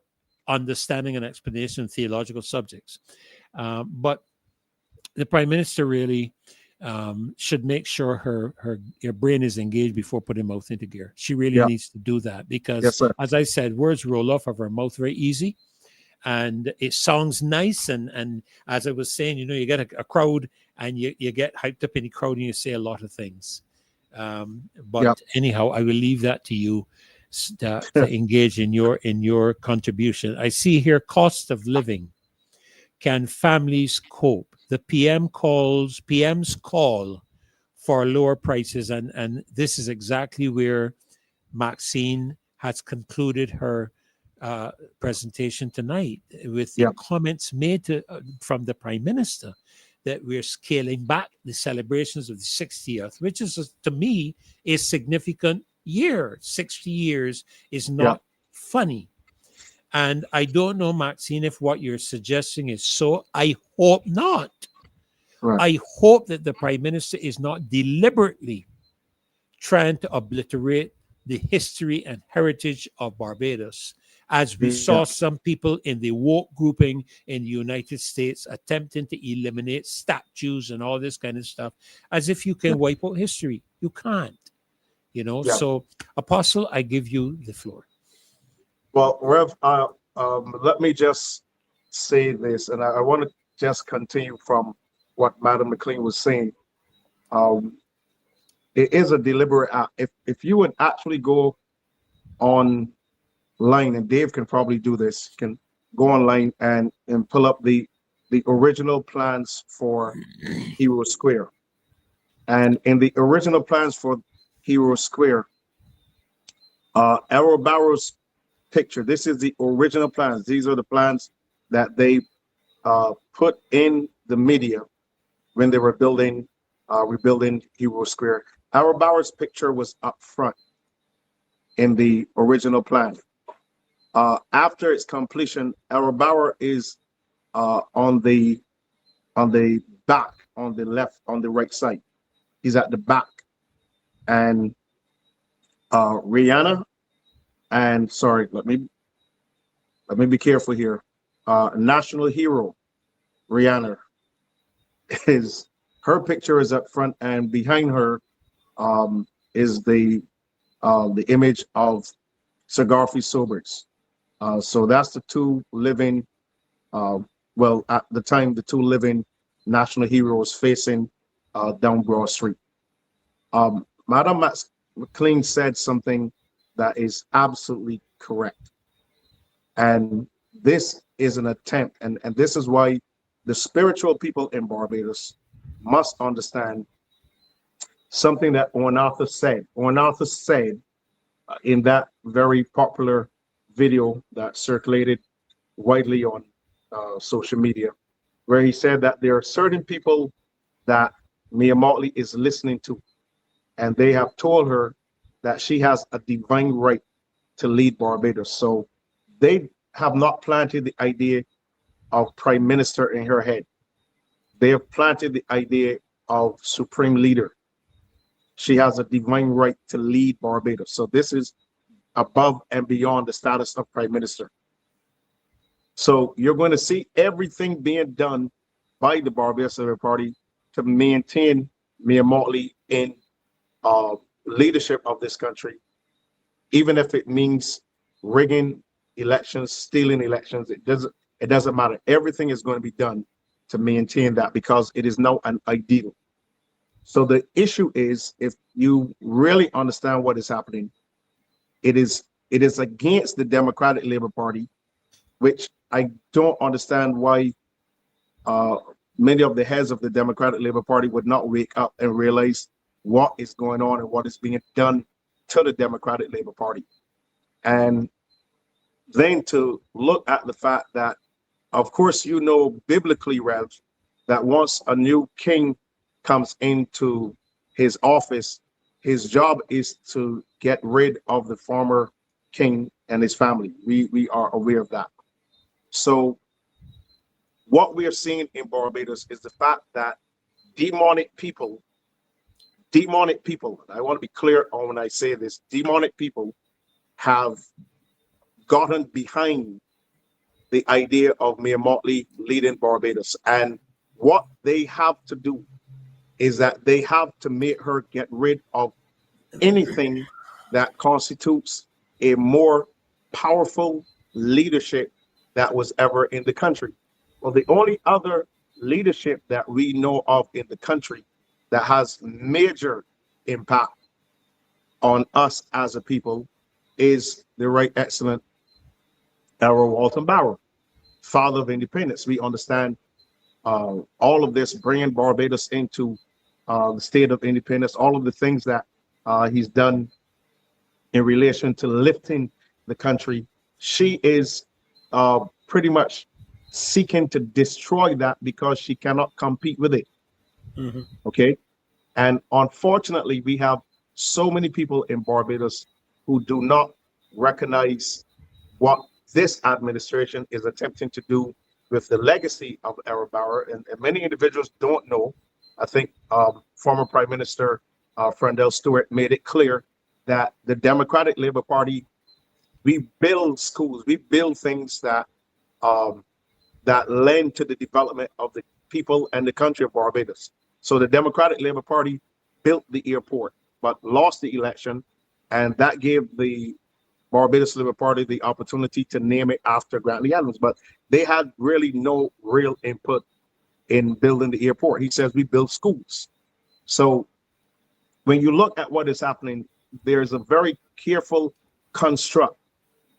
understanding and explanation of theological subjects. But the Prime Minister really should make sure her brain is engaged before putting mouth into gear. She really needs to do that because, as I said, words roll off of her mouth very easy, and it sounds nice. And as I was saying, you know, you get a crowd, and you get hyped up in the crowd, and you say a lot of things. But anyhow, I will leave that to you to engage in your contribution. I see here cost of living. Can families cope? The PM's call for lower prices, and this is exactly where Maxine has concluded her presentation tonight with the comments made from the Prime Minister that we're scaling back the celebrations of the 60th, which is, to me, a significant year. 60 years is not funny. And I don't know, Maxine, if what you're suggesting is so. I hope not. I hope that the Prime Minister is not deliberately trying to obliterate the history and heritage of Barbados, as we saw some people in the woke grouping in the United States attempting to eliminate statues and all this kind of stuff, as if you can wipe out history. You can't, you know. So, Apostle, I give you the floor. Well, Rev, let me just say this, and I want to just continue from what Madam McClean was saying. It is a deliberate act. If you would actually go online, and Dave can probably do this, can go online and pull up the original plans for Hero Square. And in the original plans for Hero Square, Errol Barrow's picture. This is the original plans. These are the plans that they put in the media when they were rebuilding Hero Square. Our Bauer's picture was up front in the original plan. After its completion, our Bauer is on the back, on the left, on the right side. He's at the back, and Rihanna, and sorry, let me be careful here. National hero Rihanna is, her picture is up front, and behind her is the image of Sir Garfield Sobers. So that's the two living, well, at the time, the two living national heroes facing down Broad Street. Madam McClean said something that is absolutely correct. And this is an attempt, and this is why the spiritual people in Barbados must understand something that Owen Arthur said. Owen Arthur said in that very popular video that circulated widely on social media, where he said that there are certain people that Mia Motley is listening to, and they have told her that she has a divine right to lead Barbados. So they have not planted the idea of prime minister in her head. They have planted the idea of supreme leader. She has a divine right to lead Barbados. So this is above and beyond the status of prime minister. So you're going to see everything being done by the Barbados Labour Party to maintain Mia Motley in leadership of this country, even if it means rigging elections, stealing elections. It doesn't matter. Everything is going to be done to maintain that, because it is now an ideal. So the issue is, if you really understand what is happening, it is against the Democratic Labour Party, which I don't understand why many of the heads of the Democratic Labour Party would not wake up and realize what is going on and what is being done to the Democratic Labour Party. And then to look at the fact that, of course, you know, biblically, Rev, that once a new king comes into his office, his job is to get rid of the former king and his family. We are aware of that. So what we are seeing in Barbados is the fact that demonic people, and I want to be clear on when I say this, demonic people have gotten behind the idea of Mia Motley leading Barbados. And what they have to do is that they have to make her get rid of anything that constitutes a more powerful leadership that was ever in the country. Well, the only other leadership that we know of in the country that has major impact on us as a people is the Right Excellent Errol Walton Barrow, father of independence. We understand all of this, bringing Barbados into the state of independence, all of the things that he's done in relation to lifting the country. She is pretty much seeking to destroy that because she cannot compete with it. Mm-hmm. Okay. And unfortunately, we have so many people in Barbados who do not recognize what this administration is attempting to do with the legacy of Errol Barrow. And many individuals don't know. I think former Prime Minister Frendel Stewart made it clear that the Democratic Labour Party, we build schools, we build things that that lend to the development of the people and the country of Barbados. So the Democratic Labour Party built the airport, but lost the election, and that gave the Barbados Labour Party the opportunity to name it after Grantley Adams, but they had really no real input in building the airport. He says we build schools. So when you look at what is happening, there's a very careful construct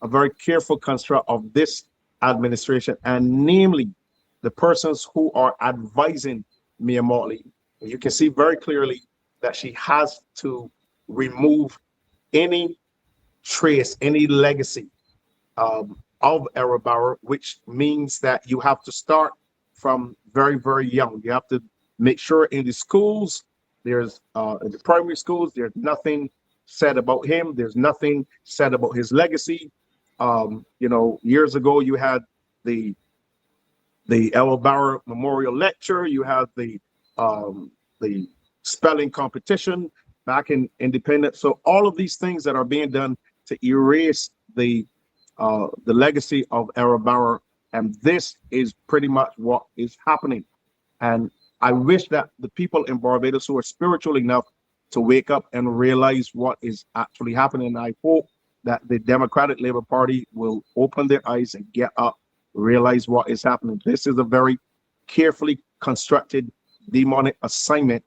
of this administration, and namely the persons who are advising Mia Motley. You can see very clearly that she has to remove any trace, any legacy of Errol Barrow, which means that you have to start from very, very young. You have to make sure in the schools, there's in the primary schools, there's nothing said about him. There's nothing said about his legacy. Years ago, you had the L. Bauer Memorial Lecture. You had the spelling competition back in Independence. So all of these things that are being done to erase the legacy of L. Bauer, and this is pretty much what is happening. And I wish that the people in Barbados who are spiritual enough to wake up and realize what is actually happening. I hope that the Democratic Labour Party will open their eyes and get up, realize what is happening. This is a very carefully constructed demonic assignment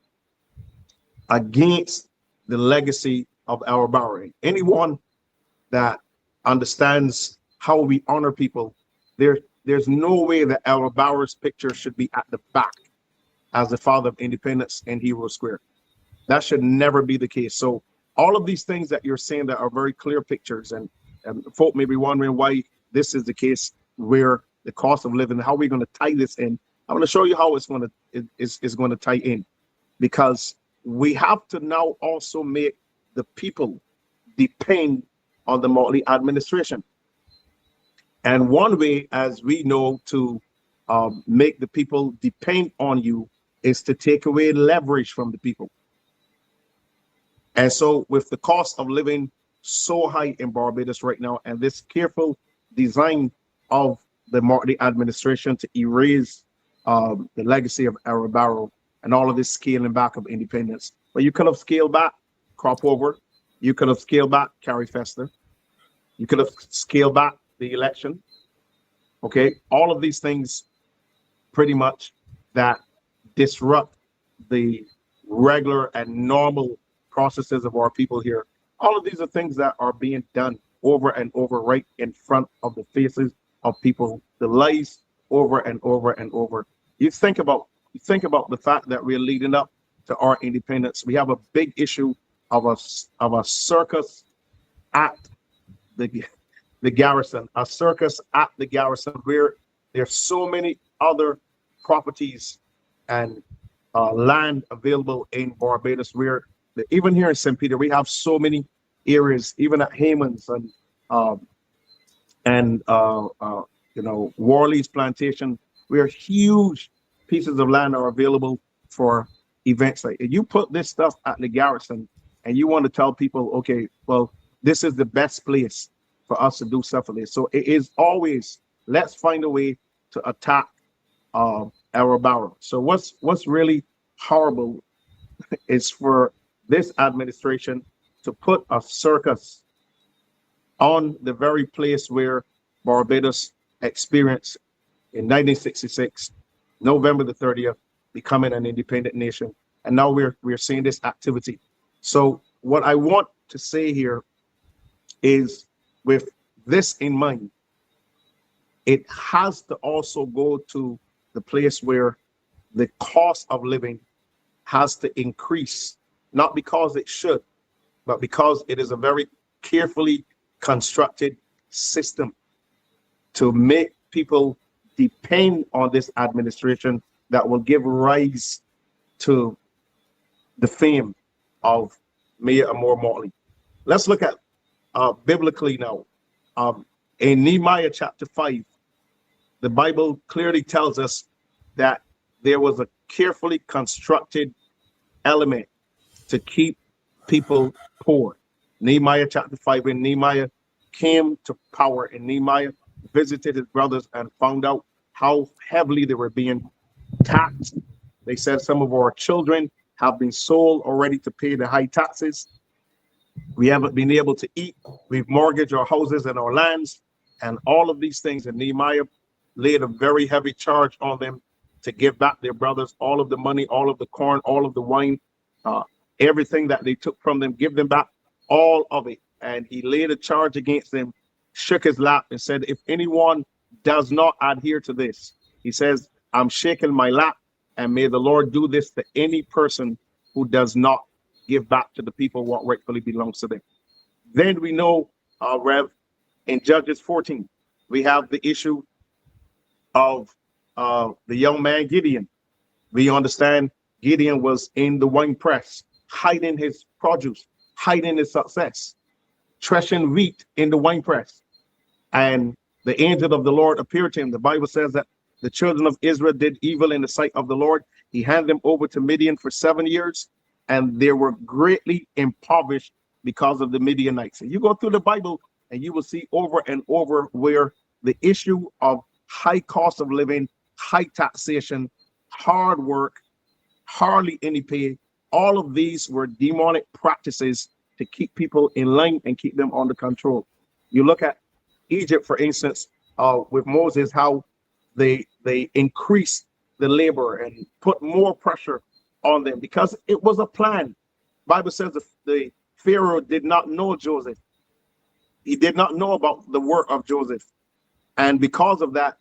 against the legacy of our Bauer. Anyone that understands how we honor people, there's no way that our Bauer's picture should be at the back as the father of independence in Hero Square. That should never be the case. So all of these things that you're saying that are very clear pictures, and folk may be wondering why this is the case, where the cost of living, how we're going to tie this in. I'm going to show you how it's going to tie in, because we have to now also make the people depend on the Motley administration. And one way, as we know, to make the people depend on you is to take away leverage from the people. And so with the cost of living so high in Barbados right now, and this careful design of the Motley administration to erase the legacy of L. Bauer and all of this scaling back of independence. But you could have scaled back Crop Over. You could have scaled back Carrie Fester. You could have scaled back the election. Okay, all of these things pretty much that disrupt the regular and normal processes of our people here. All of these are things that are being done over and over right in front of the faces of people, the lies over and over and over. You think about the fact that we're leading up to our independence. We have a big issue of a circus at the garrison, a circus at the garrison, where there's so many other properties and land available in Barbados, where even here in St. Peter, we have so many areas, even at Hayman's and Worley's plantation, where huge pieces of land are available for events. Like if you put this stuff at the garrison and you want to tell people, okay, well, this is the best place for us to do stuff for this. So it is always, let's find a way to attack our Bauer. So what's really horrible is for this administration to put a circus on the very place where Barbados experienced in 1966, November the 30th, becoming an independent nation. And now we're seeing this activity. So what I want to say here is, with this in mind, it has to also go to the place where the cost of living has to increase, not because it should, but because it is a very carefully constructed system to make people depend on this administration that will give rise to the fame of Mayor Amor Motley. Let's look at biblically now. In Nehemiah chapter 5, the Bible clearly tells us that there was a carefully constructed element to keep people poor. Nehemiah chapter 5, when Nehemiah came to power, and Nehemiah visited his brothers and found out how heavily they were being taxed. They said, some of our children have been sold already to pay the high taxes. We haven't been able to eat. We've mortgaged our houses and our lands and all of these things. And Nehemiah laid a very heavy charge on them to give back their brothers all of the money, all of the corn, all of the wine, everything that they took from them, give them back all of it. And he laid a charge against them, shook his lap and said, if anyone does not adhere to this, he says, I'm shaking my lap, and may the Lord do this to any person who does not give back to the people what rightfully belongs to them. Then we know, Rev, in Judges 14, we have the issue of the young man Gideon. We understand Gideon was in the wine press, hiding his produce, hiding his success, threshing wheat in the wine press. And the angel of the Lord appeared to him. The Bible says that the children of Israel did evil in the sight of the Lord. He handed them over to Midian for 7 years, and they were greatly impoverished because of the Midianites. And you go through the Bible and you will see over and over where the issue of high cost of living, high taxation, hard work, hardly any pay, all of these were demonic practices to keep people in line and keep them under control. You look at Egypt, for instance, with Moses, how they increased the labor and put more pressure on them because it was a plan. Bible says the Pharaoh did not know Joseph. He did not know about the work of Joseph. And because of that,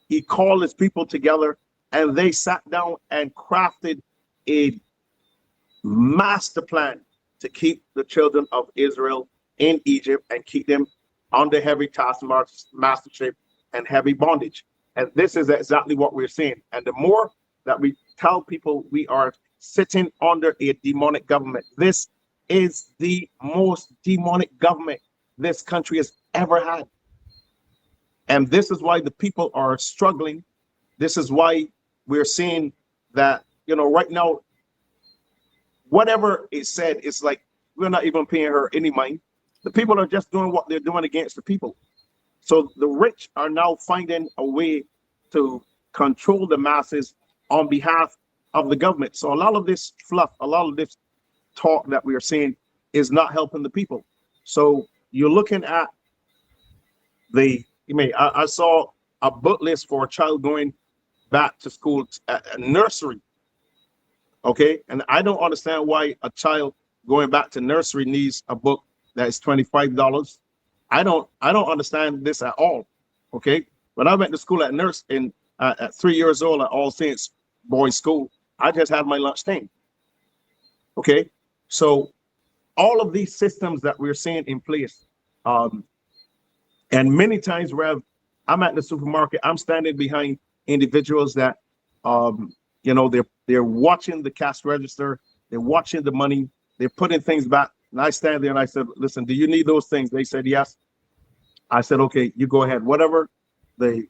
he called his people together and they sat down and crafted a master plan to keep the children of Israel in Egypt and keep them under heavy taskmastership and heavy bondage. And this is exactly what we're seeing. And the more that we tell people we are sitting under a demonic government, this is the most demonic government this country has ever had. And this is why the people are struggling. This is why we're seeing that, right now, whatever is said, it's like we're not even paying her any mind. The people are just doing what they're doing against the people. So the rich are now finding a way to control the masses on behalf of the government. So a lot of this fluff, a lot of this talk that we are seeing is not helping the people. So you're looking at I saw a book list for a child going back to school at a nursery. Okay. And I don't understand why a child going back to nursery needs a book that is $25. I don't understand this at all. Okay. When I went to school at 3 years old at All Saints Boys School, I just had my lunch thing. Okay. So all of these systems that we're seeing in place, and many times, Rev, I'm at the supermarket, I'm standing behind individuals that, they're watching the cash register, they're watching the money, they're putting things back. And I stand there and I said, listen, do you need those things? They said, yes. I said, okay, you go ahead. Whatever the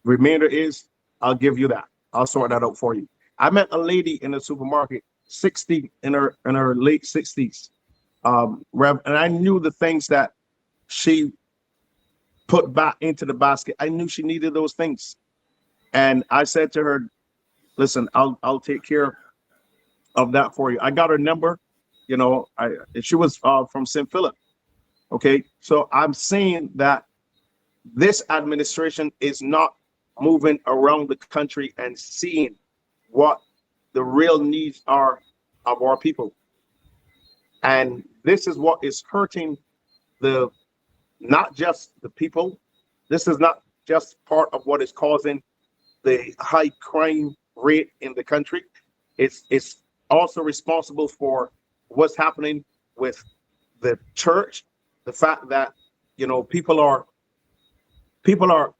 remainder is, I'll give you that. I'll sort that out for you. I met a lady in the supermarket, 60 in her late 60s, Rev, and I knew the things that she put back into the basket. I knew she needed those things. And I said to her, listen, I'll take care of that for you. I got her number. She was from St. Philip. Okay. So I'm saying that this administration is not moving around the country and seeing what the real needs are of our people. And this is what is hurting not just the people. This is not just part of what is causing the high crime rate in the country. It's also responsible for what's happening with the church. The fact that people are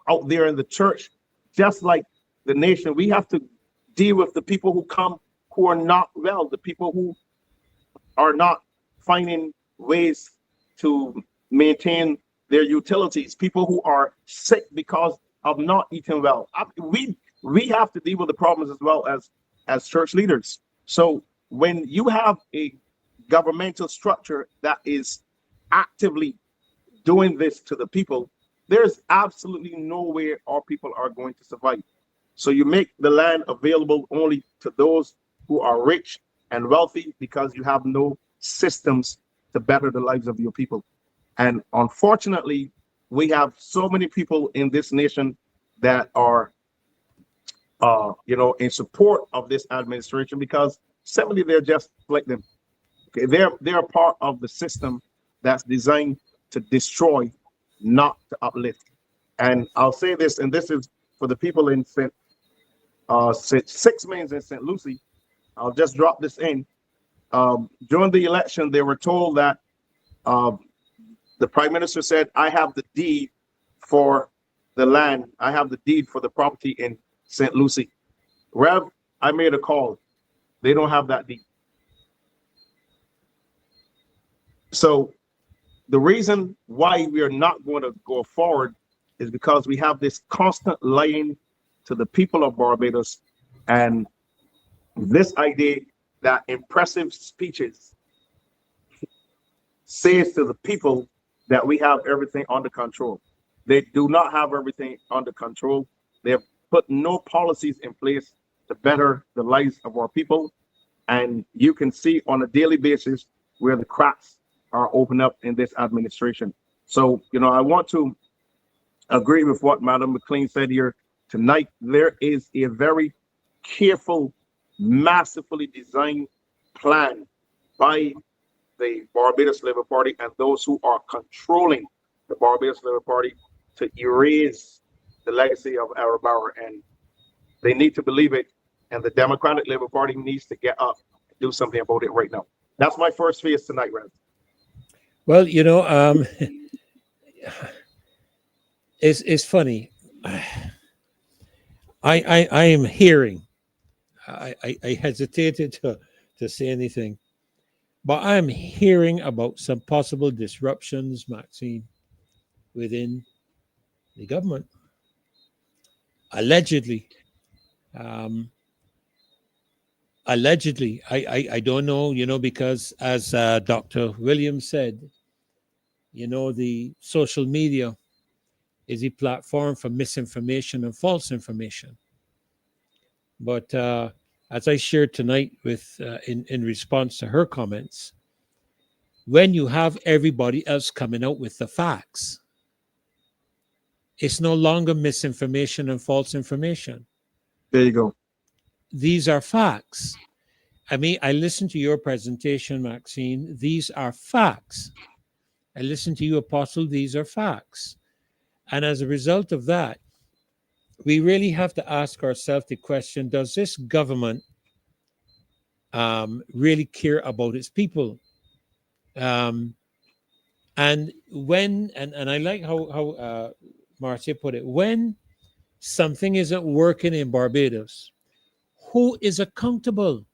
out there in the church, just like the nation. We have to deal with the people who are not well, the people who are not finding ways to maintain their utilities, people who are sick because of not eating well. We have to deal with the problems as well as church leaders. So when you have a governmental structure that is actively doing this to the people, there's absolutely no way our people are going to survive. So you make the land available only to those who are rich and wealthy because you have no systems to better the lives of your people. And unfortunately, we have so many people in this nation that are, in support of this administration because simply they're just like them. Okay, they're a part of the system that's designed to destroy, not to uplift. And I'll say this, and this is for the people in six mains in St. Lucie. I'll just drop this in. During the election, they were told that the prime minister said, I have the deed for the land. I have the deed for the property in St. Lucie. Rev, I made a call. They don't have that deep. So the reason why we are not going to go forward is because we have this constant lying to the people of Barbados, and this idea that impressive speeches says to the people that we have everything under control. They do not have everything under control. They have put no policies in place to better the lives of our people. And you can see on a daily basis where the cracks are open up in this administration. So, I want to agree with what Madam McClean said here tonight. There is a very careful, massively designed plan by the Barbados Labour Party and those who are controlling the Barbados Labour Party to erase the legacy of Aaron Bauer, and they need to believe it. And the Democratic Labour Party needs to get up and do something about it right now. That's my first phase tonight, Raz. Well, it's funny. I am hearing. I hesitated to say anything, but I'm hearing about some possible disruptions, Maxine, within the government. Allegedly. Allegedly, I don't know, because as Dr. Williams said, the social media is a platform for misinformation and false information. But as I shared tonight with in response to her comments, when you have everybody else coming out with the facts, it's no longer misinformation and false information. There you go. These are facts. I mean, I listened to your presentation, Maxine. These are facts. I listened to you, Apostle. These are facts. And as a result of that, we really have to ask ourselves the question, does this government really care about its people? And when, and I like how Marcia put it, when something isn't working in Barbados, who is accountable?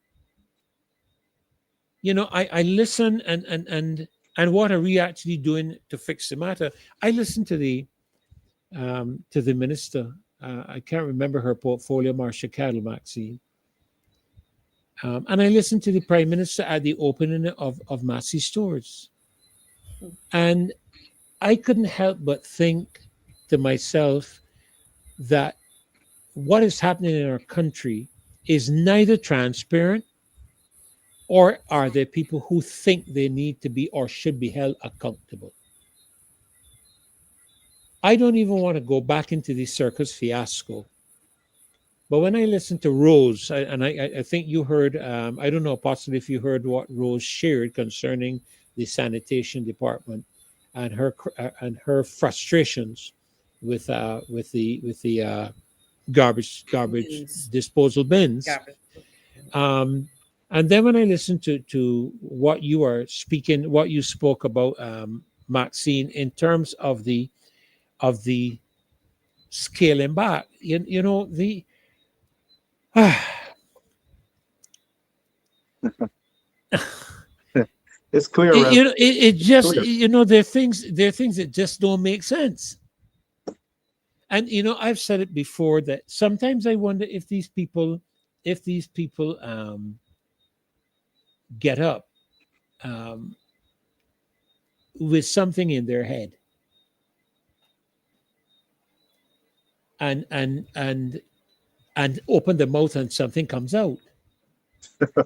I listen and what are we actually doing to fix the matter? I listened to the minister. I can't remember her portfolio, Marcia Cattle, Maxine. And I listened to the Prime Minister at the opening of Massey Stores. And I couldn't help but think to myself that what is happening in our country is neither transparent, or are there people who think they need to be or should be held accountable? I don't even want to go back into the circus fiasco. But when I listened to Rose, I think you heard, I don't know, possibly if you heard what Rose shared concerning the sanitation department and her frustrations with the garbage disposal bins. And then when I listened to what you are speaking, what you spoke about, Maxine, in terms of the scaling back, it's clear. It just clear. There are things that just don't make sense. And I've said it before that sometimes I wonder if these people get up with something in their head and open their mouth and something comes out. If I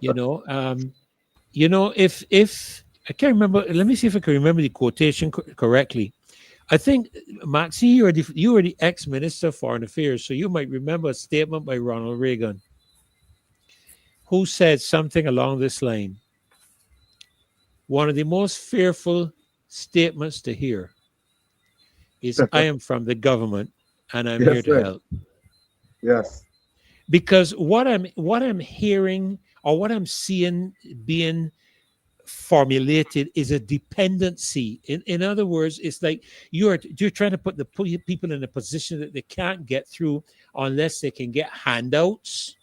can't remember, let me see if I can remember the quotation correctly. I think, Maxie, you are the ex-minister of Foreign Affairs, so you might remember a statement by Ronald Reagan, who said something along this line: one of the most fearful statements to hear is, I am from the government and I'm here to help. Yes. Because what I'm hearing or what I'm seeing being formulated is a dependency. In other words, it's like you're trying to put the people in a position that they can't get through unless they can get handouts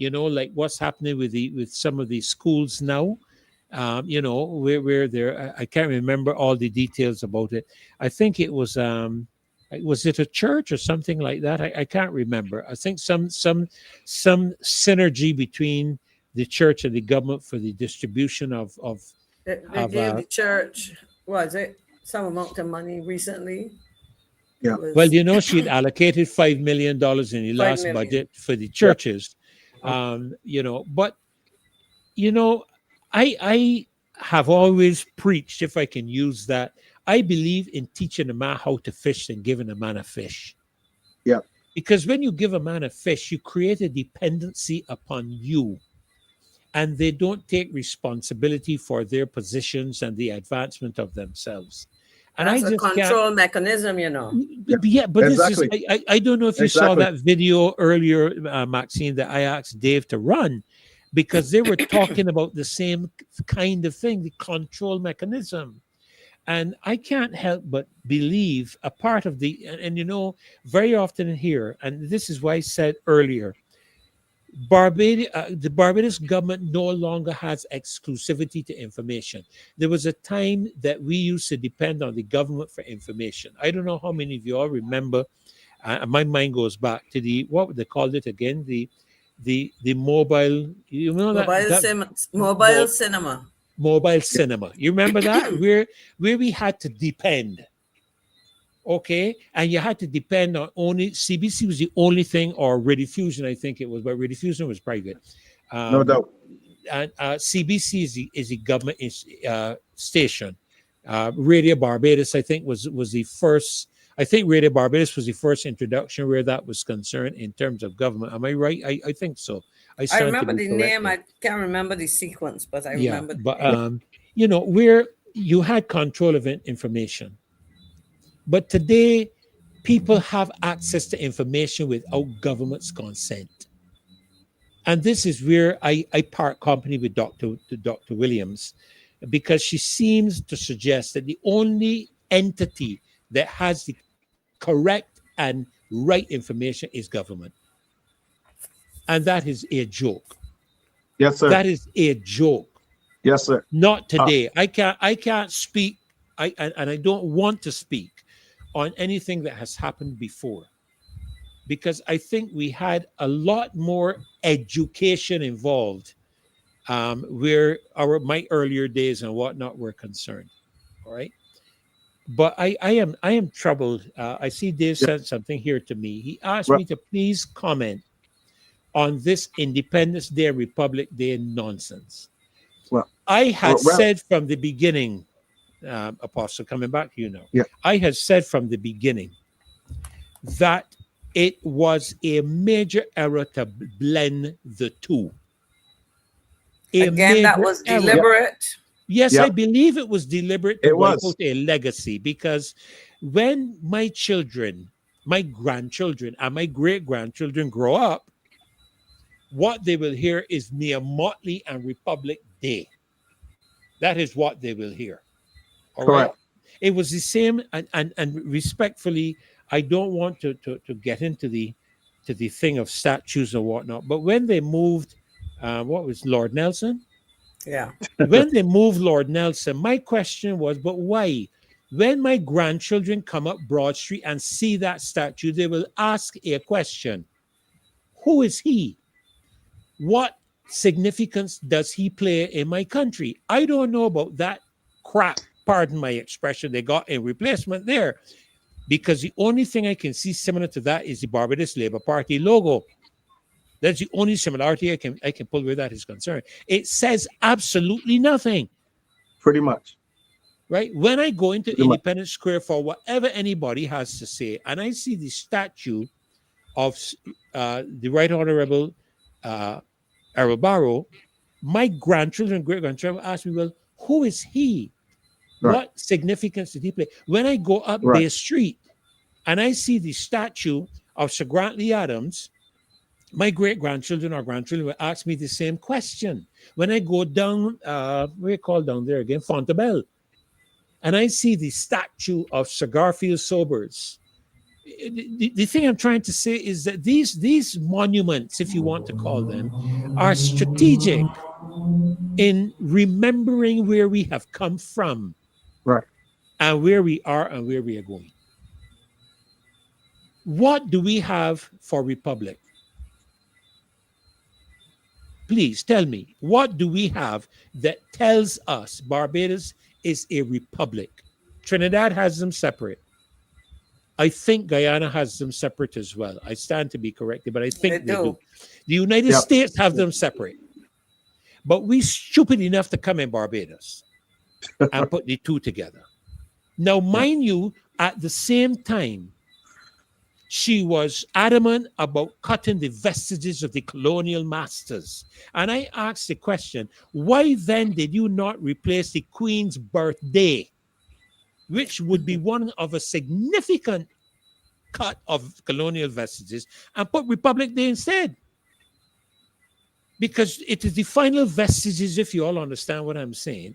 like what's happening with some of these schools now. Where they're, I can't remember all the details about it. I think it was it a church or something like that? I can't remember. I think some synergy between the church and the government for the distribution of They gave the church, was it some amount of money recently? Yeah. Well, she'd allocated $5 million in the last million. budget for the churches. But I have always preached, if I can use that, I believe in teaching a man how to fish and giving a man a fish. Yeah. Because when you give a man a fish, you create a dependency upon you. And they don't take responsibility for their positions and the advancement of themselves. And That's I a just control mechanism, Yeah, but Exactly. this is, I don't know if you saw Exactly. that video earlier, Maxine, that I asked Dave to run, because they were talking about the same kind of thing, the control mechanism. And I can't help but believe a part of and very often here, and this is why I said earlier, the Barbados government no longer has exclusivity to information. There was a time that we used to depend on the government for information. I don't know how many of you all remember. My mind goes back to what they called it again, the mobile. You know mobile cinema. Mobile cinema. You remember that where we had to depend. Okay, and you had to depend on only CBC was the only thing, or Rediffusion, I think it was, but Rediffusion was private. No doubt. And CBC is the government station. Radio Barbados, I think, was the first. I think Radio Barbados was the first introduction where that was concerned in terms of government. Am I right? I think so. I remember the name. I can't remember the sequence, but I remember. But where you had control of information. But today, people have access to information without government's consent. And this is where I part company with Dr. Williams, because she seems to suggest that the only entity that has the correct and right information is government. And that is a joke. Yes, sir. That is a joke. Yes, sir. Not today. I can't speak, and I don't want to speak on anything that has happened before, because I think we had a lot more education involved where my earlier days and whatnot were concerned. All right. But I am troubled. I see Dave said something here to me. He asked me to please comment on this Independence Day, Republic Day nonsense. Well, I had said from the beginning, Apostle, coming back to you now. Yeah. I had said from the beginning that it was a major error to blend the two. Again, that was deliberate. Yes, I believe it was deliberate to wipe out a legacy, because when my children, my grandchildren, and my great-grandchildren grow up, what they will hear is Mia Motley and Republic Day. That is what they will hear. All Correct. Right? It was the same, and respectfully, I don't want to get into the thing of statues or whatnot, but when they moved, what was Lord Nelson? Yeah. When they moved Lord Nelson, my question was, but why? When my grandchildren come up Broad Street and see that statue, they will ask a question. Who is he? What significance does he play in my country? I don't know about that crap, pardon my expression, they got a replacement there, because the only thing I can see similar to that is the Barbados Labour Party logo. That's the only similarity I can pull where that is concerned. It says absolutely nothing. Pretty much. Right? When I go into Independence Square for whatever anybody has to say, and I see the statue of the Right Honorable Errol Barrow, my grandchildren, great-grandchildren ask me, well, who is he? Right. What significance did he play? When I go up Bay Street and I see the statue of Sir Grantley Adams, my great-grandchildren or grandchildren will ask me the same question. When I go down, what you call down there again, Fontebelle, and I see the statue of Sir Garfield Sobers, the thing I'm trying to say is that these monuments, if you want to call them, are strategic in remembering where we have come from, right, and where we are and where we are going. What do we have for Republic? Please tell me, what do we have that tells us Barbados is a republic? Trinidad has them separate. I think Guyana has them separate as well. I stand to be corrected, but I think they do. The United States have them separate. But we stupid enough to come in Barbados and put the two together. Now, mind you, at the same time, she was adamant about cutting the vestiges of the colonial masters. And I asked the question, why then did you not replace the Queen's birthday, which would be one of a significant cut of colonial vestiges, and put Republic Day instead? Because it is the final vestiges, if you all understand what I'm saying,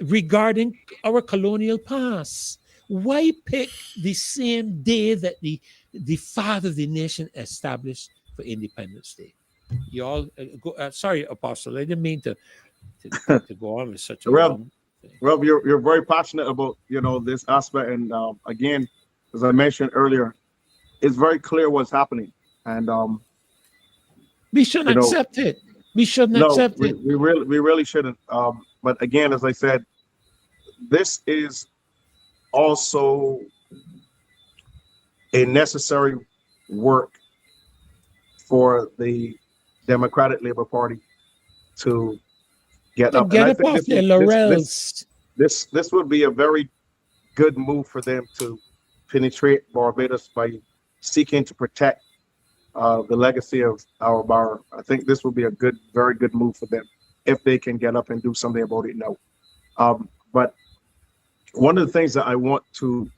regarding our colonial past. Why pick the same day that the father of the nation established for Independence Day? You all, sorry, Apostle, I didn't mean to go on with such a long thing. Well, you're very passionate about this aspect, and again, as I mentioned earlier, it's very clear what's happening, and we shouldn't accept it. We shouldn't accept it. We really shouldn't. But again, as I said, this is also a necessary work for the Democratic Labour Party to get up. Get and up off their laurels. This would be a very good move for them to penetrate Barbados by seeking to protect the legacy of our bar. I think this would be a very good move for them if they can get up and do something about it now. But one of the things that I want to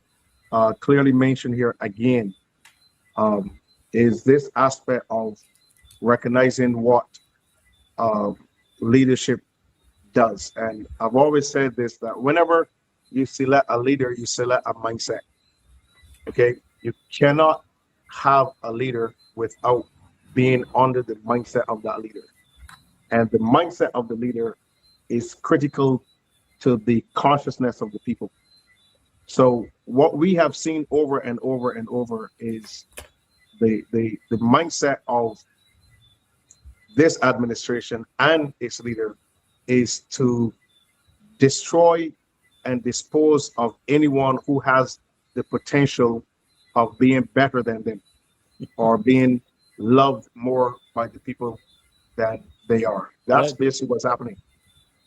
clearly mention here again is this aspect of recognizing what leadership does. And I've always said this, that whenever you select a leader, you select a mindset. Okay, you cannot have a leader without being under the mindset of that leader. And the mindset of the leader is critical to the consciousness of the people. So what we have seen over and over and over is the mindset of this administration and its leader is to destroy and dispose of anyone who has the potential of being better than them or being loved more by the people than they are. That's basically what's happening.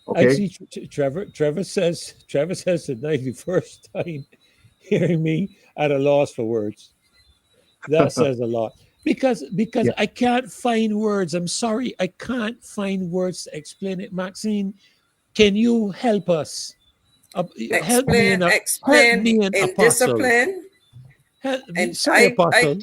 Okay. I see Trevor says the 91st time hearing me at a loss for words. That says a lot. Because I can't find words. I'm sorry, I can't find words to explain it. Maxine, can you help us? Help me in discipline. Apostle.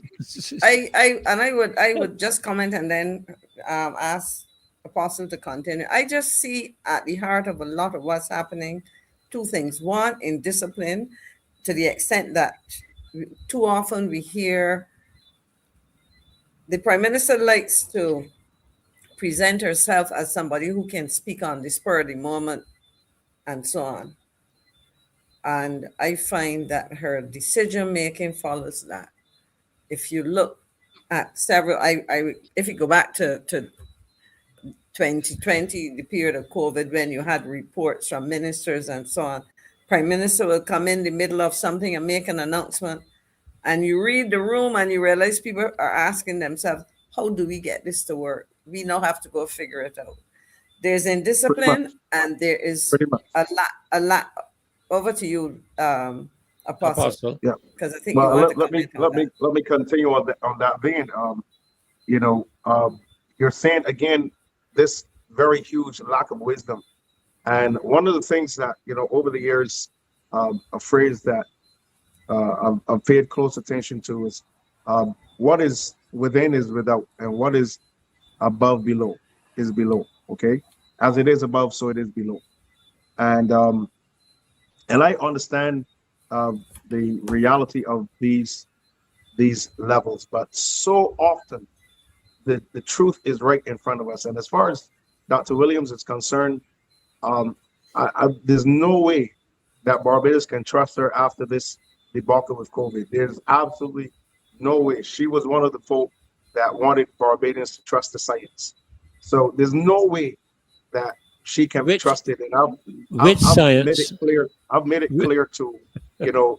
I would just comment and then ask Apostle to continue. I just see at the heart of a lot of what's happening two things. One, in discipline, to the extent that too often we hear the Prime Minister likes to present herself as somebody who can speak on the spur of the moment and so on. And I find that her decision making follows that. If you look at several, if you go back to 2020, the period of COVID, when you had reports from ministers and so on, Prime Minister will come in the middle of something and make an announcement, and you read the room and you realize people are asking themselves, how do we get this to work? We now have to go figure it out. There's indiscipline and there is a lot. Over to you, Apostle. Yeah, because I think let me continue on that vein. You're saying again this very huge lack of wisdom, and one of the things that over the years, a phrase that I've paid close attention to is what is within is without, and what is above below is below. Okay, as it is above, so it is below, and I understand the reality of these these levels. But so often, the truth is right in front of us. And as far as Dr. Williams is concerned, there's no way that Barbados can trust her after this debacle with COVID. There's absolutely no way. She was one of the folk that wanted Barbadians to trust the science. So there's no way that she can be trusted. And I've science? I've made it clear to,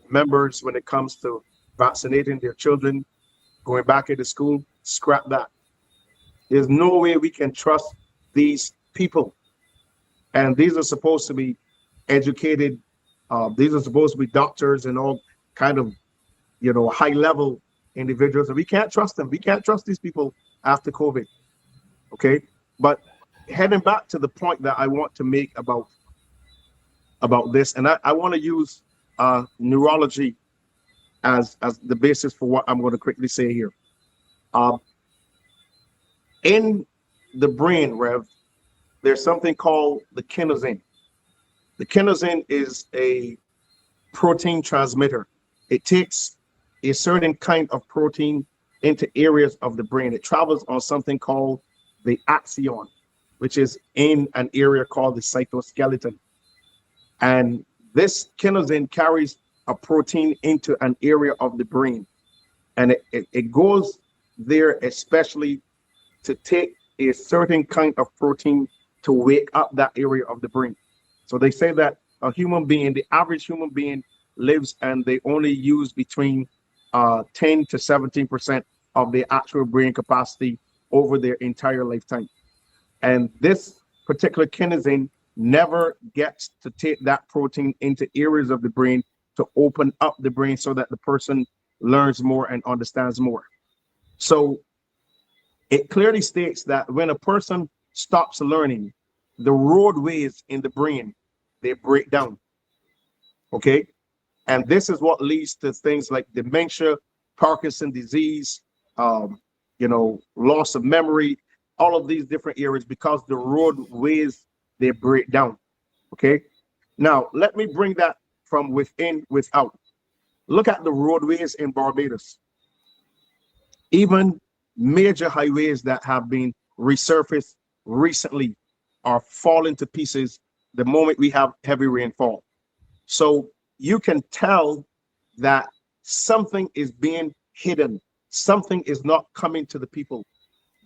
members when it comes to vaccinating their children, going back into school, scrap that. There's no way we can trust these people. And these are supposed to be educated. These are supposed to be doctors and all kind of, high level individuals. And we can't trust them. We can't trust these people after COVID. Okay. But heading back to the point that I want to make about this, and I want to use neurology as the basis for what I'm going to quickly say here. In the brain, Rev, there's something called the kinesin. The kinesin is a protein transmitter. It takes a certain kind of protein into areas of the brain. It travels on something called the axon, which is in an area called the cytoskeleton. And this kinesin carries a protein into an area of the brain. And it goes there especially to take a certain kind of protein to wake up that area of the brain. So they say that a human being, the average human being, lives and they only use between 10 to 17% of their actual brain capacity over their entire lifetime. And this particular kinesin never gets to take that protein into areas of the brain to open up the brain so that the person learns more and understands more. So it clearly states that when a person stops learning, the roadways in the brain, they break down. Okay. And this is what leads to things like dementia, Parkinson's disease, loss of memory, all of these different areas, because the roadways, they break down. Okay. Now, let me bring that from within, without. Look at the roadways in Barbados. Even major highways that have been resurfaced recently are falling to pieces the moment we have heavy rainfall. So you can tell that something is being hidden. Something is not coming to the people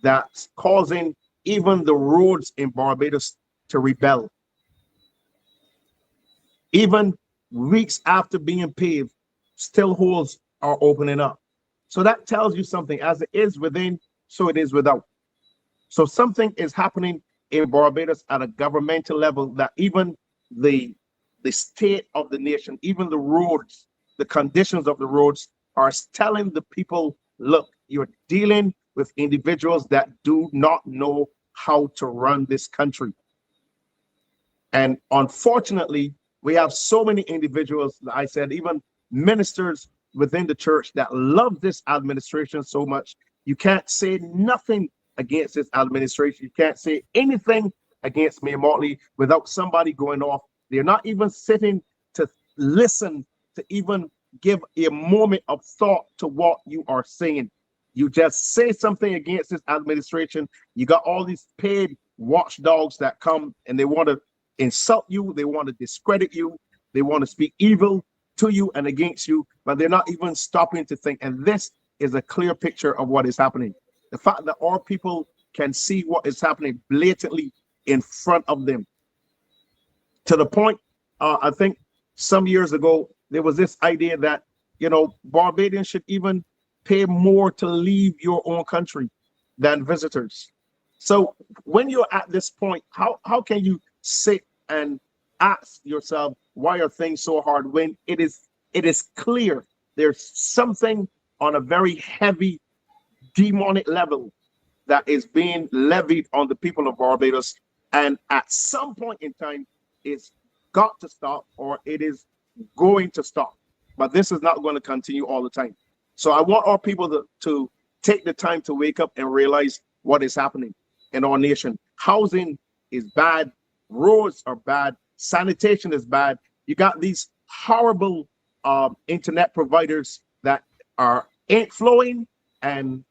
that's causing even the roads in Barbados to rebel. Even weeks after being paved, still holes are opening up. So that tells you something. As it is within, so it is without. So something is happening in Barbados at a governmental level that even the state of the nation, even the roads, the conditions of the roads are telling the people, look, you're dealing with individuals that do not know how to run this country. And unfortunately, we have so many individuals, I said, even ministers within the church that love this administration so much. You can't say nothing against this administration. You can't say anything against Mayor Motley without somebody going off. They're not even sitting to listen, to even give a moment of thought to what you are saying. You just say something against this administration. You got all these paid watchdogs that come and they want to insult you. They want to discredit you. They want to speak evil to you and against you, but they're not even stopping to think. And this is a clear picture of what is happening. The fact that our people can see what is happening blatantly in front of them. To the point, I think some years ago, there was this idea that, Barbadians should even pay more to leave your own country than visitors. So when you're at this point, how can you sit and ask yourself, why are things so hard when it is clear there's something on a very heavy demonic level that is being levied on the people of Barbados, and at some point in time it's got to stop, or it is going to stop. But this is not going to continue all the time. So I want our people to take the time to wake up and realize what is happening in our nation. Housing is bad, roads are bad, sanitation is bad. You got these horrible internet providers that are ain't flowing, and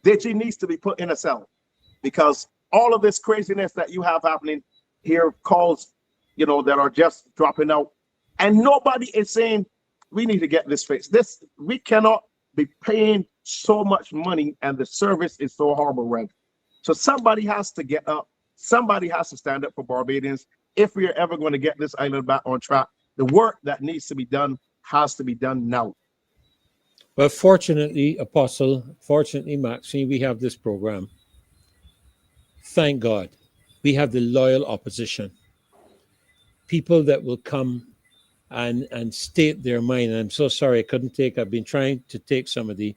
Digi needs to be put in a cell, because all of this craziness that you have happening here, calls, you know, that are just dropping out, and nobody is saying we need to get this fixed. This, we cannot be paying so much money and the service is so horrible, Rev. So somebody has to get up. Somebody has to stand up for Barbadians if we are ever going to get this island back on track. The work that needs to be done has to be done now. But fortunately, Apostle, fortunately, Maxine, we have this program. Thank God. We have the loyal opposition. People that will come and state their mind. And I'm so sorry I couldn't take, I've been trying to take some of the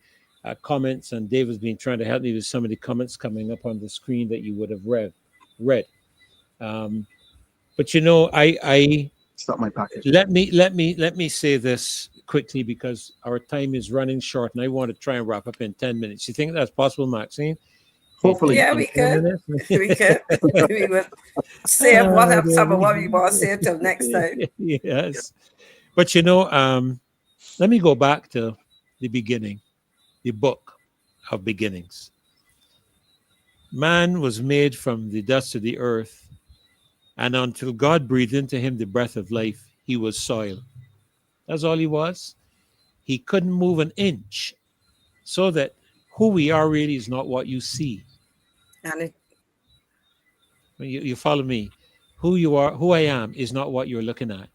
comments, and David's been trying to help me with some of the comments coming up on the screen that you would have read. But you know, it's not my package. Let me say this quickly, because our time is running short and I want to try and wrap up in 10 minutes. You think that's possible, Maxine? Hopefully. Yeah, we could. We could. We would say what have some of what we want to say until next time. Yes. But you know, let me go back to the beginning, the book of beginnings. Man was made from the dust of the earth, and until God breathed into him the breath of life, he was soil. That's all he was. He couldn't move an inch, so that who we are really is not what you see. And you follow me? Who you are, who I am, is not what you're looking at.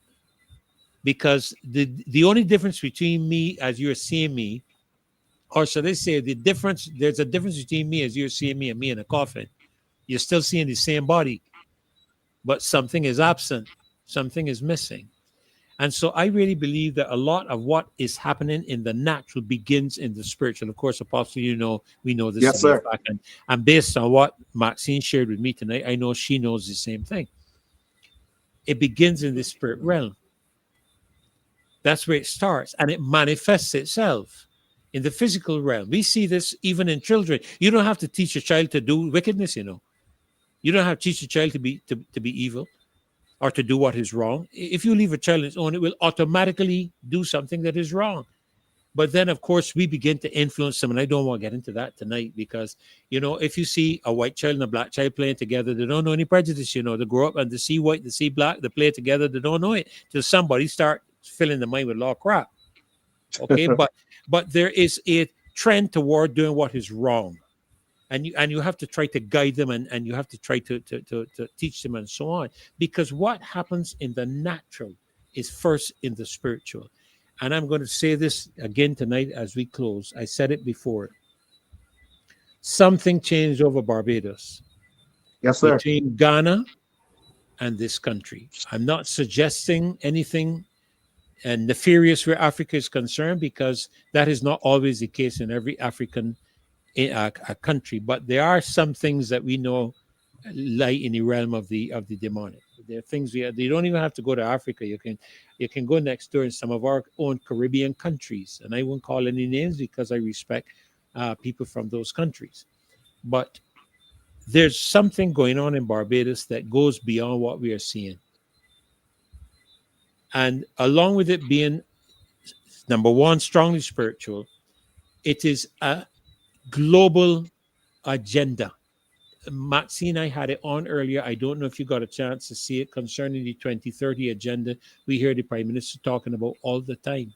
Because the only difference between me as you're seeing me, or should I say there's a difference between me as you're seeing me and me in a coffin. You're still seeing the same body, but something is absent, something is missing. And so I really believe that a lot of what is happening in the natural begins in the spiritual. Of course, Apostle, you know, we know this. Yes, sir. And based on what Maxine shared with me tonight, I know she knows the same thing. It begins in the spirit realm. That's where it starts, and it manifests itself in the physical realm. We see this even in children. You don't have to teach a child to do wickedness, you know. You don't have to teach a child to be evil or to do what is wrong. If you leave a child on its own, it will automatically do something that is wrong. But then, of course, we begin to influence them, and I don't want to get into that tonight, because, you know, if you see a white child and a black child playing together, they don't know any prejudice, you know. They grow up and they see white, they see black, they play together, they don't know it till somebody start filling the mind with a lot of crap. Okay, but there is a trend toward doing what is wrong. And you have to try to guide them, and you have to try to teach them and so on. Because what happens in the natural is first in the spiritual. And I'm going to say this again tonight as we close. I said it before. Something changed over Barbados. Yes, sir. Between Ghana and this country. I'm not suggesting anything nefarious where Africa is concerned, because that is not always the case in every African a country, but there are some things that we know lie in the realm of the demonic. There are things you don't even have to go to Africa. You can go next door in some of our own Caribbean countries, and I won't call any names because I respect people from those countries. But there's something going on in Barbados that goes beyond what we are seeing, and along with it being, number one, strongly spiritual, it is a global agenda. Maxine, I had it on earlier. I don't know if you got a chance to see it, concerning the 2030 agenda. We hear the Prime Minister talking about all the time.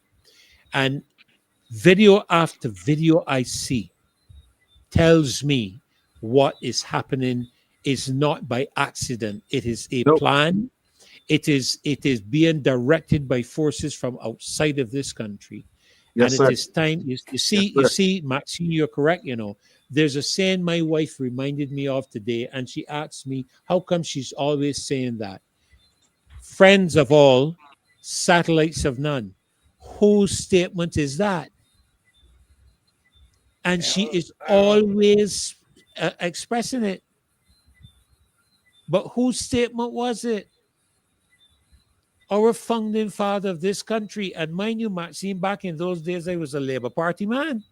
And video after video I see tells me what is happening is not by accident. It is a plan. It is being directed by forces from outside of this country. Yes, and it sir. is time. You see, Maxine, you're correct. You know, there's a saying my wife reminded me of today, and she asked me, how come she's always saying that? Friends of all, satellites of none. Whose statement is that? And she is always expressing it. But whose statement was it? Our founding father of this country. And mind you, Maxine, back in those days, I was a Labour Party man.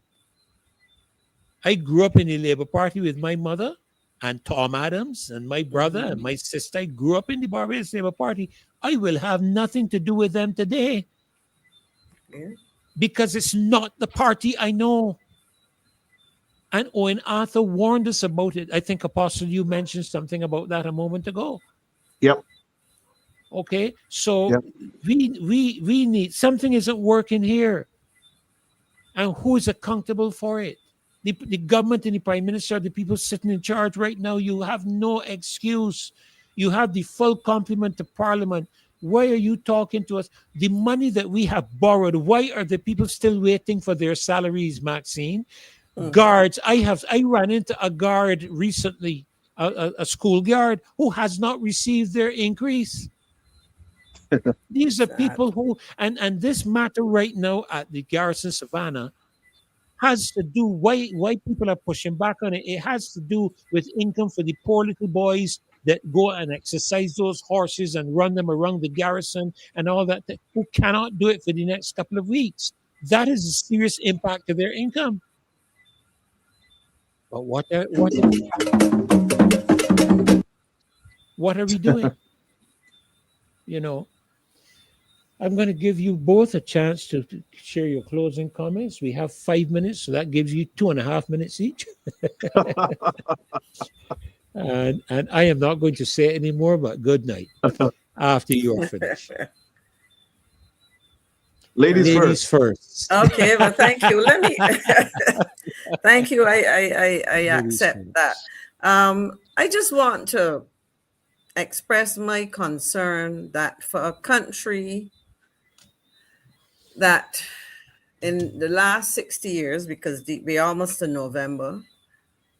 I grew up in the Labour Party with my mother and Tom Adams and my brother and my sister. I grew up in the Barbados Labour Party. I will have nothing to do with them today. Yeah. because it's not the party I know. And Owen Arthur warned us about it. I think, Apostle, you mentioned something about that a moment ago. Yep. Okay, so we need, something isn't working here. And who is accountable for it? The government and the Prime Minister, the people sitting in charge right now. You have no excuse. You have the full complement of Parliament. Why are you talking to us? The money that we have borrowed, why are the people still waiting for their salaries, Maxine? Guards, I ran into a guard recently, a school guard, who has not received their increase. These are people who, and this matter right now at the Garrison Savannah has to do, why people are pushing back on it. It has to do with income for the poor little boys that go and exercise those horses and run them around the garrison and all that, who cannot do it for the next couple of weeks. That is a serious impact to their income. But what are we doing? You know, I'm going to give you both a chance to share your closing comments. We have 5 minutes, so that gives you 2.5 minutes each. and I am not going to say anymore, but good night after you're finished. Ladies first. Okay, well, thank you. Let me. Thank you. I accept that. I just want to express my concern that for a country that in the last 60 years, because we're almost in November,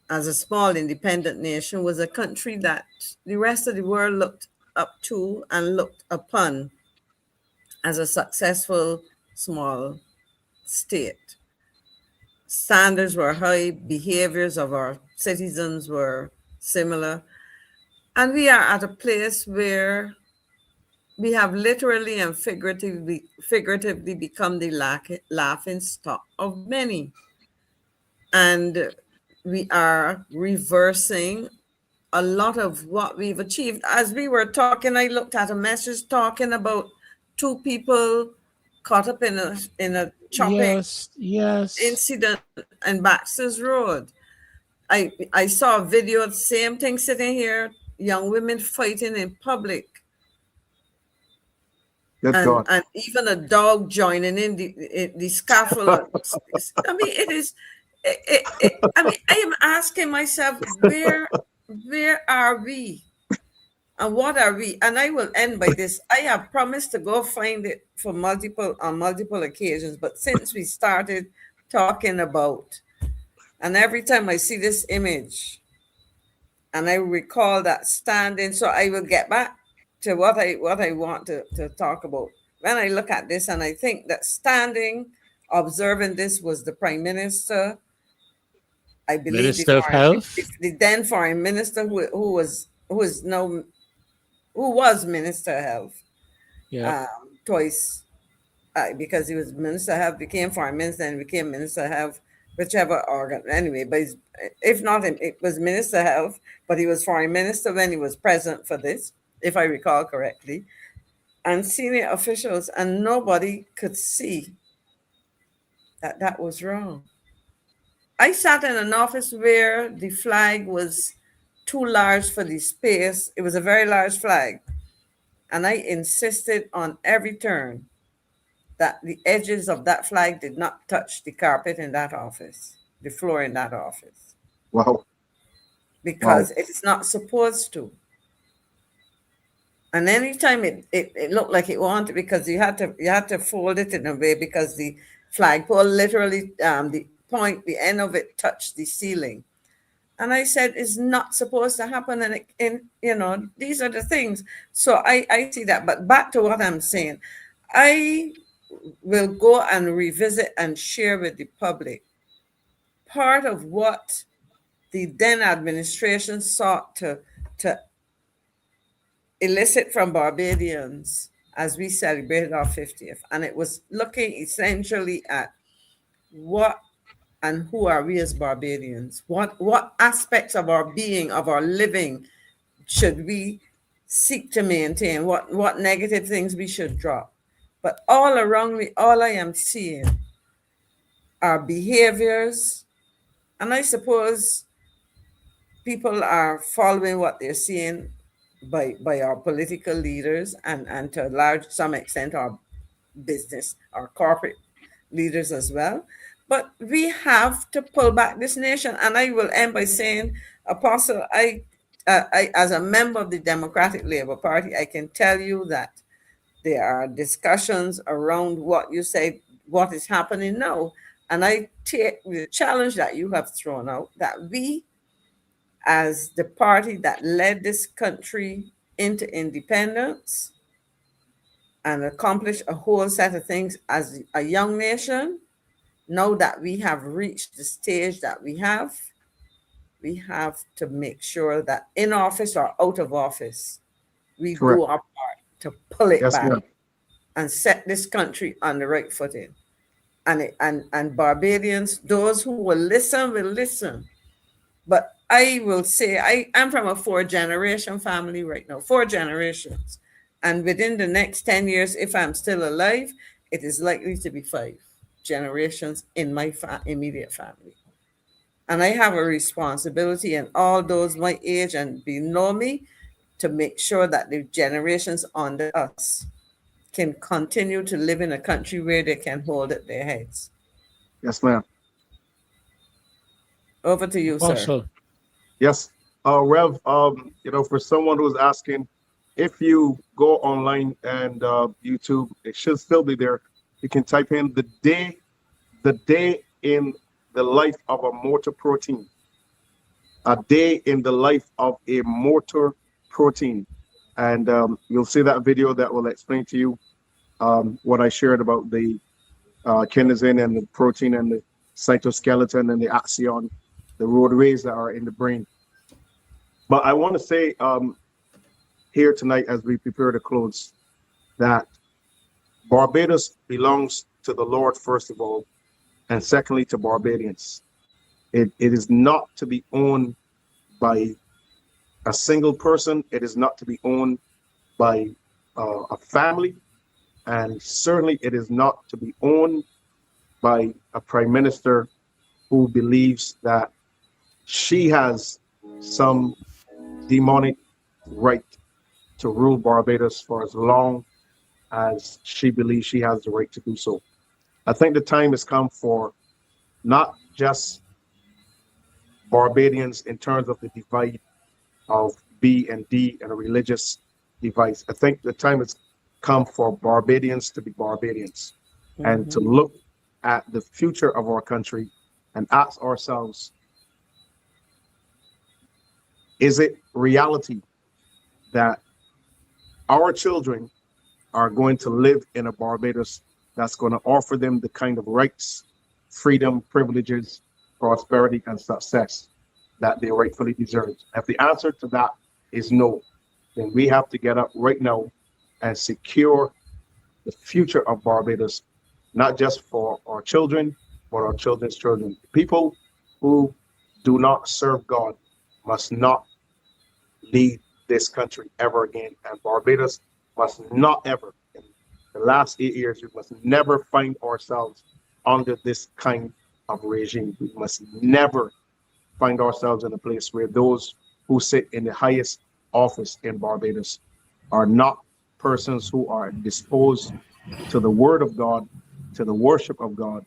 as a small independent nation, was a country that the rest of the world looked up to and looked upon as a successful small state. Standards were high, behaviors of our citizens were similar, and we are at a place where we have literally and figuratively become the laughing stock of many. And we are reversing a lot of what we've achieved. As we were talking, I looked at a message talking about 2 people caught up in a chopping incident in Baxter's Road. I saw a video, same thing sitting here, young women fighting in public. And even a dog joining in the scaffold. I mean, it is. I mean, I am asking myself, where are we, and what are we? And I will end by this. I have promised to go find it on multiple occasions, but since we started talking about, and every time I see this image, and I recall that standing, so I will get back to what I want to talk about. When I look at this, and I think that standing, observing this, was the Prime Minister, I believe, Minister of Health, the then Foreign Minister, who was Minister of Health, twice, because he was Minister of Health, became Foreign Minister, and became Minister of Health, whichever organ. Anyway, but if not, it was Minister of Health, but he was Foreign Minister when he was present for this, if I recall correctly, and senior officials, and nobody could see that was wrong. I sat in an office where the flag was too large for the space. It was a very large flag. And I insisted on every turn that the edges of that flag did not touch the carpet in that office, the floor in that office. Wow. Because it is not supposed to. And anytime it looked like it wanted, because you had to fold it in a way, because the flagpole literally, the end of it touched the ceiling. And I said, it's not supposed to happen. And these are the things. So I see that. But back to what I'm saying, I will go and revisit and share with the public part of what the then administration sought to elicit from Barbadians as we celebrated our 50th. And it was looking essentially at what and who are we as Barbadians? What aspects of our being, of our living, should we seek to maintain? What negative things we should drop? But all around me, all I am seeing our behaviors, and I suppose people are following what they're seeing by our political leaders and to a large some extent our business, our corporate leaders as well. But we have to pull back this nation. And I will end by saying, Apostle, I as a member of the Democratic Labour Party, I can tell you that there are discussions around what you say, what is happening now. And I take the challenge that you have thrown out, that we, as the party that led this country into independence and accomplished a whole set of things as a young nation, now that we have reached the stage that we have to make sure that in office or out of office, we Correct. do our part to pull it Yes, back ma'am. and set this country on the right footing. And Barbadians, those who will listen. But I will say, I'm from a 4-generation family right now, 4 generations. And within the next 10 years, if I'm still alive, it is likely to be 5 generations in my immediate family. And I have a responsibility, and all those my age and below me, to make sure that the generations under us can continue to live in a country where they can hold up their heads. Yes, ma'am. Over to you, sir. Apostle. Yes, Rev. For someone who's asking, if you go online and YouTube, it should still be there. You can type in the day in the life of a mortar protein. A day in the life of a mortar protein, and you'll see that video that will explain to you what I shared about the kinesin and the protein and the cytoskeleton and the axion, the roadways that are in the brain. But I want to say here tonight, as we prepare to close, that Barbados belongs to the Lord, first of all, and secondly to Barbadians. It is not to be owned by a single person. It is not to be owned by a family, and certainly it is not to be owned by a prime minister who believes that she has some demonic right to rule Barbados for as long as she believes she has the right to do so. I think the time has come for not just Barbadians in terms of the divide of B and D and a religious divide. I think the time has come for Barbadians to be Barbadians and to look at the future of our country and ask ourselves, is it reality that our children are going to live in a Barbados that's going to offer them the kind of rights, freedom, privileges, prosperity, and success that they rightfully deserve? If the answer to that is no, then we have to get up right now and secure the future of Barbados, not just for our children, but our children's children. People who do not serve God must not lead this country ever again. And Barbados must not ever, in the last 8 years, we must never find ourselves under this kind of regime. We must never find ourselves in a place where those who sit in the highest office in Barbados are not persons who are disposed to the word of God, to the worship of God,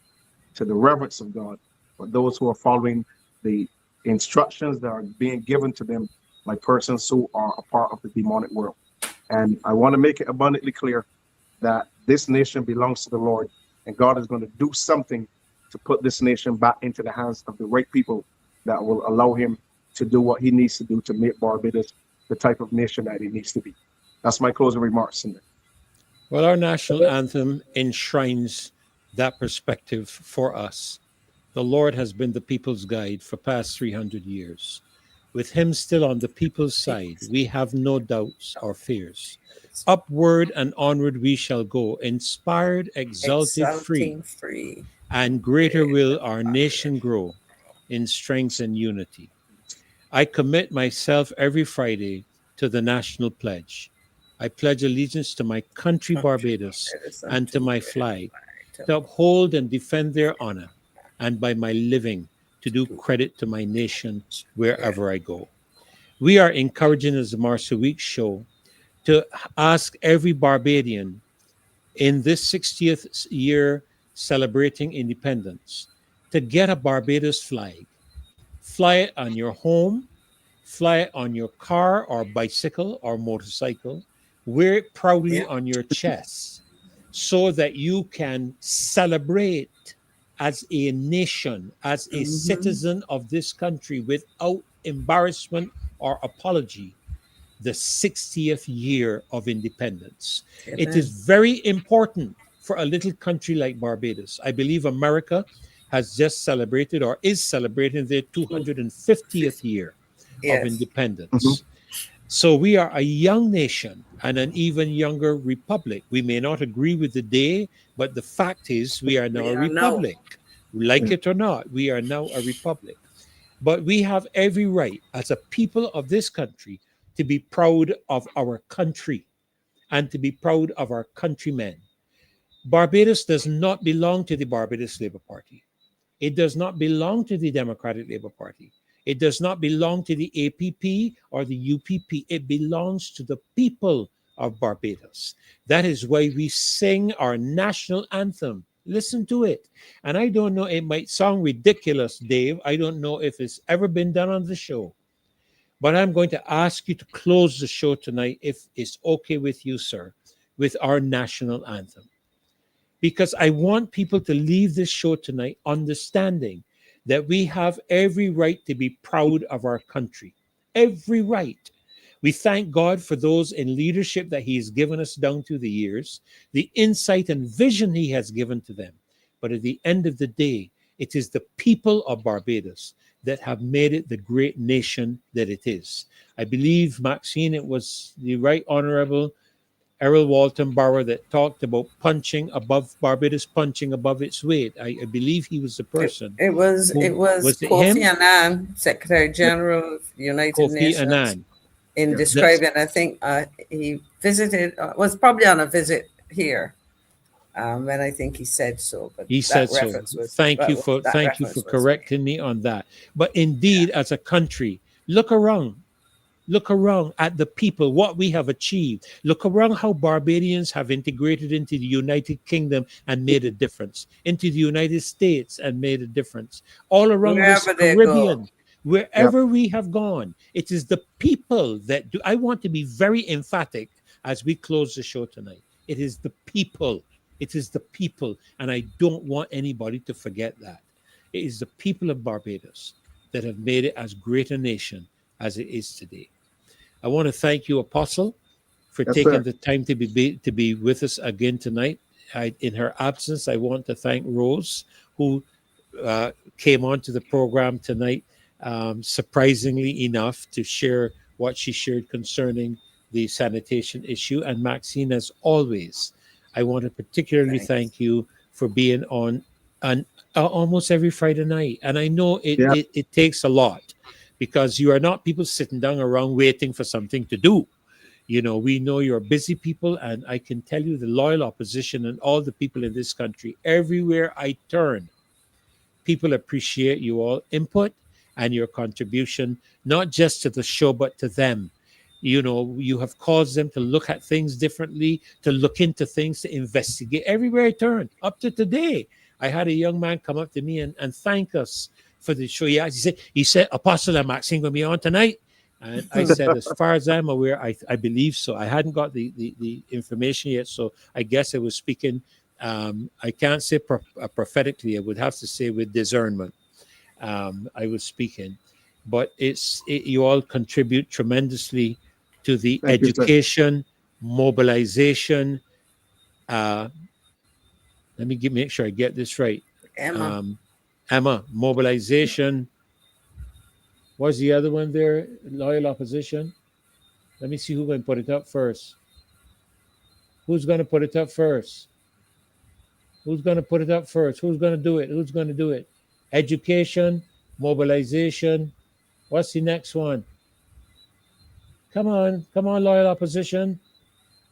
to the reverence of God, but those who are following the instructions that are being given to them by persons who are a part of the demonic world. And I want to make it abundantly clear that this nation belongs to the Lord, and God is going to do something to put this nation back into the hands of the right people that will allow him to do what he needs to do to make Barbados the type of nation that it needs to be. That's my closing remarks, Cindy. Well, our national anthem enshrines that perspective for us. The Lord has been the people's guide for past 300 years. With him still on the people's side, we have no doubts or fears. Upward and onward we shall go, inspired, exalted, free. And greater will our nation grow in strength and unity. I commit myself every Friday to the national pledge. I pledge allegiance to my country, Barbados, and to my flag, to uphold and defend their honor, and by my living to do credit to my nation wherever I go. We are encouraging, as the Marcia Weekes Show, to ask every Barbadian in this 60th year celebrating independence to get a Barbados flag. Fly it on your home, fly it on your car or bicycle or motorcycle, wear it proudly on your chest so that you can celebrate as a nation, as a citizen of this country without embarrassment or apology, the 60th year of independence. It is very important for a little country like Barbados. I believe America has just celebrated or is celebrating their 250th year of independence. So we are a young nation and an even younger republic. We may not agree with the day, but the fact is we are now a republic. Like it or not, we are now a republic. But we have every right as a people of this country to be proud of our country and to be proud of our countrymen. Barbados does not belong to the Barbados Labour Party. It does not belong to the Democratic Labour Party. It does not belong to the APP or the UPP. It belongs to the people of Barbados. That is why we sing our national anthem. Listen to it. And I don't know, it might sound ridiculous, Dave. I don't know if it's ever been done on the show. But I'm going to ask you to close the show tonight, if it's okay with you, sir, with our national anthem. Because I want people to leave this show tonight understanding that we have every right to be proud of our country. Every right. We thank God for those in leadership that he has given us down through the years, the insight and vision he has given to them. But at the end of the day, it is the people of Barbados that have made it the great nation that it is. I believe, Maxine, it was the Right Honorable Errol Walton Bauer that talked about Barbados punching above its weight. I believe he was the person. It was Kofi Annan, Secretary General of the United Nations, Annan. in describing. I think he visited, was probably on a visit here. And I think he said so. But he said so. Thank you for correcting me on that. But indeed, as a country, look around. Look around at the people, what we have achieved. Look around how Barbadians have integrated into the United Kingdom and made a difference, into the United States and made a difference. All around this Caribbean, wherever we have gone, it is the people that do. I want to be very emphatic as we close the show tonight. It is the people. It is the people. And I don't want anybody to forget that. It is the people of Barbados that have made it as great a nation as it is today. I want to thank you, Apostle, for taking the time to be with us again tonight. In her absence, I want to thank Rose, who came onto the program tonight, surprisingly enough, to share what she shared concerning the sanitation issue. And Maxine, as always, I want to particularly thank you for being on almost every Friday night. And I know it takes a lot, because you are not people sitting down around waiting for something to do. You know, we know you're busy people, and I can tell you the loyal opposition and all the people in this country, everywhere I turn, people appreciate you all input and your contribution, not just to the show, but to them. You know, you have caused them to look at things differently, to look into things, to investigate. Everywhere I turn, up to today, I had a young man come up to me and thank us for the show. He said, Apostle and Maxine going to be on tonight. And I said, as far as I'm aware, I believe so. I hadn't got the information yet, so I guess I was speaking. I can't say prophetically. I would have to say with discernment. I was speaking. But you all contribute tremendously to the education, mobilization. Let me make sure I get this right. Emma, mobilization. What's the other one there? Loyal opposition. Let me see who's going to put it up first. Who's going to put it up first? Who's going to put it up first? Who's going to do it? Who's going to do it? Education, mobilization. What's the next one? Come on, loyal opposition.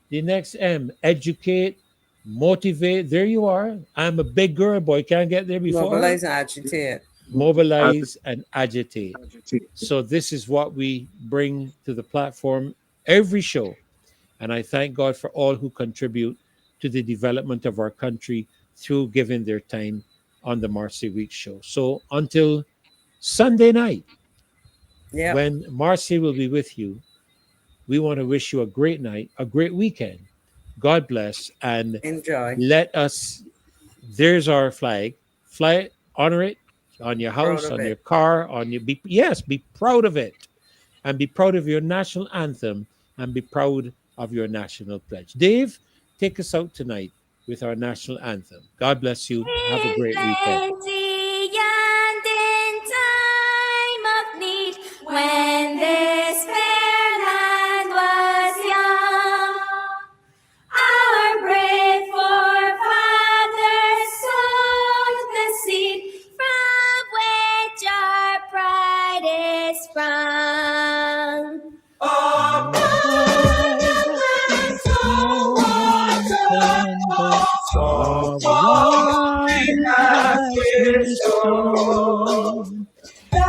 The next M, educate, motivate. There you are. I'm a big girl, boy. Can't get there before. Mobilize and agitate. Mobilize and agitate. So this is what we bring to the platform every show. And I thank God for all who contribute to the development of our country through giving their time on the Marcia Weekes Show. So until Sunday night, when Marcia will be with you, we want to wish you a great night, a great weekend. God bless, and enjoy. Let us, there's our flag. Fly it, honor it on your house, on your car, on your, be proud of it. And be proud of your national anthem, and be proud of your national pledge. Dave, take us out tonight with our national anthem. God bless you. Have a great weekend. And in time of need, when this fair land was young, our brave forefathers sowed the seed from which our pride is sprung.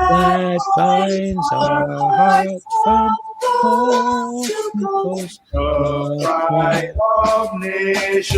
That binds our hearts from coast to coast, the pride of nationhood.